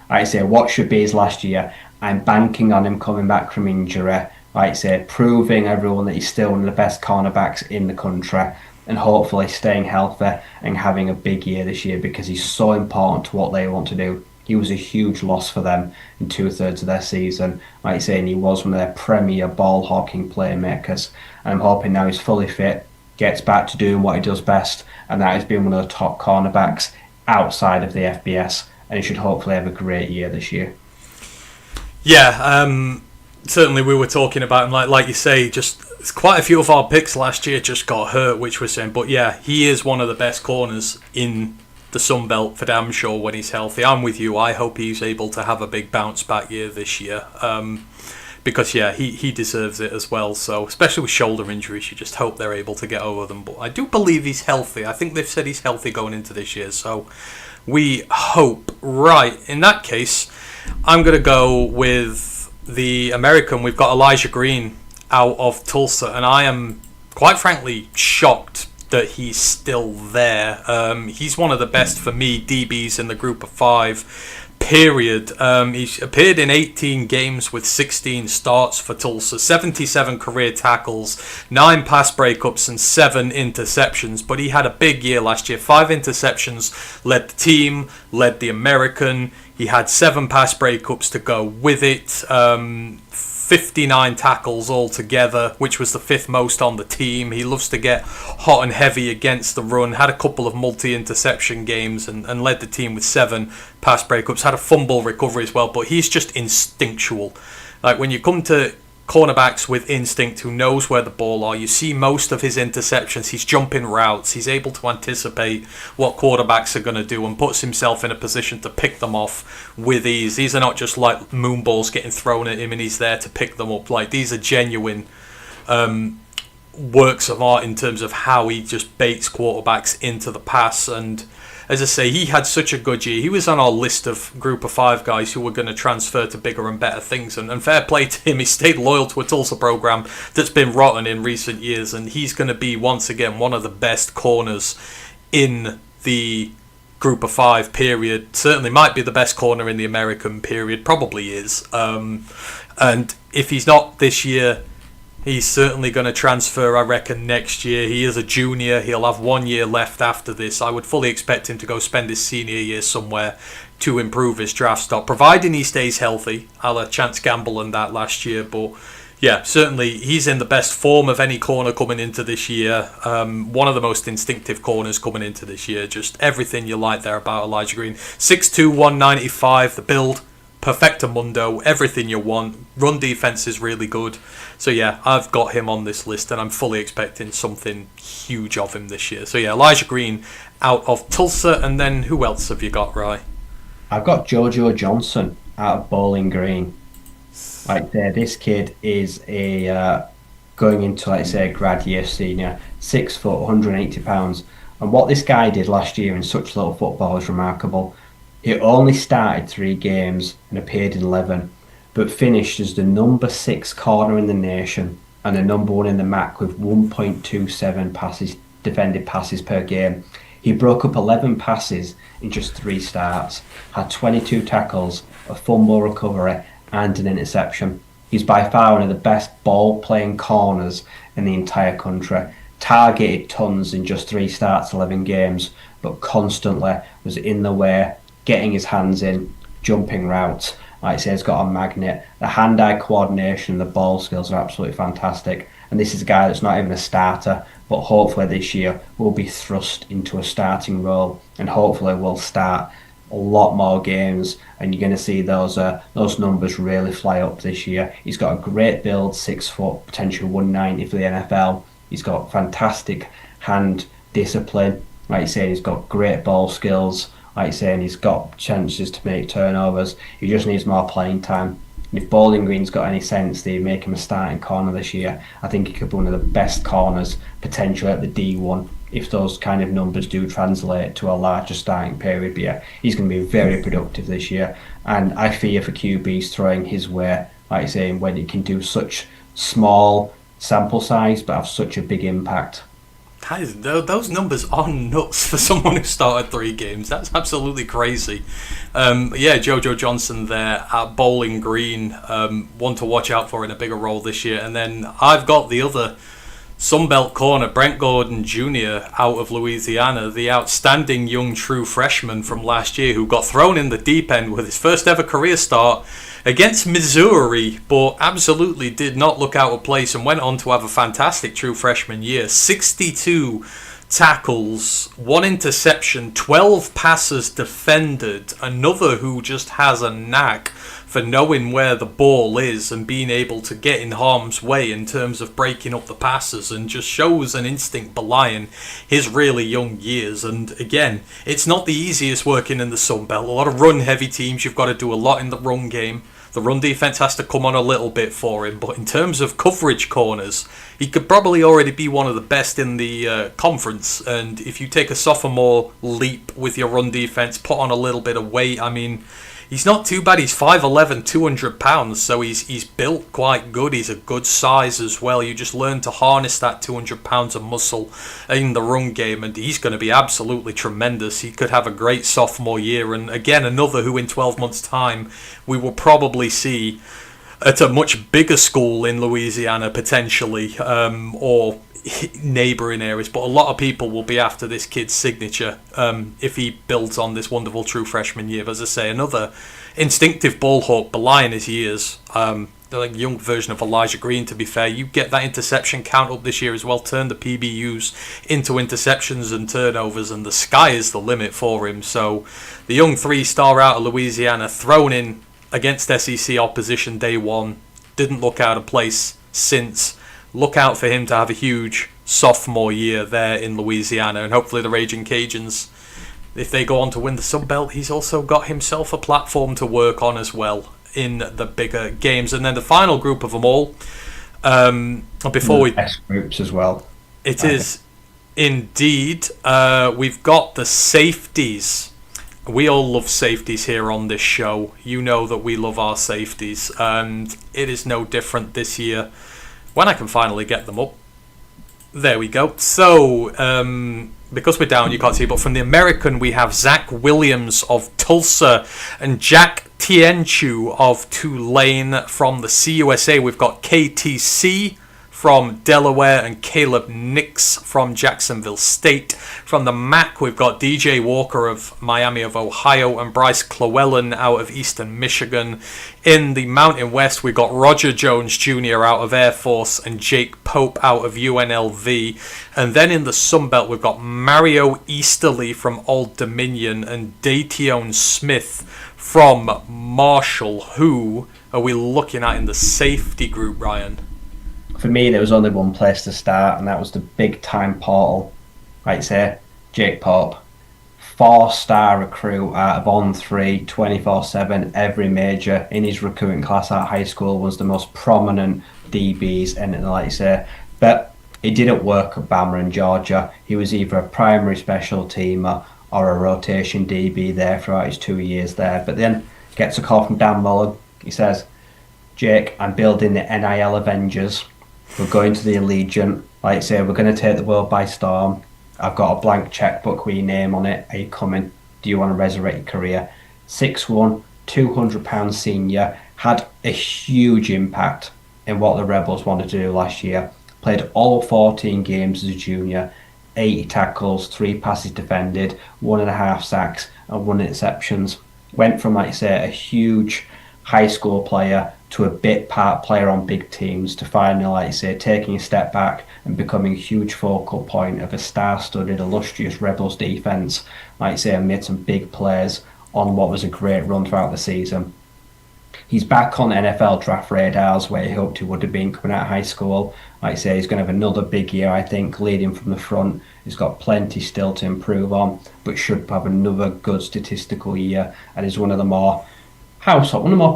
S2: Like I say, what should be his last year? I'm banking on him coming back from injury. Like I say, proving everyone that he's still one of the best cornerbacks in the country, and hopefully staying healthy and having a big year this year because he's so important to what they want to do. He was a huge loss for them in 2/3 of their season. Like I say, and he was one of their premier ball hawking playmakers. And I'm hoping now he's fully fit, gets back to doing what he does best, and that is being one of the top cornerbacks outside of the FBS. And he should hopefully have a great year this year.
S1: Yeah, certainly we were talking about him, like you say, just quite a few of our picks last year just got hurt, which we're saying. But yeah, he is one of the best corners in the Sun Belt for damn sure when he's healthy. I'm with you. I hope he's able to have a big bounce back year this year. Because yeah, he deserves it as well. So especially with shoulder injuries, you just hope they're able to get over them. But I do believe he's healthy. I think they've said he's healthy going into this year. So we hope. Right, in that case, I'm going to go with the American. We've got Elijah Green out of Tulsa, and I am quite frankly shocked that he's still there. He's one of the best for me DBs in the group of 5. Period. He's appeared in 18 games with 16 starts for Tulsa, 77 career tackles, 9 pass breakups and 7 interceptions. But he had a big year last year. 5 interceptions, led the team, led the American. He had 7 pass breakups to go with it. 59 tackles altogether, which was the 5th most on the team. He loves to get hot and heavy against the run. Had a couple of multi-interception games and led the team with 7 pass breakups. Had a fumble recovery as well, but he's just instinctual. Like when you come to cornerbacks with instinct who knows where the ball are, you see most of his interceptions. He's jumping routes. He's able to anticipate what quarterbacks are going to do and puts himself in a position to pick them off with ease. These are not just like moon balls getting thrown at him and he's there to pick them up. Like these are genuine works of art in terms of how he just baits quarterbacks into the pass. And as I say, he had such a good year. He was on our list of group of 5 guys who were going to transfer to bigger and better things. And fair play to him. He stayed loyal to a Tulsa program that's been rotten in recent years. And he's going to be, once again, one of the best corners in the group of 5 period. Certainly might be the best corner in the American period. Probably is. And if he's not this year, He's certainly going to transfer, I reckon, next year. He is a junior. He'll have 1 year left after this. I would fully expect him to go spend his senior year somewhere to improve his draft stock, providing he stays healthy. I'll have Chance Gamble and that last year, but yeah, certainly he's in the best form of any corner coming into this year. One of the most instinctive corners coming into this year. Just everything you like there about Elijah Green. 6'2", 195, the build, perfectamundo, everything you want. Run defense is really good. So yeah, I've got him on this list, and I'm fully expecting something huge of him this year. So yeah, Elijah Green out of Tulsa, and then who else have you got, Rye?
S2: I've got Jojo Johnson out of Bowling Green. Like there, this kid is a going into, like say, a grad year senior, 6 foot, 180 pounds. And what this guy did last year in such little football is remarkable. He only started 3 games and appeared in 11, but finished as the number 6 corner in the nation and the number 1 in the MAC with 1.27 passes, defended passes per game. He broke up 11 passes in just 3 starts, had 22 tackles, a fumble recovery, and an interception. He's by far one of the best ball-playing corners in the entire country. Targeted tons in just 3 starts, 11 games, but constantly was in the way, getting his hands in, jumping routes. Like I say, he's got a magnet. The hand-eye coordination, the ball skills are absolutely fantastic. And this is a guy that's not even a starter, but hopefully this year will be thrust into a starting role, and hopefully will start a lot more games, and you're going to see those numbers really fly up this year. He's got a great build, 6 foot, potential 190 for the NFL. He's got fantastic hand discipline. Like you say, he's got great ball skills. Like you say, and he's got chances to make turnovers. He just needs more playing time. And if Bowling Green's got any sense, they make him a starting corner this year. I think he could be one of the best corners potentially at the D1 if those kind of numbers do translate to a larger starting period. But yeah, he's going to be very productive this year. And I fear for QBs throwing his way, like I say, when he can do such small sample size but have such a big impact.
S1: Those numbers are nuts for someone who started 3 games. That's absolutely crazy. Yeah, Jojo Johnson there at Bowling Green, one to watch out for in a bigger role this year. And then I've got the other Sunbelt corner, Brent Gordon Jr. out of Louisiana, the outstanding young true freshman from last year who got thrown in the deep end with his first ever career start against Missouri, but absolutely did not look out of place and went on to have a fantastic true freshman year. 62 tackles, 1 interception, 12 passes defended. Another who just has a knack for knowing where the ball is and being able to get in harm's way in terms of breaking up the passes, and just shows an instinct belying his really young years. And again, it's not the easiest working in the Sun Belt. A lot of run heavy teams, you've got to do a lot in the run game. The run defense has to come on a little bit for him, but in terms of coverage corners, he could probably already be one of the best in the conference. And if you take a sophomore leap with your run defense, put on a little bit of weight, I mean, he's not too bad. He's 5'11", 200 pounds, so he's built quite good. He's a good size as well. You just learn to harness that 200 pounds of muscle in the run game, and he's going to be absolutely tremendous. He could have a great sophomore year, and again, another who in 12 months' time we will probably see at a much bigger school in Louisiana, potentially, or neighbouring areas. But a lot of people will be after this kid's signature if he builds on this wonderful true freshman year. But as I say, another instinctive ball hawk belying his years. The young version of Elijah Green, to be fair. You get that interception count up this year as well, turn the PBUs into interceptions and turnovers, and the sky is the limit for him. So the young 3-star out of Louisiana, thrown in against SEC opposition day 1, didn't look out of place since. Look out for him to have a huge sophomore year there in Louisiana, and hopefully the Raging Cajuns, if they go on to win the Sun Belt, he's also got himself a platform to work on as well in the bigger games. And then the final group of them all, before we...
S2: best groups as well.
S1: It is indeed. We've got the safeties. We all love safeties here on this show. You know that we love our safeties, and it is no different this year. When I can finally get them up. There we go. So, because we're down, you can't see, but from the American, we have Zach Williams of Tulsa and Jack Tienchu of Tulane. From the CUSA, we've got KTC from Delaware and Caleb Nix from Jacksonville State. From the MAC, we've got DJ Walker of Miami of Ohio and Bryce Llewellyn out of Eastern Michigan. In the Mountain West, we've got Roger Jones Jr. out of Air Force and Jake Pope out of UNLV. And then in the Sun Belt, we've got Mario Easterly from Old Dominion and Dateon Smith from Marshall. Who are we looking at in the safety group, Ryan?
S2: For me, there was only one place to start, and that was the big-time portal. Right there, Jake Pope. 4-star recruit out of On3, 24/7, every major in his recruiting class at high school, was the most prominent DBs, and like you say, but it didn't work at Bama and Georgia. He was either a primary special teamer or a rotation DB there throughout his 2 years there. But then gets a call from Dan Mullen. He says, Jake, I'm building the NIL Avengers. We're going to the Allegiant. Like I say, we're going to take the world by storm. I've got a blank checkbook with your name on it. Are you coming? Do you want to resurrect your career? 6'1", 200-pound senior. Had a huge impact in what the Rebels wanted to do last year. Played all 14 games as a junior. 80 tackles, 3 passes defended, 1.5 sacks, and 1 interceptions. Went from, like I say, a huge high school player to a bit part player on big teams to finally, like I say, taking a step back and becoming a huge focal point of a star-studded, illustrious Rebels defence. Like I say, and made some big plays on what was a great run throughout the season. He's back on NFL draft radars where he hoped he would have been coming out of high school. Like I say, he's going to have another big year, I think, leading from the front. He's got plenty still to improve on, but should have another good statistical year, and is one of the more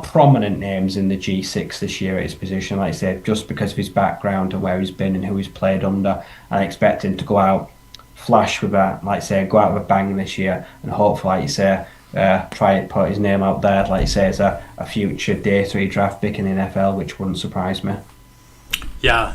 S2: prominent names in the G6 this year at his position. Like I say, just because of his background and where he's been and who he's played under. I expect him to go out flash with that, like I say, go out with a bang this year, and hopefully, like you say, try and put his name out there, like you say, as a future day 3 draft pick in the NFL, which wouldn't surprise me.
S1: Yeah,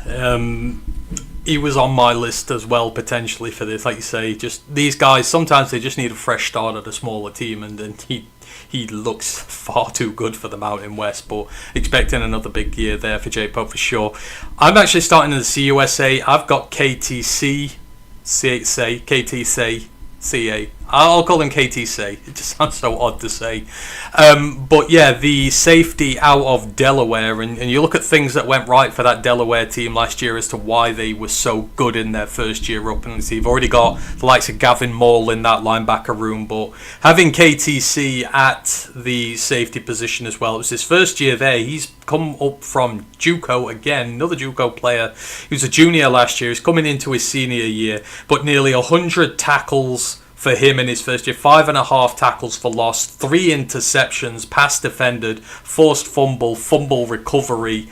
S1: he was on my list as well, potentially, for this. Like you say, just these guys, sometimes they just need a fresh start at a smaller team, and then he looks far too good for the Mountain West, but expecting another big year there for J Pope for sure. I'm actually starting in the CUSA. I've got KTC, CA. I'll call him KTC. It just sounds so odd to say. But yeah, the safety out of Delaware, and you look at things that went right for that Delaware team last year as to why they were so good in their first year up. And you've already got the likes of Gavin Maul in that linebacker room, but having KTC at the safety position as well, it was his first year there. He's come up from JUCO again, another JUCO player. He was a junior last year. He's coming into his senior year, but nearly 100 tackles for him in his first year, 5.5 tackles for loss, 3 interceptions, pass defended, forced fumble recovery.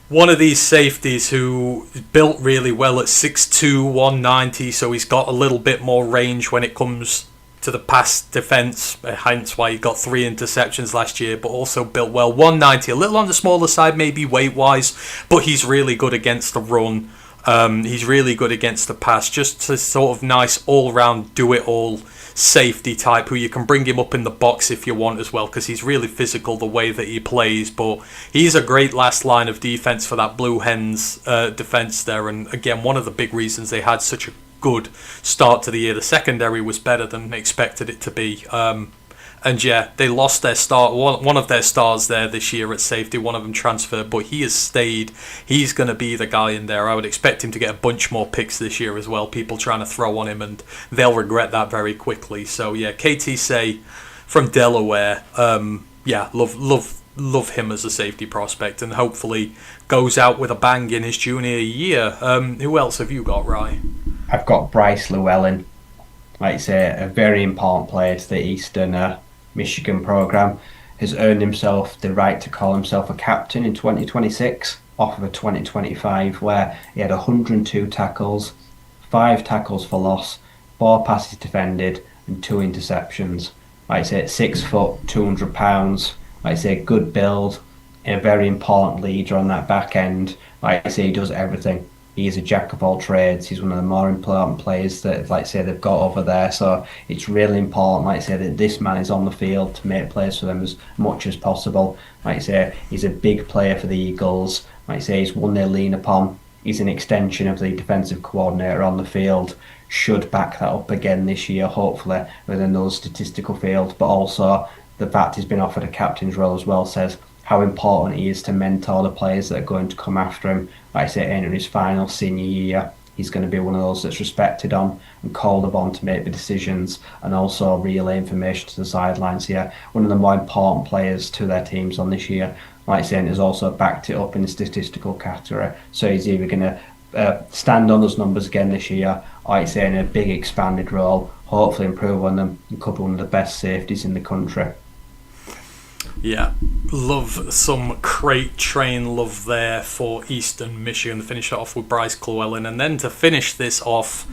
S1: One of these safeties who built really well at 6'2", 190, so he's got a little bit more range when it comes to the pass defense, hence why he got 3 interceptions last year, but also built well. 190, a little on the smaller side maybe weight-wise, but he's really good against the run. He's really good against the pass. Just a sort of nice all-round, do-it-all safety type who you can bring him up in the box if you want as well, because he's really physical the way that he plays. But he's a great last line of defense for that Blue Hens defense there. And again, one of the big reasons they had such a good start to the year. The secondary was better than they expected it to be. And yeah, they lost their star, one of their stars there this year at safety. One of them transferred, but he has stayed. He's going to be the guy in there. I would expect him to get a bunch more picks this year as well. People trying to throw on him, and they'll regret that very quickly. So yeah, KTC from Delaware. Yeah, love him as a safety prospect, and hopefully goes out with a bang in his junior year. Who else have you got, Rye?
S2: I've got Bryce Llewellyn. Like I say, a very important player to the Eastern Michigan program. Has earned himself the right to call himself a captain in 2026 off of a 2025 where he had 102 tackles, 5 tackles for loss, 4 passes defended, and 2 interceptions. Like I say, 6 foot, 200 pounds. Like I say, good build, and a very important leader on that back end. Like I say, he does everything. He is a jack of all trades. He's one of the more important players that, like I say, they've got over there. So it's really important, like I say, that this man is on the field to make plays for them as much as possible. Like I say, he's a big player for the Eagles. Like I say, he's one they lean upon he's an extension of the defensive coordinator on the field. Should back that up again this year, hopefully, with another statistical field. But also, the fact he's been offered a captain's role as well says how important he is to mentor the players that are going to come after him. Like I say, entering his final senior year, he's going to be one of those that's respected on and called upon to make the decisions and also relay information to the sidelines here. One of the more important players to their teams on this year. Like I say, has also backed it up in the statistical category. So he's either going to stand on those numbers again this year, or like I say, in a big expanded role, hopefully improve on them and couple one of the best safeties in the country.
S1: Yeah, love some crate train love there for Eastern Michigan. Finish it off with Bryce Llewellyn, and then to finish this off,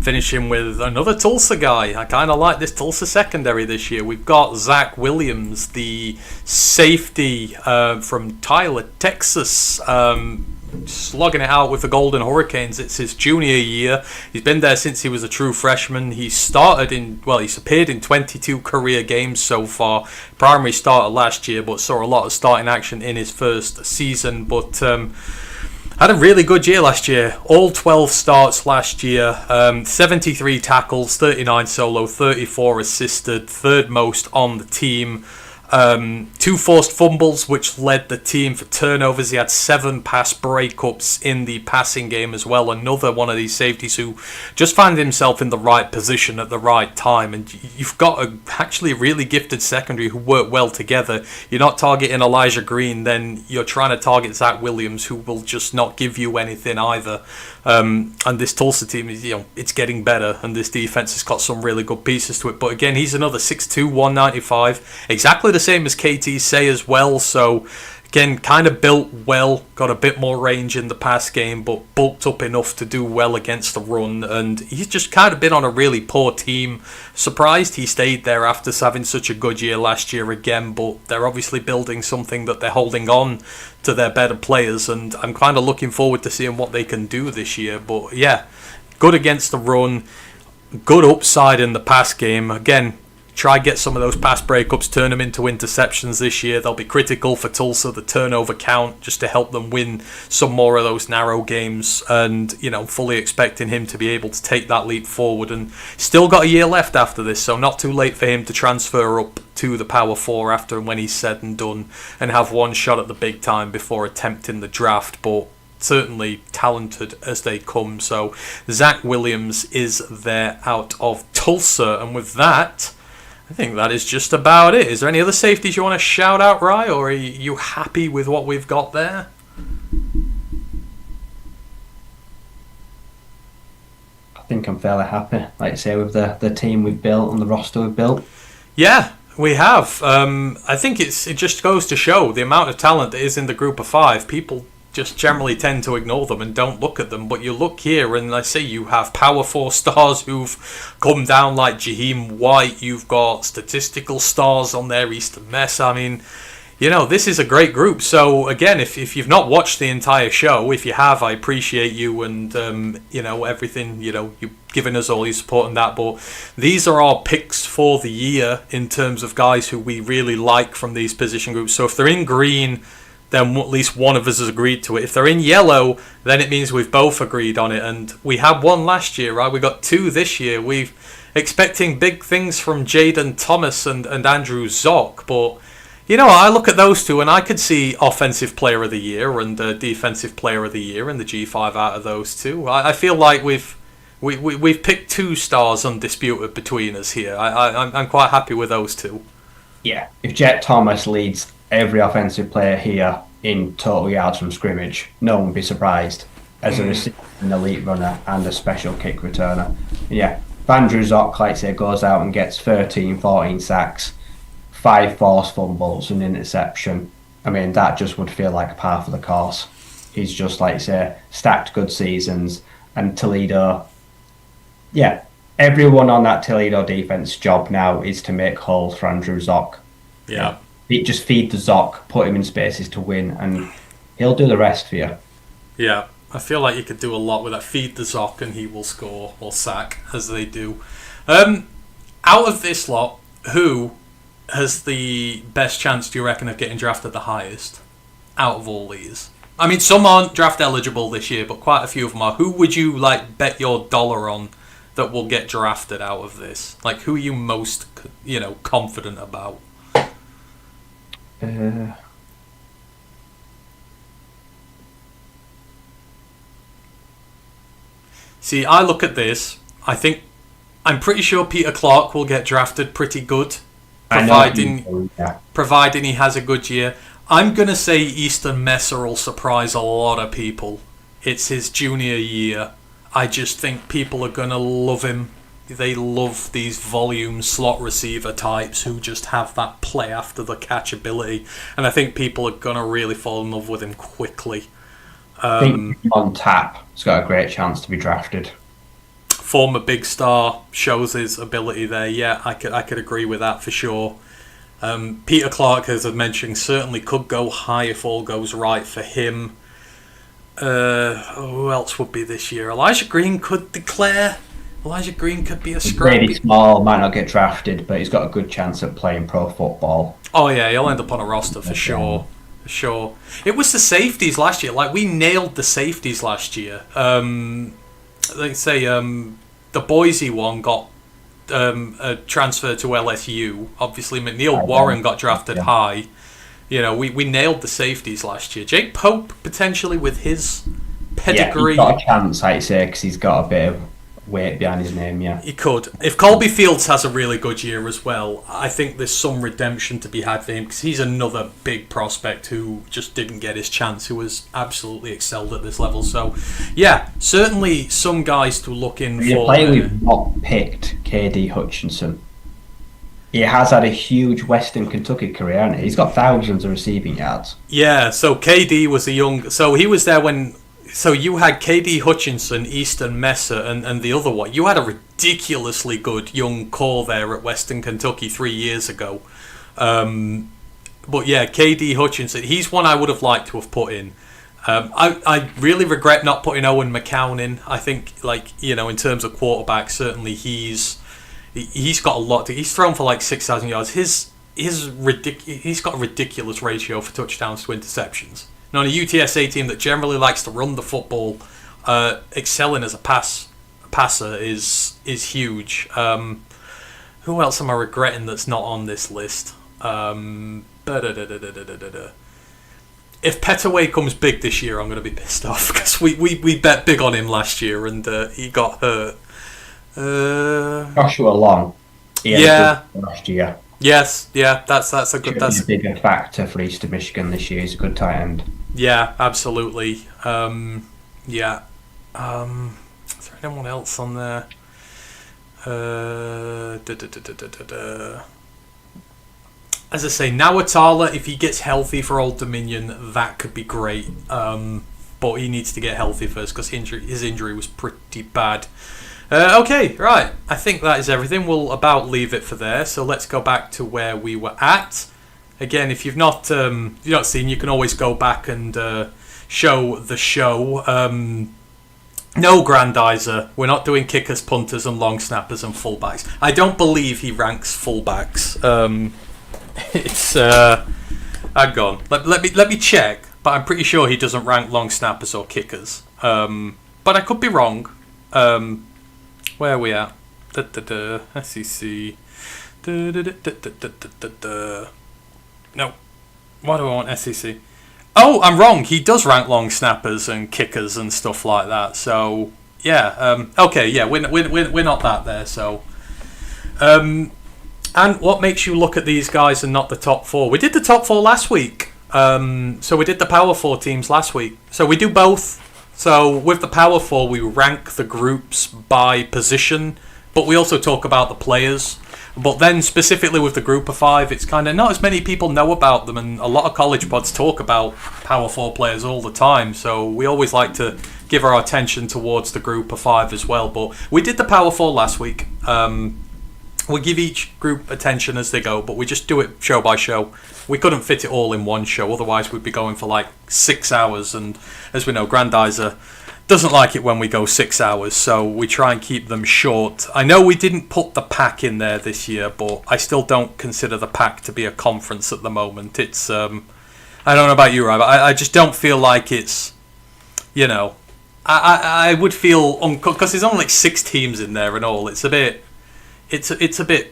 S1: finishing with another Tulsa guy. I kind of like this Tulsa secondary this year. We've got Zach Williams, the safety from Tyler, Texas, slugging it out with the Golden Hurricanes. It's his junior year. He's been there since he was a true freshman. He's appeared in 22 career games so far. Primary starter last year, but saw a lot of starting action in his first season. But had a really good year last year. All 12 starts last year. 73 tackles, 39 solo, 34 assisted, third most on the team. 2 forced fumbles, which led the team for turnovers. He had 7 pass breakups in the passing game as well. Another one of these safeties who just found himself in the right position at the right time. And you've got actually a really gifted secondary who work well together. You're not targeting Elijah Green, then you're trying to target Zach Williams, who will just not give you anything either. And this Tulsa team is, it's getting better, and this defense has got some really good pieces to it. But again, he's another 6'2", 195, exactly the same as KT Say as well. So again, kind of built well, got a bit more range in the pass game, but bulked up enough to do well against the run. And he's just kind of been on a really poor team. Surprised he stayed there after having such a good year last year again, but they're obviously building something that they're holding on to their better players, and I'm kind of looking forward to seeing what they can do this year. But yeah, good against the run, good upside in the pass game. Again, try get some of those pass breakups, turn them into interceptions this year. They'll be critical for Tulsa, the turnover count, just to help them win some more of those narrow games. And, fully expecting him to be able to take that leap forward. And still got a year left after this, so not too late for him to transfer up to the Power 4 after when he's said and done, and have one shot at the big time before attempting the draft. But certainly talented as they come. So Zach Williams is there out of Tulsa. And with that, I think that is just about it. Is there any other safeties you want to shout out, Rye, or are you happy with what we've got there?
S2: I think I'm fairly happy, like I say, with the team we've built and the roster we've built.
S1: Yeah, we have. I think it just goes to show the amount of talent that is in the group of 5. People just generally tend to ignore them and don't look at them. But you look here and I say you have Power 4 stars who've come down like Jaheim White. You've got statistical stars on there, Eastern Mess. I mean, this is a great group. So again, if you've not watched the entire show, if you have, I appreciate you and, everything, you've given us all your support and that. But these are our picks for the year in terms of guys who we really like from these position groups. So if they're in green, then at least one of us has agreed to it. If they're in yellow, then it means we've both agreed on it. And we had one last year, right? We got 2 this year. We're expecting big things from Jaden Thomas and Andrew Zock. But, I look at those 2 and I could see Offensive Player of the Year and Defensive Player of the Year and the G5 out of those 2. I feel like we've picked 2 stars undisputed between us here. I'm quite happy with those 2.
S2: Yeah, if Jet Thomas leads every offensive player here in total yards from scrimmage, no one would be surprised, as a receiver, an elite runner and a special kick returner. Yeah, Andrew Zock, like I say, goes out and gets 13, 14 sacks, 5 forced fumbles, an interception. I mean, that just would feel like par for the course. He's just, like I say, stacked good seasons. And Toledo, everyone on that Toledo defense job now is to make holes for Andrew Zock.
S1: Yeah.
S2: Just feed the Zock, put him in spaces to win, and he'll do the rest for you.
S1: Yeah, I feel like you could do a lot with that. Feed the Zock and he will score or sack, as they do. Out of this lot, who has the best chance, do you reckon, of getting drafted the highest out of all these? I mean, some aren't draft eligible this year, but quite a few of them are. Who would you like bet your dollar on that will get drafted out of this? Like, who are you most, confident about? See, I look at this. I'm pretty sure Peter Clark will get drafted pretty good, providing he has a good year. I'm going to say Easton Messer will surprise a lot of people. It's his junior year. I just think people are going to love him. They love these volume slot receiver types who just have that play after the catch ability. And I think people are going to really fall in love with him quickly.
S2: I think on tap, he's got a great chance to be drafted.
S1: Former big star, shows his ability there. Yeah, I could agree with that for sure. Peter Clark, as I mentioned, certainly could go high if all goes right for him. Who else would be this year? Elijah Green could declare. Elijah Green could be a scrappy.
S2: Really small, might not get drafted, but he's got a good chance at playing pro football.
S1: Oh yeah, he'll end up on a roster for sure. For sure. It was the safeties last year. Like, we nailed the safeties last year. They say the Boise one got a transfer to LSU. Obviously, McNeil Warren got drafted high. We nailed the safeties last year. Jake Pope, potentially, with his pedigree.
S2: Yeah, he's got a chance, I'd say, because he's got a bit of weight behind his name, yeah.
S1: He could. If Colby Fields has a really good year as well, I think there's some redemption to be had for him, because he's another big prospect who just didn't get his chance, who has absolutely excelled at this level. So, yeah, certainly some guys to look in for.
S2: The player we've not picked, KD Hutchinson. He has had a huge Western Kentucky career, hasn't he? He's got thousands of receiving yards.
S1: Yeah, so KD was so he was there when. So you had KD Hutchinson, Easton Messer, and the other one. You had a ridiculously good young core there at Western Kentucky 3 years ago. But yeah, KD Hutchinson, he's one I would have liked to have put in. I really regret not putting Owen McCown in. I think, in terms of quarterback, certainly he's got a lot. He's thrown for like 6,000 yards. He's got a ridiculous ratio for touchdowns to interceptions. And on a UTSA team that generally likes to run the football, excelling as a passer is huge. Who else am I regretting that's not on this list? If Petaway comes big this year, I'm going to be pissed off, because we bet big on him last year and he got hurt.
S2: Joshua Long. Last year.
S1: Yes, yeah, that's a good. That's
S2: a bigger factor for Eastern Michigan this year. He's a good tight end.
S1: Yeah, absolutely. Is there anyone else on there? As I say, Nawatala, if he gets healthy for Old Dominion, that could be great. But he needs to get healthy first, because his injury was pretty bad. Okay, right. I think that is everything. We'll about leave it for there. So let's go back to where we were at. Again, if you've not seen, you can always go back and show the show. No Grandizer. We're not doing kickers, punters, and long snappers and fullbacks. I don't believe he ranks fullbacks. It's hang on. Let me check. But I'm pretty sure he doesn't rank long snappers or kickers. But I could be wrong. Where are we at? SEC. No. Why do I want SEC? Oh, I'm wrong. He does rank long snappers and kickers and stuff like that. So yeah. Okay. Yeah. We're not that there. So. And what makes you look at these guys and not the top four? We did the top four last week. So we did the Power 4 teams last week. So we do both. So with the Power 4, we rank the groups by position, but we also talk about the players. But then specifically with the Group of 5, it's kind of not as many people know about them, and a lot of college pods talk about Power 4 players all the time. So we always like to give our attention towards the Group of 5 as well. But we did the Power 4 last week. We give each group attention as they go, but we just do it show by show. We couldn't fit it all in one show, otherwise we'd be going for like 6 hours, and as we know, Grandizer doesn't like it when we go 6 hours, so we try and keep them short. I know we didn't put the pack in there this year, but I still don't consider the pack to be a conference at the moment. It's I don't know about you, Ryan, but I just don't feel like it's, you know, I would feel because there's only like 6 teams in there and all. It's a bit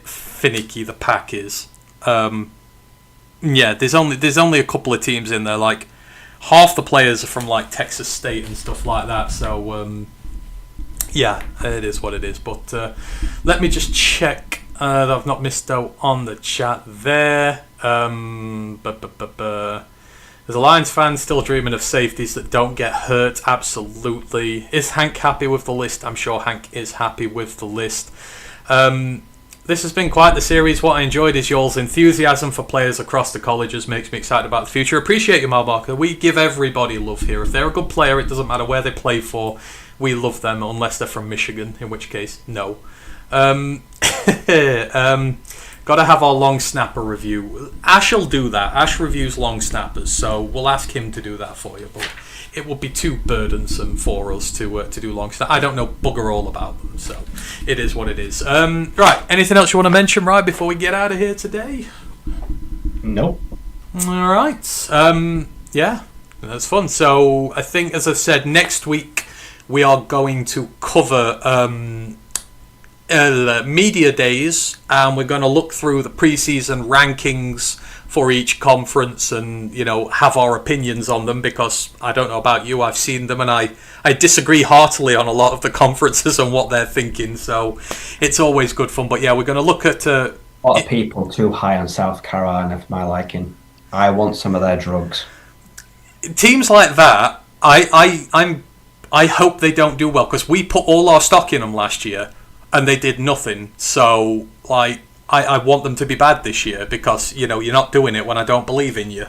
S1: finicky. The pack is. Yeah, there's only a couple of teams in there. Like half the players are from like Texas State and stuff like that. So yeah, it is what it is. But let me just check that I've not missed out on the chat there. There's a Lions fan still dreaming of safeties that don't get hurt. Absolutely. Is Hank happy with the list? I'm sure Hank is happy with the list. This has been quite the series. What I enjoyed is y'all's enthusiasm for players across the colleges makes me excited about the future. Appreciate you, Marbarker. We give everybody love here. If they're a good player, it doesn't matter where they play for. We love them, unless they're from Michigan, in which case, no. Got to have our long snapper review. Ash will do that. Ash reviews long snappers, so we'll ask him to do that for you. But it would be too burdensome for us to do long snap. I don't know bugger all about them, so it is what it is. Right, anything else you want to mention, right, before we get out of here today?
S2: Nope.
S1: All right. Yeah, that's fun. So I think, as I said, next week we are going to cover media days, and we're going to look through the preseason rankings for each conference and, you know, have our opinions on them, because I don't know about you, I've seen them and I disagree heartily on a lot of the conferences and what they're thinking, so it's always good fun. But yeah, we're going to look at
S2: a lot of people too high on South Carolina for my liking. I want some of their drugs. Teams like that, I hope they don't do well, because we put all our stock in them last year and they did nothing. So, like, I want them to be bad this year, because, you know, you're not doing it when I don't believe in you.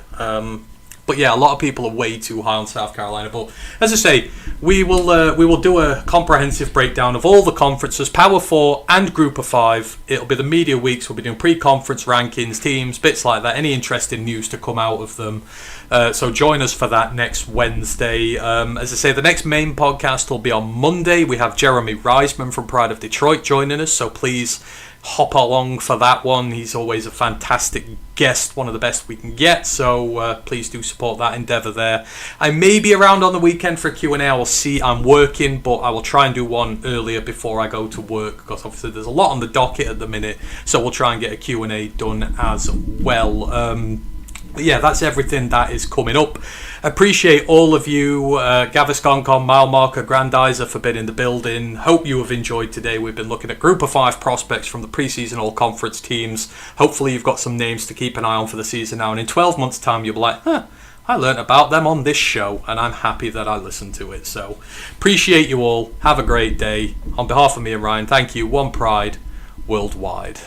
S2: But yeah, a lot of people are way too high on South Carolina. But as I say, we will do a comprehensive breakdown of all the conferences, Power 4 and Group of 5. It'll be the media weeks. We'll be doing pre-conference rankings, teams, bits like that. Any interesting news to come out of them. So join us for that next Wednesday. As I say, the next main podcast will be on Monday. We have Jeremy Reisman from Pride of Detroit joining us, so please hop along for that one. He's always a fantastic guest, one of the best we can get, so please do support that endeavour there. I may be around on the weekend for a Q&A. I will see. I'm working, but I will try and do one earlier before I go to work, because obviously there's a lot on the docket at the minute, so we'll try and get a Q&A done as well. But yeah, that's everything that is coming up. Appreciate all of you, Gavisconcon, Mile Marker, Grandizer for being in the building. Hope you have enjoyed today. We've been looking at Group of 5 prospects from the preseason all-conference teams. Hopefully you've got some names to keep an eye on for the season now, and in 12 months' time you'll be like, I learnt about them on this show, and I'm happy that I listened to it. So, appreciate you all. Have a great day. On behalf of me and Ryan, thank you. One Pride, worldwide.